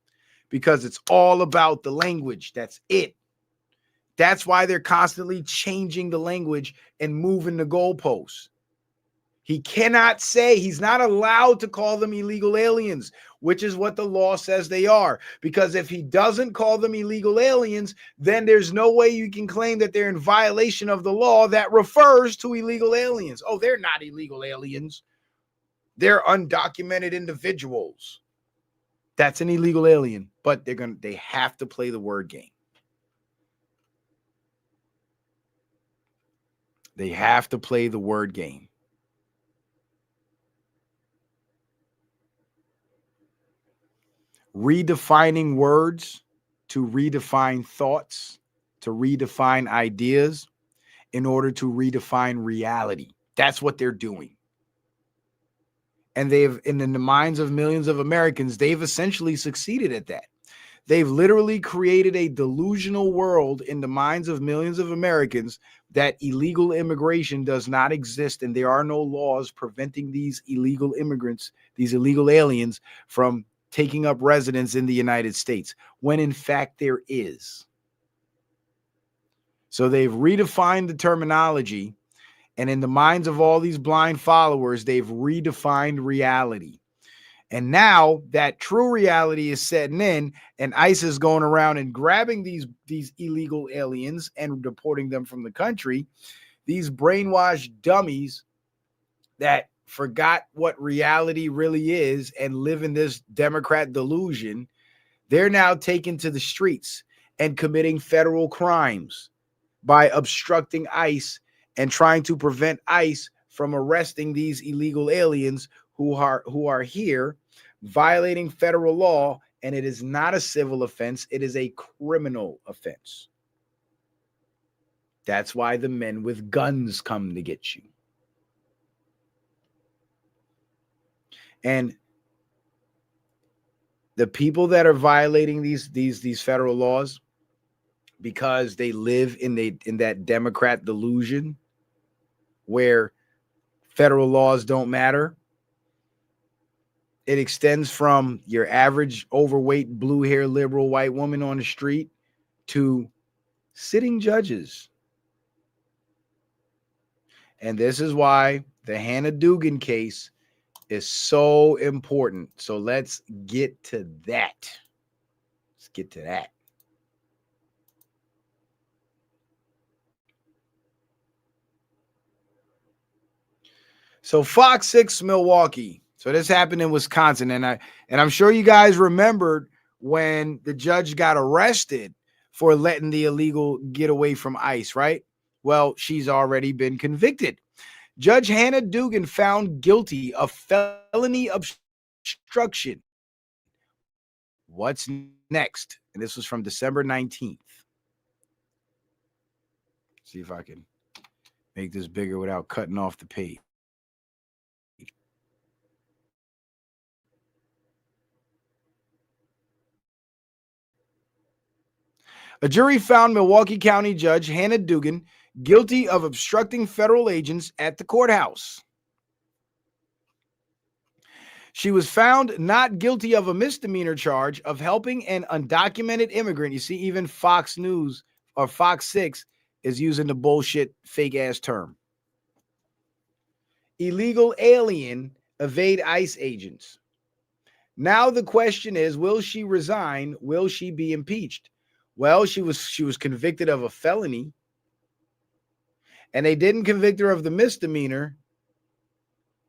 because it's all about the language. That's it. That's why they're constantly changing the language and moving the goalposts. He cannot say, he's not allowed to call them illegal aliens, which is what the law says they are. Because if he doesn't call them illegal aliens, then there's no way you can claim that they're in violation of the law that refers to illegal aliens. Oh, they're not illegal aliens. They're undocumented individuals. That's an illegal alien, but they have to play the word game. They have to play the word game. Redefining words to redefine thoughts, to redefine ideas. in order to redefine reality. That's what they're doing. And they've, in the minds of millions of Americans, they've essentially succeeded at that. They've literally created a delusional world in the minds of millions of Americans that illegal immigration does not exist and there are no laws preventing these illegal immigrants, these illegal aliens, from taking up residence in the United States, when in fact there is. So they've redefined the terminology, and in the minds of all these blind followers, they've redefined reality. And now that true reality is setting in, and ICE is going around and grabbing these illegal aliens and deporting them from the country, these brainwashed dummies that forgot what reality really is and live in this Democrat delusion, they're now taken to the streets and committing federal crimes by obstructing ICE and trying to prevent ICE from arresting these illegal aliens who are here violating federal law. And it is not a civil offense, it is a criminal offense. That's why the men with guns come to get you. And the people that are violating these federal laws because they live in that Democrat delusion where federal laws don't matter. It extends from your average overweight, blue-haired, liberal white woman on the street to sitting judges. And this is why the Hannah Dugan case is so important. So let's get to that. Let's get to that. So Fox 6 Milwaukee. So this happened in Wisconsin, and I'm sure you guys remembered when the judge got arrested for letting the illegal get away from ICE, right? Well, she's already been convicted. Judge Hannah Dugan found guilty of felony obstruction. What's next? And this was from December 19th. See if I can make this bigger without cutting off the page. A jury found Milwaukee County Judge Hannah Dugan guilty of obstructing federal agents at the courthouse. She was found not guilty of a misdemeanor charge of helping an undocumented immigrant. You see, even Fox News or Fox 6 is using the bullshit fake ass term. Illegal alien evade ICE agents. Now the question is, will she resign? Will she be impeached? Well, she was convicted of a felony, and they didn't convict her of the misdemeanor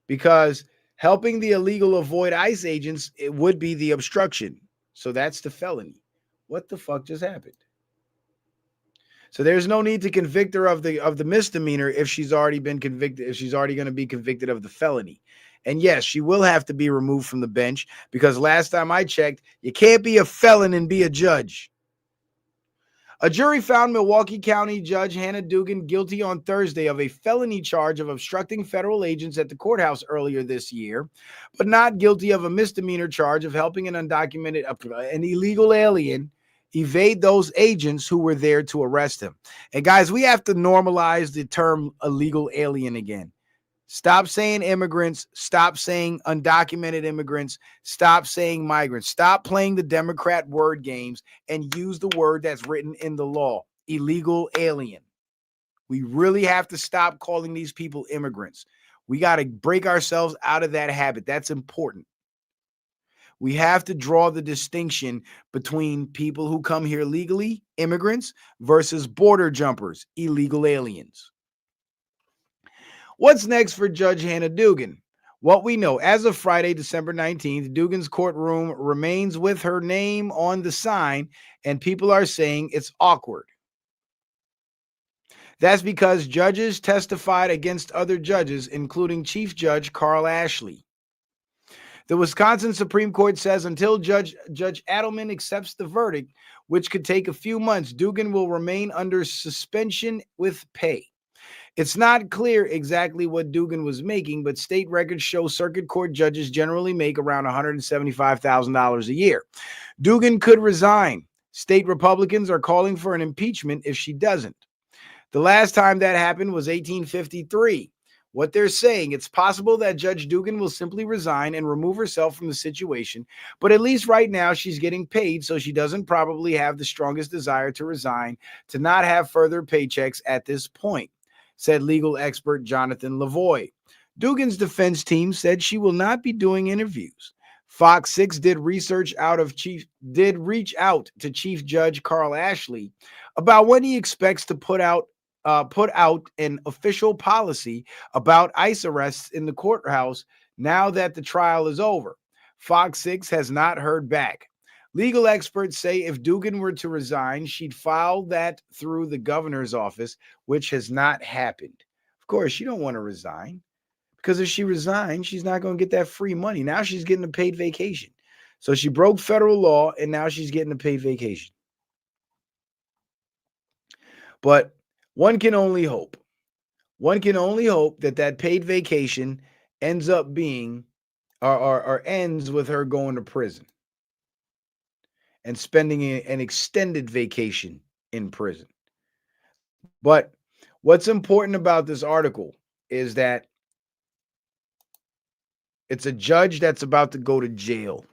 because helping the illegal avoid ICE agents, it would be the obstruction. So that's the felony. What the fuck just happened? So there's no need to convict her of the misdemeanor if she's already been convicted, if she's already going to be convicted of the felony. And yes, she will have to be removed from the bench because last time I checked, you can't be a felon and be a judge. A jury found Milwaukee County Judge Hannah Dugan guilty on Thursday of a felony charge of obstructing federal agents at the courthouse earlier this year, but not guilty of a misdemeanor charge of helping an illegal alien evade those agents who were there to arrest him. And guys, we have to normalize the term illegal alien again. Stop saying immigrants. Stop saying undocumented immigrants. Stop saying migrants. Stop playing the Democrat word games and use the word that's written in the law. Illegal alien. We really have to stop calling these people immigrants. We got to break ourselves out of that habit. That's important. We have to draw the distinction between people who come here legally, immigrants, versus border jumpers, illegal aliens. What's next for Judge Hannah Dugan? What we know, as of Friday, December 19th, Dugan's courtroom remains with her name on the sign, and people are saying it's awkward. That's because judges testified against other judges, including Chief Judge Carl Ashley. The Wisconsin Supreme Court says until Judge Adelman accepts the verdict, which could take a few months, Dugan will remain under suspension with pay. It's not clear exactly what Dugan was making, but state records show circuit court judges generally make around $175,000 a year. Dugan could resign. State Republicans are calling for an impeachment if she doesn't. The last time that happened was 1853. What they're saying, it's possible that Judge Dugan will simply resign and remove herself from the situation, but at least right now she's getting paid, so she doesn't probably have the strongest desire to resign to not have further paychecks at this point, said legal expert Jonathan Lavoie. Dugan's defense team said she will not be doing interviews. Fox 6 did reach out to Chief Judge Carl Ashley about when he expects to put out an official policy about ICE arrests in the courthouse now that the trial is over. Fox 6 has not heard back. Legal experts say if Dugan were to resign, she'd file that through the governor's office, which has not happened. Of course, she don't want to resign because if she resigns, she's not going to get that free money. Now she's getting a paid vacation. So she broke federal law and now she's getting a paid vacation. But one can only hope. One can only hope that that paid vacation ends up being or ends with her going to prison and spending an extended vacation in prison. But what's important about this article is that it's a judge that's about to go to jail.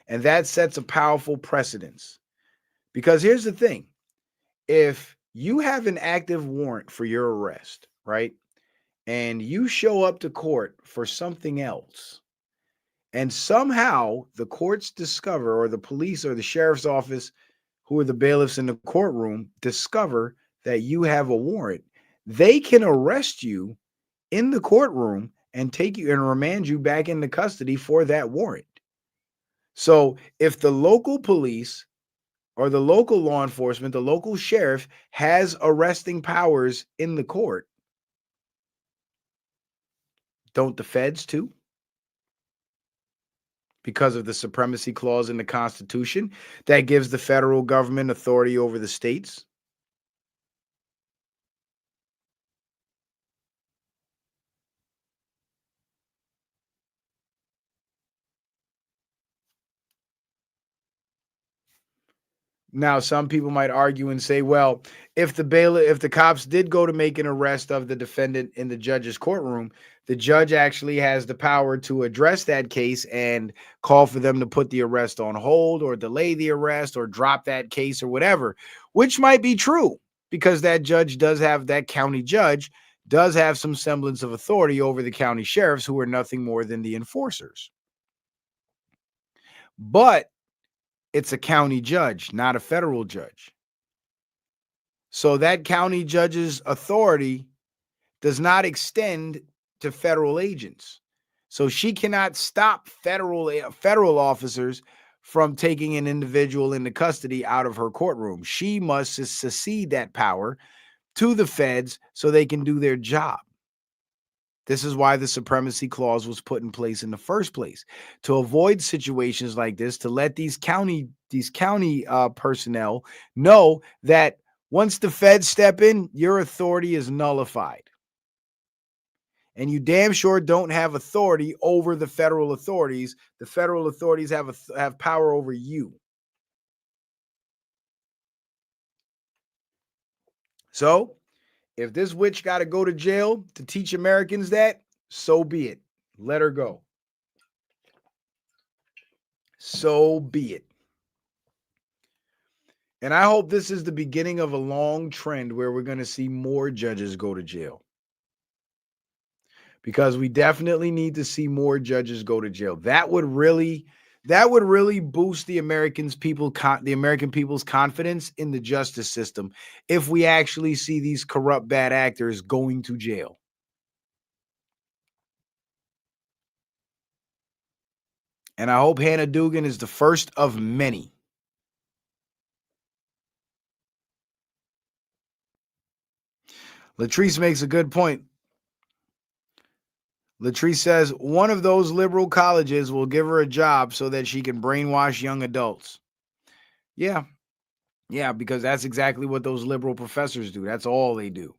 And that sets a powerful precedence. Because here's the thing. If you have an active warrant for your arrest, right? And you show up to court for something else, and somehow the courts discover, or the police or the sheriff's office, who are the bailiffs in the courtroom, discover that you have a warrant, they can arrest you in the courtroom and take you and remand you back into custody for that warrant. So if the local police or the local law enforcement, the local sheriff has arresting powers in the court, don't the feds too? Because of the supremacy clause in the Constitution that gives the federal government authority over the states. Now, some people might argue and say, well, if the cops did go to make an arrest of the defendant in the judge's courtroom, the judge actually has the power to address that case and call for them to put the arrest on hold or delay the arrest or drop that case or whatever, which might be true because that county judge does have some semblance of authority over the county sheriffs, who are nothing more than the enforcers. But it's a county judge, not a federal judge. So that county judge's authority does not extend to federal agents. So she cannot stop federal officers from taking an individual into custody out of her courtroom. She must secede that power to the feds so they can do their job. This is why the supremacy clause was put in place in the first place, to avoid situations like this, to let these county personnel know that once the feds step in, your authority is nullified. And you damn sure don't have authority over the federal authorities. The federal authorities have power over you. So, if this witch got to go to jail to teach Americans that, so be it. Let her go. So be it. And I hope this is the beginning of a long trend where we're going to see more judges go to jail. Because we definitely need to see more judges go to jail. That would really boost the American people's confidence in the justice system if we actually see these corrupt bad actors going to jail. And I hope Hannah Dugan is the first of many. Latrice makes a good point. Latrice says one of those liberal colleges will give her a job so that she can brainwash young adults. Yeah, because that's exactly what those liberal professors do. That's all they do.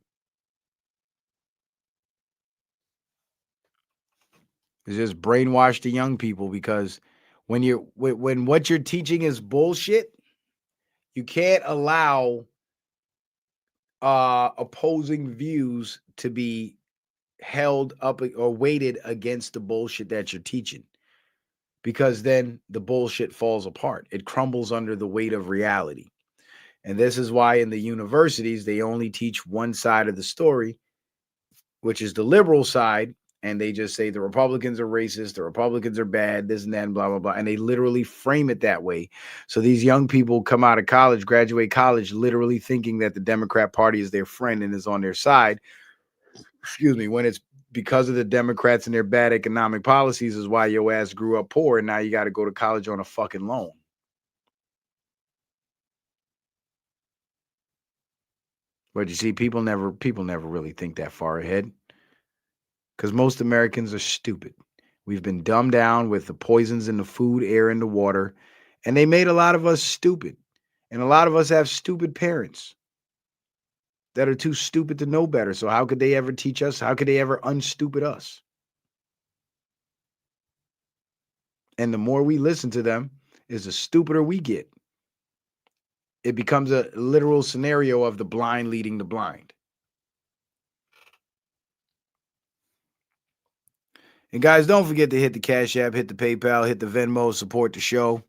It's just brainwash the young people, because when what you're teaching is bullshit, you can't allow opposing views to be held up or weighted against the bullshit that you're teaching, because then the bullshit falls apart. It crumbles under the weight of reality. And this is why in the universities, they only teach one side of the story, which is the liberal side. And they just say the Republicans are racist, the Republicans are bad, this and that, and blah, blah, blah. And they literally frame it that way. So these young people come out of college, graduate college, literally thinking that the Democrat Party is their friend and is on their side. Excuse me, when it's because of the Democrats and their bad economic policies is why your ass grew up poor, and now you got to go to college on a fucking loan. But you see, people never really think that far ahead, because most Americans are stupid. We've been dumbed down with the poisons in the food, air, and the water, and they made a lot of us stupid. And a lot of us have stupid parents that are too stupid to know better. So how could they ever teach us? How could they ever unstupid us? And the more we listen to them, is the stupider we get. It becomes a literal scenario of the blind leading the blind. And guys, don't forget to hit the Cash App, hit the PayPal, hit the Venmo, support the show.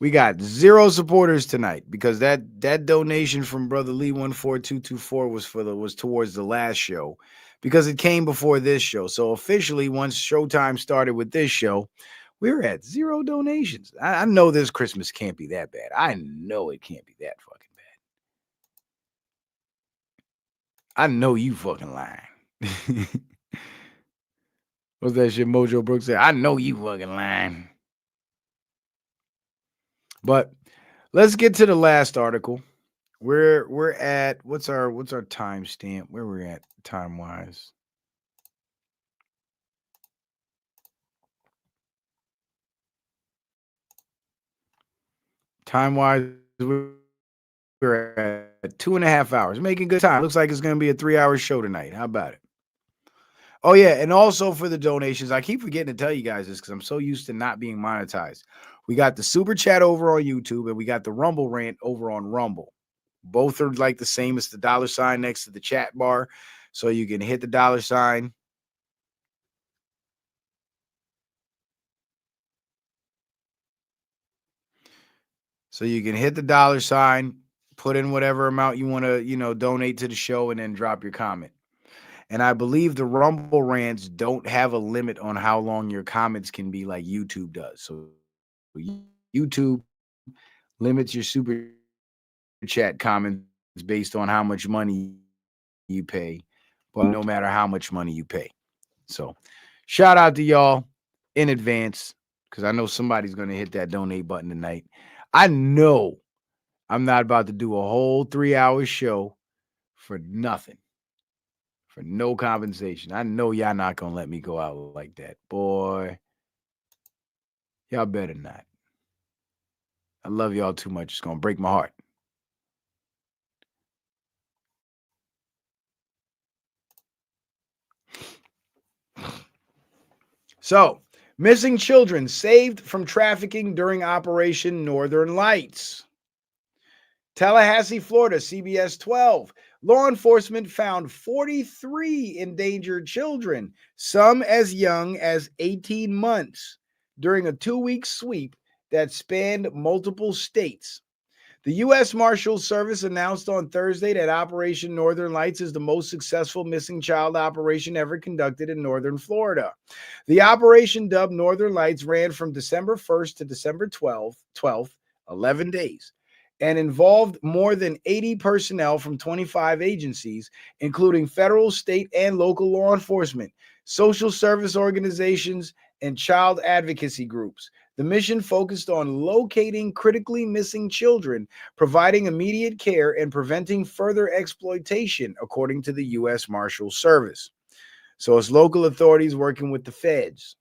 We got 0 supporters tonight, because that donation from Brother Lee 14224 was towards the last show, because it came before this show. So officially, once Showtime started with this show, we're at 0 donations. I know this Christmas can't be that bad. I know it can't be that fucking bad. I know you fucking lying. What's that shit Mojo Brooks said? I know you fucking lying. But let's get to the last article. We're at what's our timestamp? Where we're at time wise? Time wise, we're at 2.5 hours. Making good time. Looks like it's gonna be a 3-hour show tonight. How about it? Oh yeah, and also for the donations, I keep forgetting to tell you guys this because I'm so used to not being monetized. We got the super chat over on YouTube, and we got the Rumble rant over on Rumble. Both are like the same as the $ next to the chat bar. So you can hit the $. So you can hit the $, put in whatever amount you want to, donate to the show, and then drop your comment. And I believe the Rumble rants don't have a limit on how long your comments can be like YouTube does. So YouTube limits your super chat comments based on how much money you pay, but no matter how much money you pay. So shout out to y'all in advance, because I know somebody's going to hit that donate button tonight. I know I'm not about to do a whole 3-hour show for nothing, for no compensation. I know y'all not going to let me go out like that. Boy, y'all better not. I love y'all too much. It's going to break my heart. So, missing children saved from trafficking during Operation Northern Lights. Tallahassee, Florida, CBS 12. Law enforcement found 43 endangered children, some as young as 18 months, during a 2-week sweep that spanned multiple states. The U.S. Marshals Service announced on Thursday that Operation Northern Lights is the most successful missing child operation ever conducted in northern Florida. The operation, dubbed Northern Lights, ran from December 1st to December 12th, 11 days, and involved more than 80 personnel from 25 agencies, including federal, state, and local law enforcement, social service organizations, and child advocacy groups. The mission focused on locating critically missing children, providing immediate care, and preventing further exploitation, according to the U.S. Marshals Service. So it's local authorities working with the feds.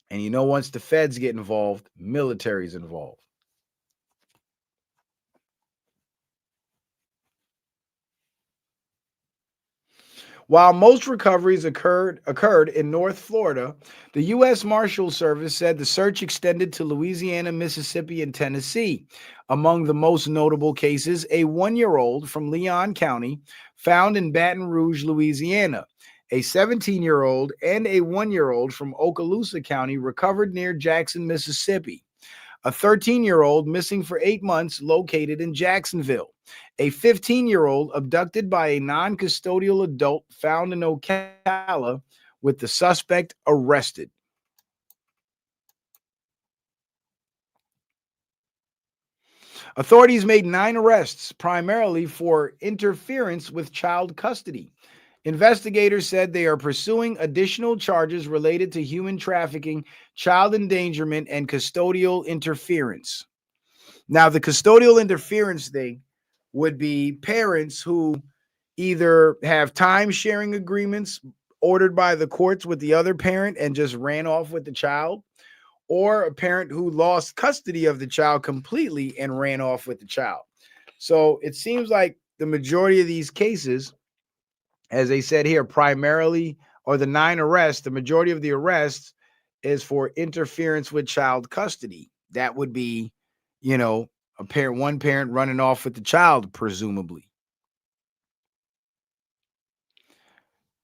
And once the feds get involved, military's involved. While most recoveries occurred in North Florida, the U.S. Marshals Service said the search extended to Louisiana, Mississippi, and Tennessee. Among the most notable cases, a 1-year-old from Leon County found in Baton Rouge, Louisiana. A 17-year-old and a 1-year-old from Okaloosa County recovered near Jackson, Mississippi. A 13-year-old missing for 8 months located in Jacksonville. A 15-year-old abducted by a non-custodial adult found in Ocala, with the suspect arrested. Authorities made 9 arrests, primarily for interference with child custody. Investigators said they are pursuing additional charges related to human trafficking, child endangerment, and custodial interference. Now, the custodial interference thing would be parents who either have time sharing agreements ordered by the courts with the other parent and just ran off with the child, or a parent who lost custody of the child completely and ran off with the child. So it seems like the majority of these cases, as they said here, primarily, or the 9 arrests, the majority of the arrests is for interference with child custody. That would be, one parent running off with the child, presumably.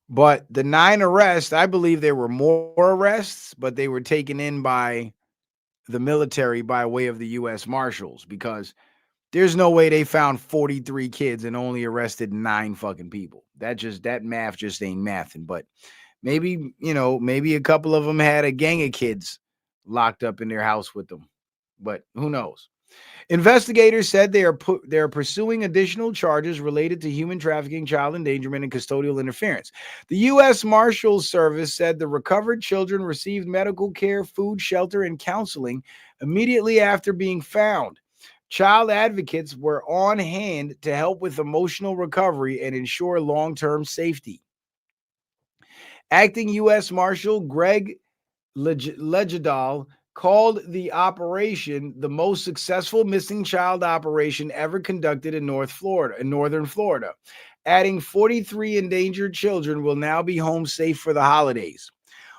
But the 9 arrests, I believe there were more arrests, but they were taken in by the military by way of the U.S. Marshals, because there's no way they found 43 kids and only arrested 9 fucking people. That math just ain't mathing. But maybe, maybe a couple of them had a gang of kids locked up in their house with them. But who knows? Investigators said they are pursuing additional charges related to human trafficking, child endangerment, and custodial interference. The U.S. Marshals Service said the recovered children received medical care, food, shelter, and counseling immediately after being found. Child advocates were on hand to help with emotional recovery and ensure long-term safety. Acting U.S. Marshal Greg Legedal called the operation the most successful missing child operation ever conducted in northern Florida, adding 43 endangered children will now be home safe for the holidays.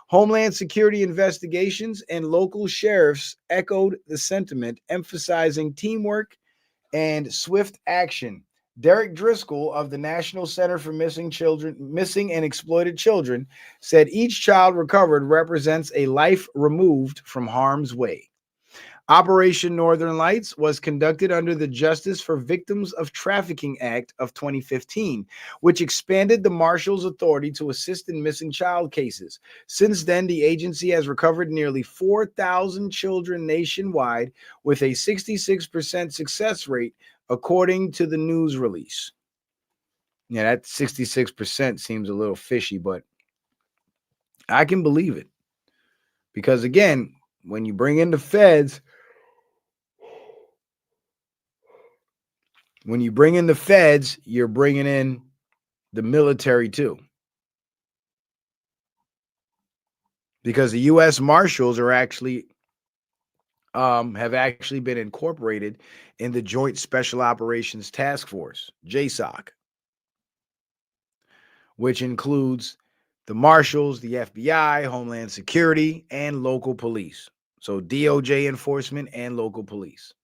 Homeland Security investigations and local sheriffs echoed the sentiment, emphasizing teamwork and swift action. Derek Driscoll of the National Center for Missing and Exploited Children said each child recovered represents a life removed from harm's way. Operation Northern Lights was conducted under the Justice for Victims of Trafficking Act of 2015, which expanded the Marshals' authority to assist in missing child cases. Since then, the agency has recovered nearly 4,000 children nationwide with a 66% success rate, according to the news release. Yeah, that 66% seems a little fishy, but I can believe it. Because again, when you bring in the feds, you're bringing in the military too. Because the U.S. Marshals are actually have actually been incorporated in the Joint Special Operations Task Force, JSOC, which includes the Marshals, the FBI, Homeland Security, and local police. So DOJ enforcement and local police.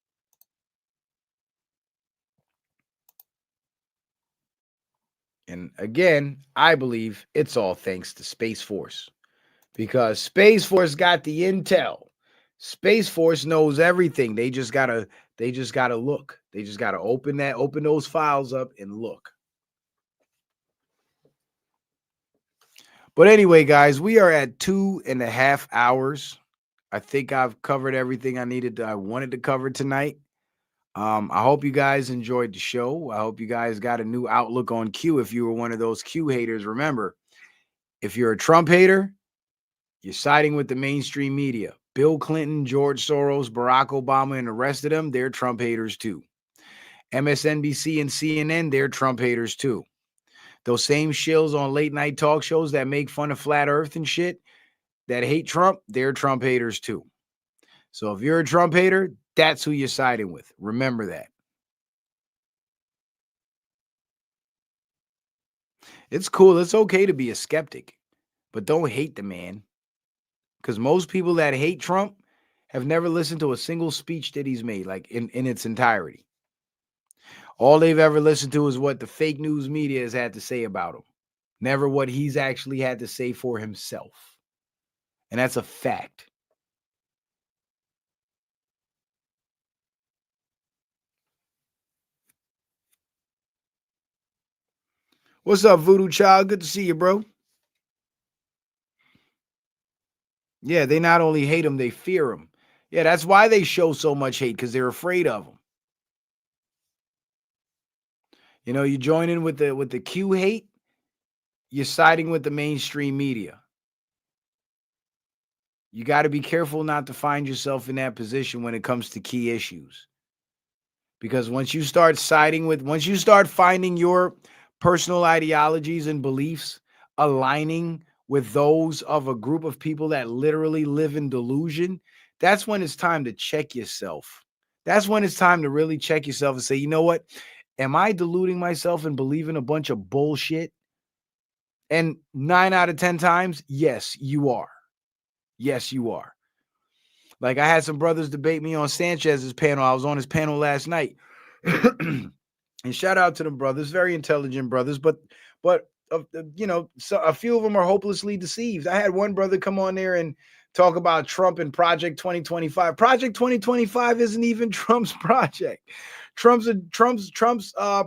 And again, I believe it's all thanks to Space Force, because Space Force got the intel. Space Force knows everything. They just gotta look. They just gotta open those files up and look. But anyway, guys, we are at 2.5 hours. I think I've covered everything I wanted to cover tonight. I hope you guys enjoyed the show. I hope you guys got a new outlook on Q. If you were one of those Q haters, remember, if you're a Trump hater, you're siding with the mainstream media. Bill Clinton, George Soros, Barack Obama, and the rest of them, they're Trump haters too. MSNBC and CNN, they're Trump haters too. Those same shills on late night talk shows that make fun of flat earth and shit, that hate Trump, they're Trump haters too. So if you're a Trump hater, that's who you're siding with. Remember that. It's cool. It's okay to be a skeptic, but don't hate the man. Because most people that hate Trump have never listened to a single speech that he's made, like in its entirety. All they've ever listened to is what the fake news media has had to say about him, never what he's actually had to say for himself. And that's a fact. What's up, Voodoo Child? Good to see you, bro. Yeah, they not only hate him, they fear him. Yeah, that's why they show so much hate, because they're afraid of him. You know, you join in with the Q hate, you're siding with the mainstream media. You got to be careful not to find yourself in that position when it comes to key issues. Because once you start finding your personal ideologies and beliefs aligning with those of a group of people that literally live in delusion, that's when it's time to check yourself. That's when it's time to really check yourself and say, you know what? Am I deluding myself and believing a bunch of bullshit? And 9 out of 10 times, yes, you are. Yes, you are. Like, I had some brothers debate me on Sanchez's panel. I was on his panel last night. And shout out to them brothers, very intelligent brothers, but you know, so a few of them are hopelessly deceived. I had one brother come on there and talk about Trump and Project 2025. Project 2025 isn't even Trump's project. Trump's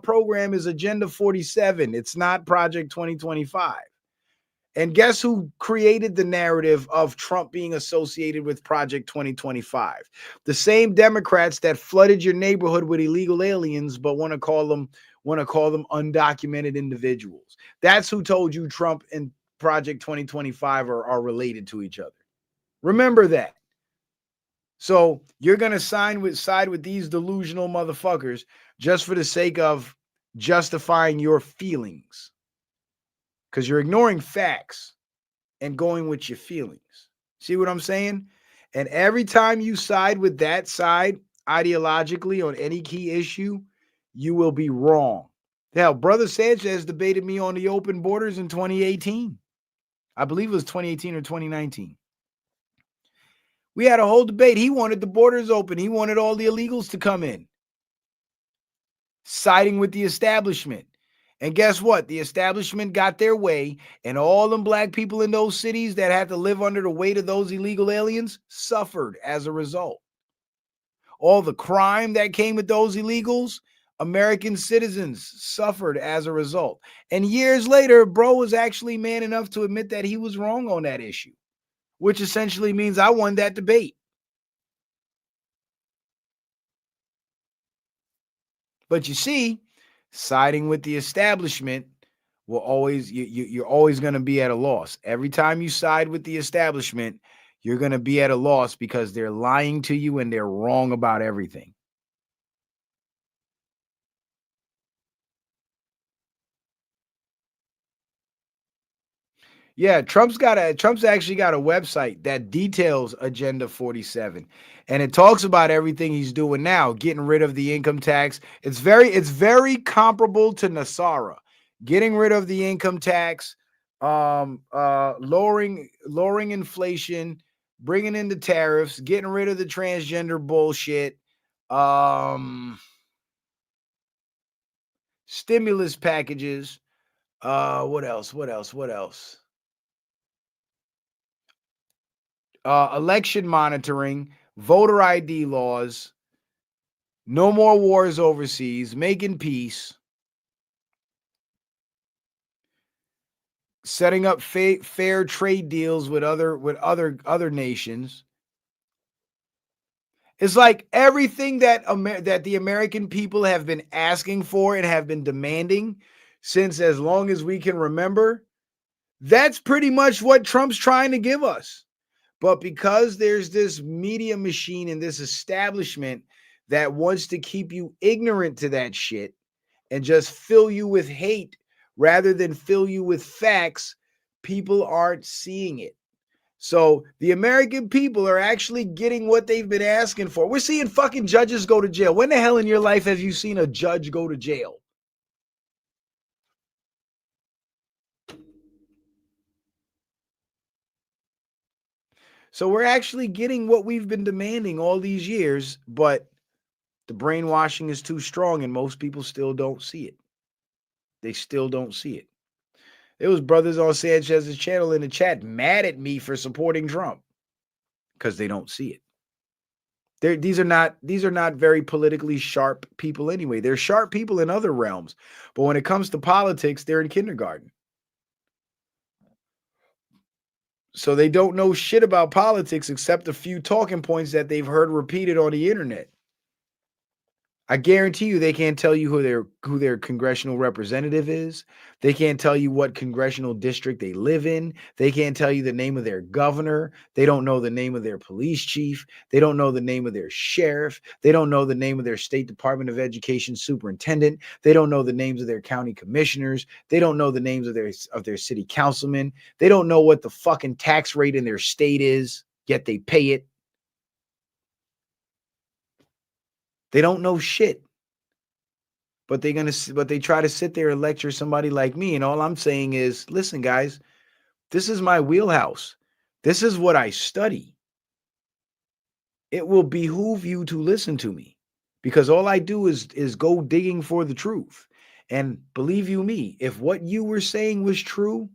program is Agenda 47. It's not Project 2025. And guess who created the narrative of Trump being associated with Project 2025? The same Democrats that flooded your neighborhood with illegal aliens, but want to call them undocumented individuals. That's who told you Trump and Project 2025 are related to each other. Remember that. So you're going to side with these delusional motherfuckers just for the sake of justifying your feelings. Because you're ignoring facts and going with your feelings. See what I'm saying? And every time you side with that side ideologically on any key issue, you will be wrong. Hell, Brother Sanchez debated me on the open borders in 2018. I believe it was 2018 or 2019. We had a whole debate. He wanted the borders open. He wanted all the illegals to come in, siding with the establishment. And guess what? The establishment got their way, and all them black people in those cities that had to live under the weight of those illegal aliens suffered as a result. All the crime that came with those illegals, American citizens suffered as a result. And years later, bro was actually man enough to admit that he was wrong on that issue, which essentially means I won that debate. But you see, siding with the establishment will always, you're always going to be at a loss. Every time you side with the establishment, you're going to be at a loss because they're lying to you and they're wrong about everything. Yeah, Trump's actually got a website that details Agenda 47, and it talks about everything he's doing now, getting rid of the income tax. It's very comparable to Nasara, getting rid of the income tax, lowering inflation, bringing in the tariffs, getting rid of the transgender bullshit, stimulus packages. What else? Election monitoring, voter ID laws, no more wars overseas, making peace, setting up fair trade deals with other nations. It's like everything that that the American people have been asking for and have been demanding since as long as we can remember. That's pretty much what Trump's trying to give us. But because there's this media machine and this establishment that wants to keep you ignorant to that shit and just fill you with hate rather than fill you with facts, people aren't seeing it. So the American people are actually getting what they've been asking for. We're seeing fucking judges go to jail. When the hell in your life have you seen a judge go to jail? So we're actually getting what we've been demanding all these years, but the brainwashing is too strong and most people still don't see it. They still don't see it. There was brothers on Sanchez's channel in the chat mad at me for supporting Trump because they don't see it. These are not very politically sharp people anyway. They're sharp people in other realms, but when it comes to politics, they're in kindergarten. So they don't know shit about politics except a few talking points that they've heard repeated on the internet. I guarantee you they can't tell you who their congressional representative is. They can't tell you what congressional district they live in. They can't tell you the name of their governor. They don't know the name of their police chief. They don't know the name of their sheriff. They don't know the name of their state department of education superintendent. They don't know the names of their county commissioners. They don't know the names of their city councilmen. They don't know what the fucking tax rate in their state is, yet they pay it. They don't know shit. But they try to sit there and lecture somebody like me. And all I'm saying is, listen, guys, this is my wheelhouse. This is what I study. It will behoove you to listen to me because all I do is go digging for the truth. And believe you me, if what you were saying was true,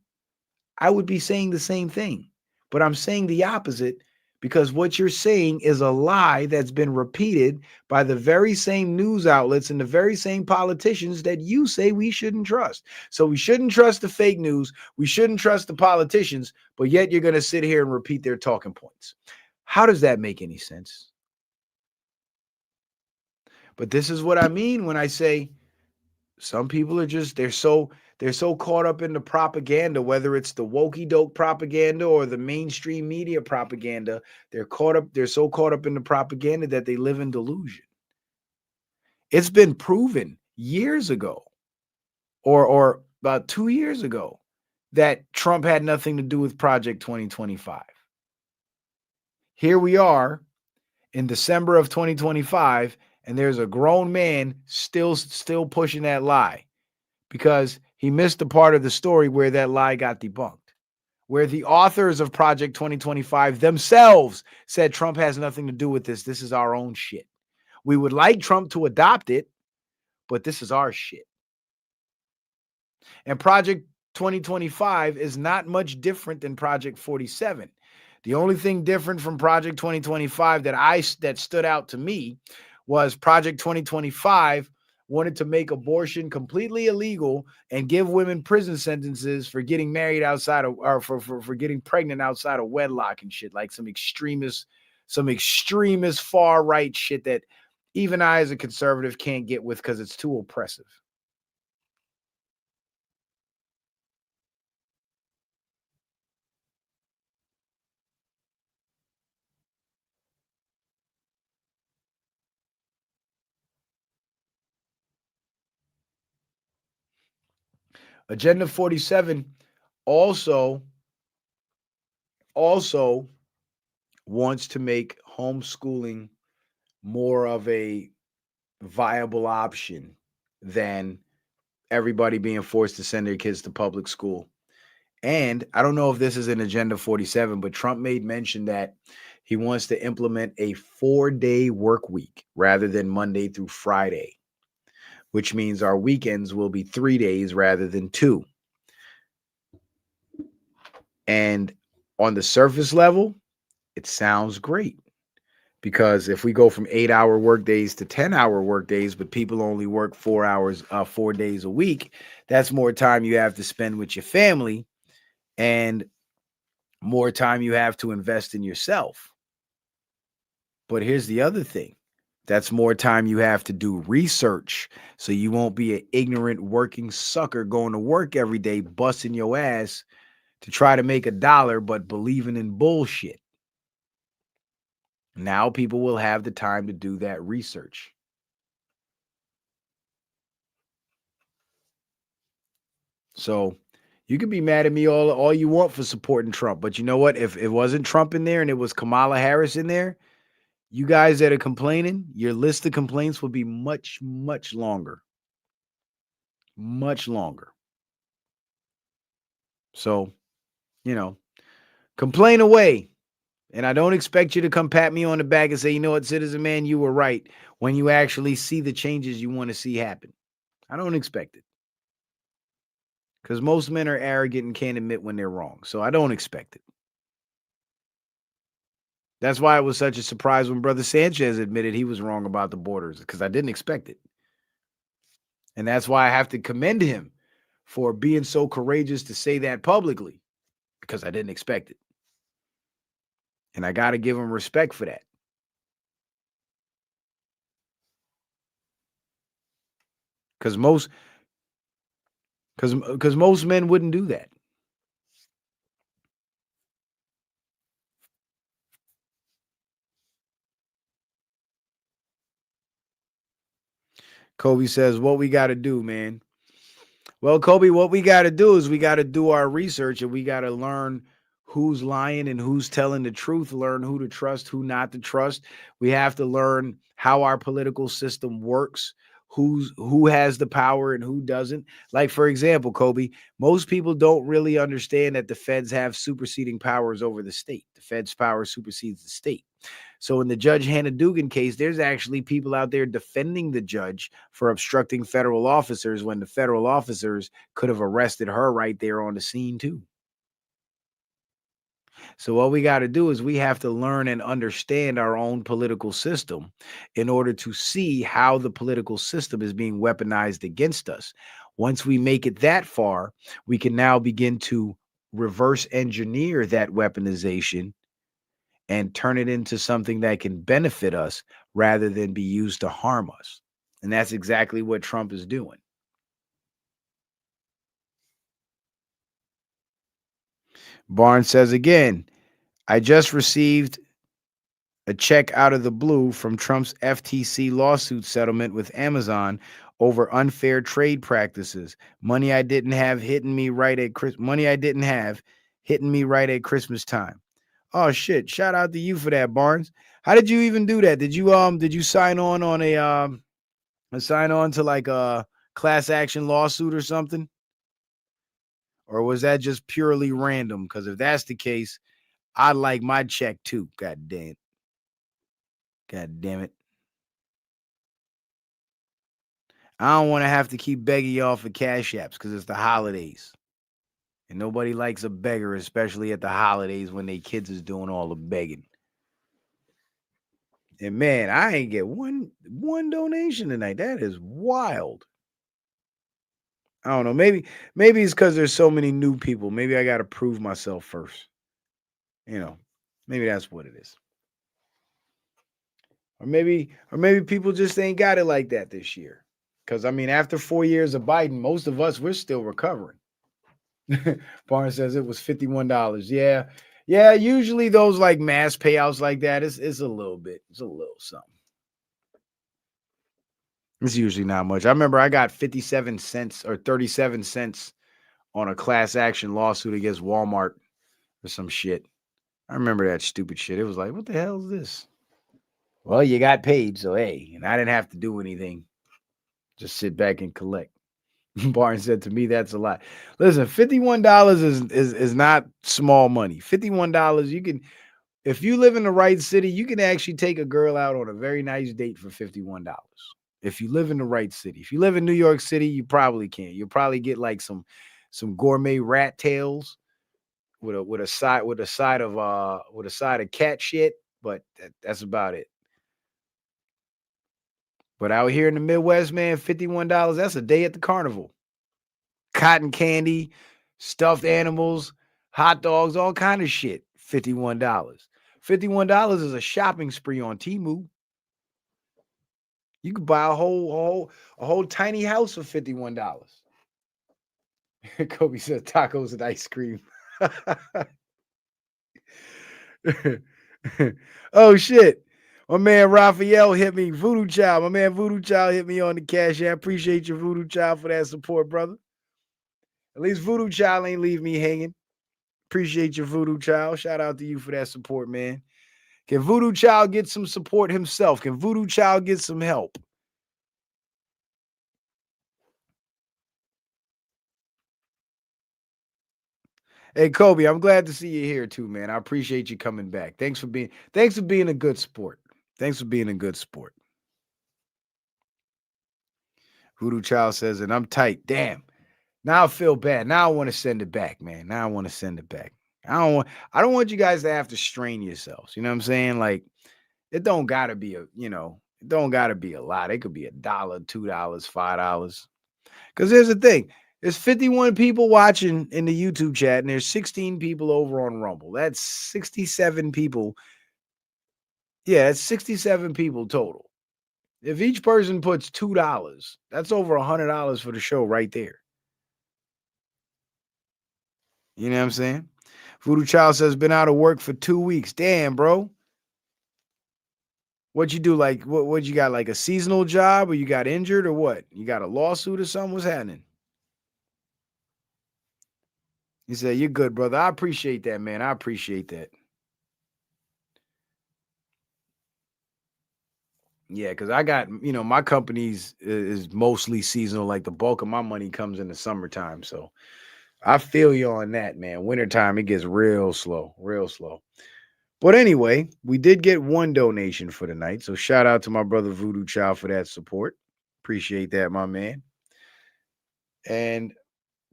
I would be saying the same thing. But I'm saying the opposite because what you're saying is a lie that's been repeated by the very same news outlets and the very same politicians that you say we shouldn't trust. So we shouldn't trust the fake news. We shouldn't trust the politicians, but yet you're going to sit here and repeat their talking points. How does that make any sense? But this is what I mean when I say some people are just, they're so caught up in the propaganda, whether it's the wokey doke propaganda or the mainstream media propaganda. They're so caught up in the propaganda that they live in delusion. It's been proven years ago or about 2 years ago that Trump had nothing to do with Project 2025. Here we are in December of 2025, and there's a grown man still pushing that lie. Because he missed the part of the story where that lie got debunked, where the authors of Project 2025 themselves said Trump has nothing to do with this. This is our own shit. We would like Trump to adopt it, but this is our shit. And Project 2025 is not much different than Project 47. The only thing different from Project 2025 that stood out to me was Project 2025 wanted to make abortion completely illegal and give women prison sentences for getting married outside of, or for getting pregnant outside of wedlock and shit, like some extremist far right shit that even I as a conservative can't get with because it's too oppressive. Agenda 47 also wants to make homeschooling more of a viable option than everybody being forced to send their kids to public school. And I don't know if this is in Agenda 47, but Trump made mention that he wants to implement a 4-day work week rather than Monday through Friday, which means our weekends will be 3 days rather than 2. And on the surface level, it sounds great because if we go from 8-hour work days to 10-hour work days, but people only work 4 days a week, that's more time you have to spend with your family and more time you have to invest in yourself. But here's the other thing. That's more time you have to do research so you won't be an ignorant working sucker going to work every day, busting your ass to try to make $1, but believing in bullshit. Now people will have the time to do that research. So you can be mad at me all you want for supporting Trump, but you know what? If it wasn't Trump in there and it was Kamala Harris in there, you guys that are complaining, your list of complaints will be much, much longer. Much longer. So, complain away. And I don't expect you to come pat me on the back and say, you know what, Citizen Man, you were right, when you actually see the changes you want to see happen. I don't expect it. Because most men are arrogant and can't admit when they're wrong. So I don't expect it. That's why it was such a surprise when Brother Sanchez admitted he was wrong about the borders, because I didn't expect it. And that's why I have to commend him for being so courageous to say that publicly, because I didn't expect it. And I got to give him respect for that. Because most men wouldn't do that. Kobe says, what we got to do, man. Well, Kobe, what we got to do is we got to do our research, and we got to learn who's lying and who's telling the truth, learn who to trust, who not to trust. We have to learn how our political system works, who has the power and who doesn't. Like, for example, Kobe, most people don't really understand that the feds have superseding powers over the state. The feds' power supersedes the state. So in the Judge Hannah Dugan case, there's actually people out there defending the judge for obstructing federal officers when the federal officers could have arrested her right there on the scene too. So what we got to do is we have to learn and understand our own political system in order to see how the political system is being weaponized against us. Once we make it that far, we can now begin to reverse engineer that weaponization and turn it into something that can benefit us rather than be used to harm us. And that's exactly what Trump is doing. Barnes says again, I just received a check out of the blue from Trump's FTC lawsuit settlement with Amazon over unfair trade practices. Money I didn't have hitting me right at Christmas time. Oh shit! Shout out to you for that, Barnes. How did you even do that? Did you sign on to like a class action lawsuit or something? Or was that just purely random? Because if that's the case, I'd like my check too. God damn it. God damn it. I don't want to have to keep begging y'all for cash apps because it's the holidays. And nobody likes a beggar, especially at the holidays when they kids is doing all the begging. And man, I ain't get one donation tonight. That is wild. I don't know. Maybe it's because there's so many new people. Maybe I got to prove myself first. Maybe that's what it is. Or maybe people just ain't got it like that this year. Because I mean, after 4 years of Biden, most of us, we're still recovering. Barnes says it was $51. Yeah. Usually those like mass payouts like that is a little bit. It's a little something. It's usually not much. I remember I got 57 cents or 37 cents on a class action lawsuit against Walmart or some shit. I remember that stupid shit. It was like, what the hell is this? Well, you got paid, so hey, and I didn't have to do anything. Just sit back and collect. Barnes said to me, that's a lot. Listen, $51 is not small money. $51, you can, if you live in the right city, you can actually take a girl out on a very nice date for $51. If you live in the right city. If you live in New York City, you probably can't. You'll probably get like some gourmet rat tails with a side of cat shit, but that's about it. But out here in the Midwest, man, $51, that's a day at the carnival. Cotton candy, stuffed animals, hot dogs, all kind of shit. $51. $51 is a shopping spree on Temu. You could buy a whole tiny house for $51. Kobe says tacos and ice cream. Oh shit. My man Raphael hit me. Voodoo Child. My man Voodoo Child hit me on the cash app. Appreciate you, Voodoo Child, for that support, brother. At least Voodoo Child ain't leave me hanging. Appreciate you, Voodoo Child. Shout out to you for that support, man. Can Voodoo Child get some support himself? Can Voodoo Child get some help? Hey, Kobe, I'm glad to see you here too, man. I appreciate you coming back. Thanks for being a good sport. Thanks for being a good sport. Voodoo Child says, and I'm tight. Damn. Now I feel bad. Now I want to send it back, man. Now I want to send it back. I don't want you guys to have to strain yourselves. You know what I'm saying? Like, it don't gotta be it don't gotta be a lot. It could be $1, $2, $5. Because here's the thing. There's 51 people watching in the YouTube chat, and there's 16 people over on Rumble. That's 67 people. Yeah, that's 67 people total. If each person puts $2, that's over $100 for the show right there. You know what I'm saying? Voodoo Child says, been out of work for 2 weeks. Damn, bro. What'd you do? Like, what you got? Like a seasonal job, or you got injured, or what? You got a lawsuit or something? What's happening? He said, you're good, brother. I appreciate that, man. I appreciate that. Yeah, because I got, my company's is mostly seasonal. Like the bulk of my money comes in the summertime. So I feel you on that, man. Wintertime, it gets real slow, real slow. But anyway, we did get one donation for the night. So shout out to my brother Voodoo Child for that support. Appreciate that, my man. And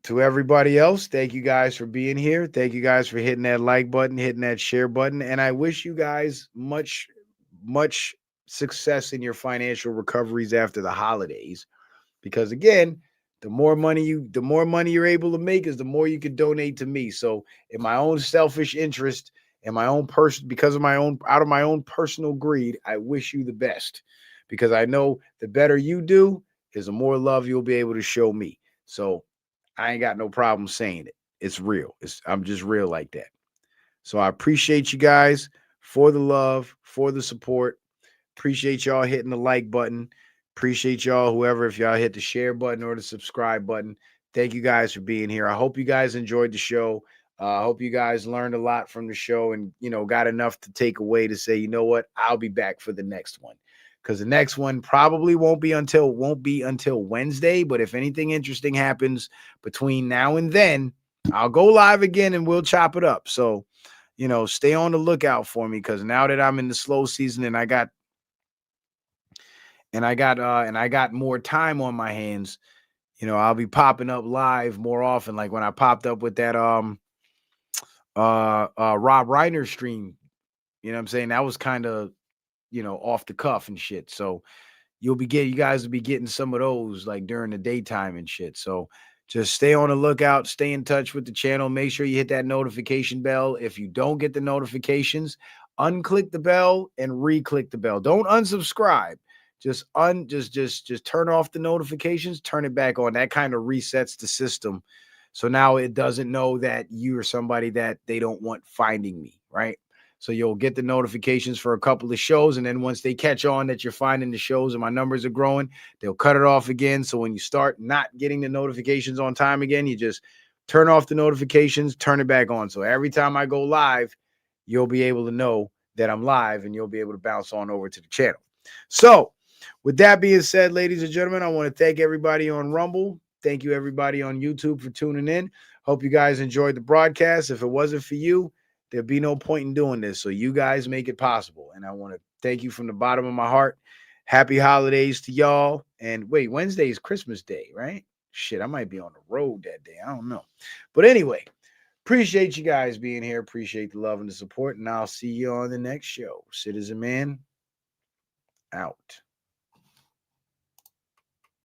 to everybody else, thank you guys for being here. Thank you guys for hitting that like button, hitting that share button. And I wish you guys much, much success in your financial recoveries after the holidays. Because again, the more money you're able to make is the more you can donate to me. So in my own selfish interest and my own out of my own personal greed, I wish you the best. Because I know the better you do is the more love you'll be able to show me. So I ain't got no problem saying it. It's real. I'm just real like that. So I appreciate you guys for the love, for the support. Appreciate y'all hitting the like button. Appreciate y'all, whoever, if y'all hit the share button or the subscribe button. Thank you guys for being here. I hope you guys enjoyed the show. I hope you guys learned a lot from the show and, got enough to take away to say, you know what, I'll be back for the next one. Because the next one probably won't be until Wednesday. But if anything interesting happens between now and then, I'll go live again and we'll chop it up. So, stay on the lookout for me, because now that I'm in the slow season and I got more time on my hands, I'll be popping up live more often. Like when I popped up with that Rob Reiner stream, you know what I'm saying? That was kind of, off the cuff and shit. So you guys will be getting some of those like during the daytime and shit. So just stay on the lookout, stay in touch with the channel. Make sure you hit that notification bell. If you don't get the notifications, unclick the bell and re-click the bell. Don't unsubscribe. Just turn off the notifications, turn it back on. That kind of resets the system. So now it doesn't know that you are somebody that they don't want finding me, right? So you'll get the notifications for a couple of shows. And then once they catch on that you're finding the shows and my numbers are growing, they'll cut it off again. So when you start not getting the notifications on time again, you just turn off the notifications, turn it back on. So every time I go live, you'll be able to know that I'm live and you'll be able to bounce on over to the channel. So with that being said, ladies and gentlemen, I want to thank everybody on Rumble. Thank you, everybody on YouTube, for tuning in. Hope you guys enjoyed the broadcast. If it wasn't for you, there'd be no point in doing this. So you guys make it possible. And I want to thank you from the bottom of my heart. Happy holidays to y'all. And wait, Wednesday is Christmas Day, right? Shit, I might be on the road that day. I don't know. But anyway, appreciate you guys being here. Appreciate the love and the support. And I'll see you on the next show. Citizen Man, out.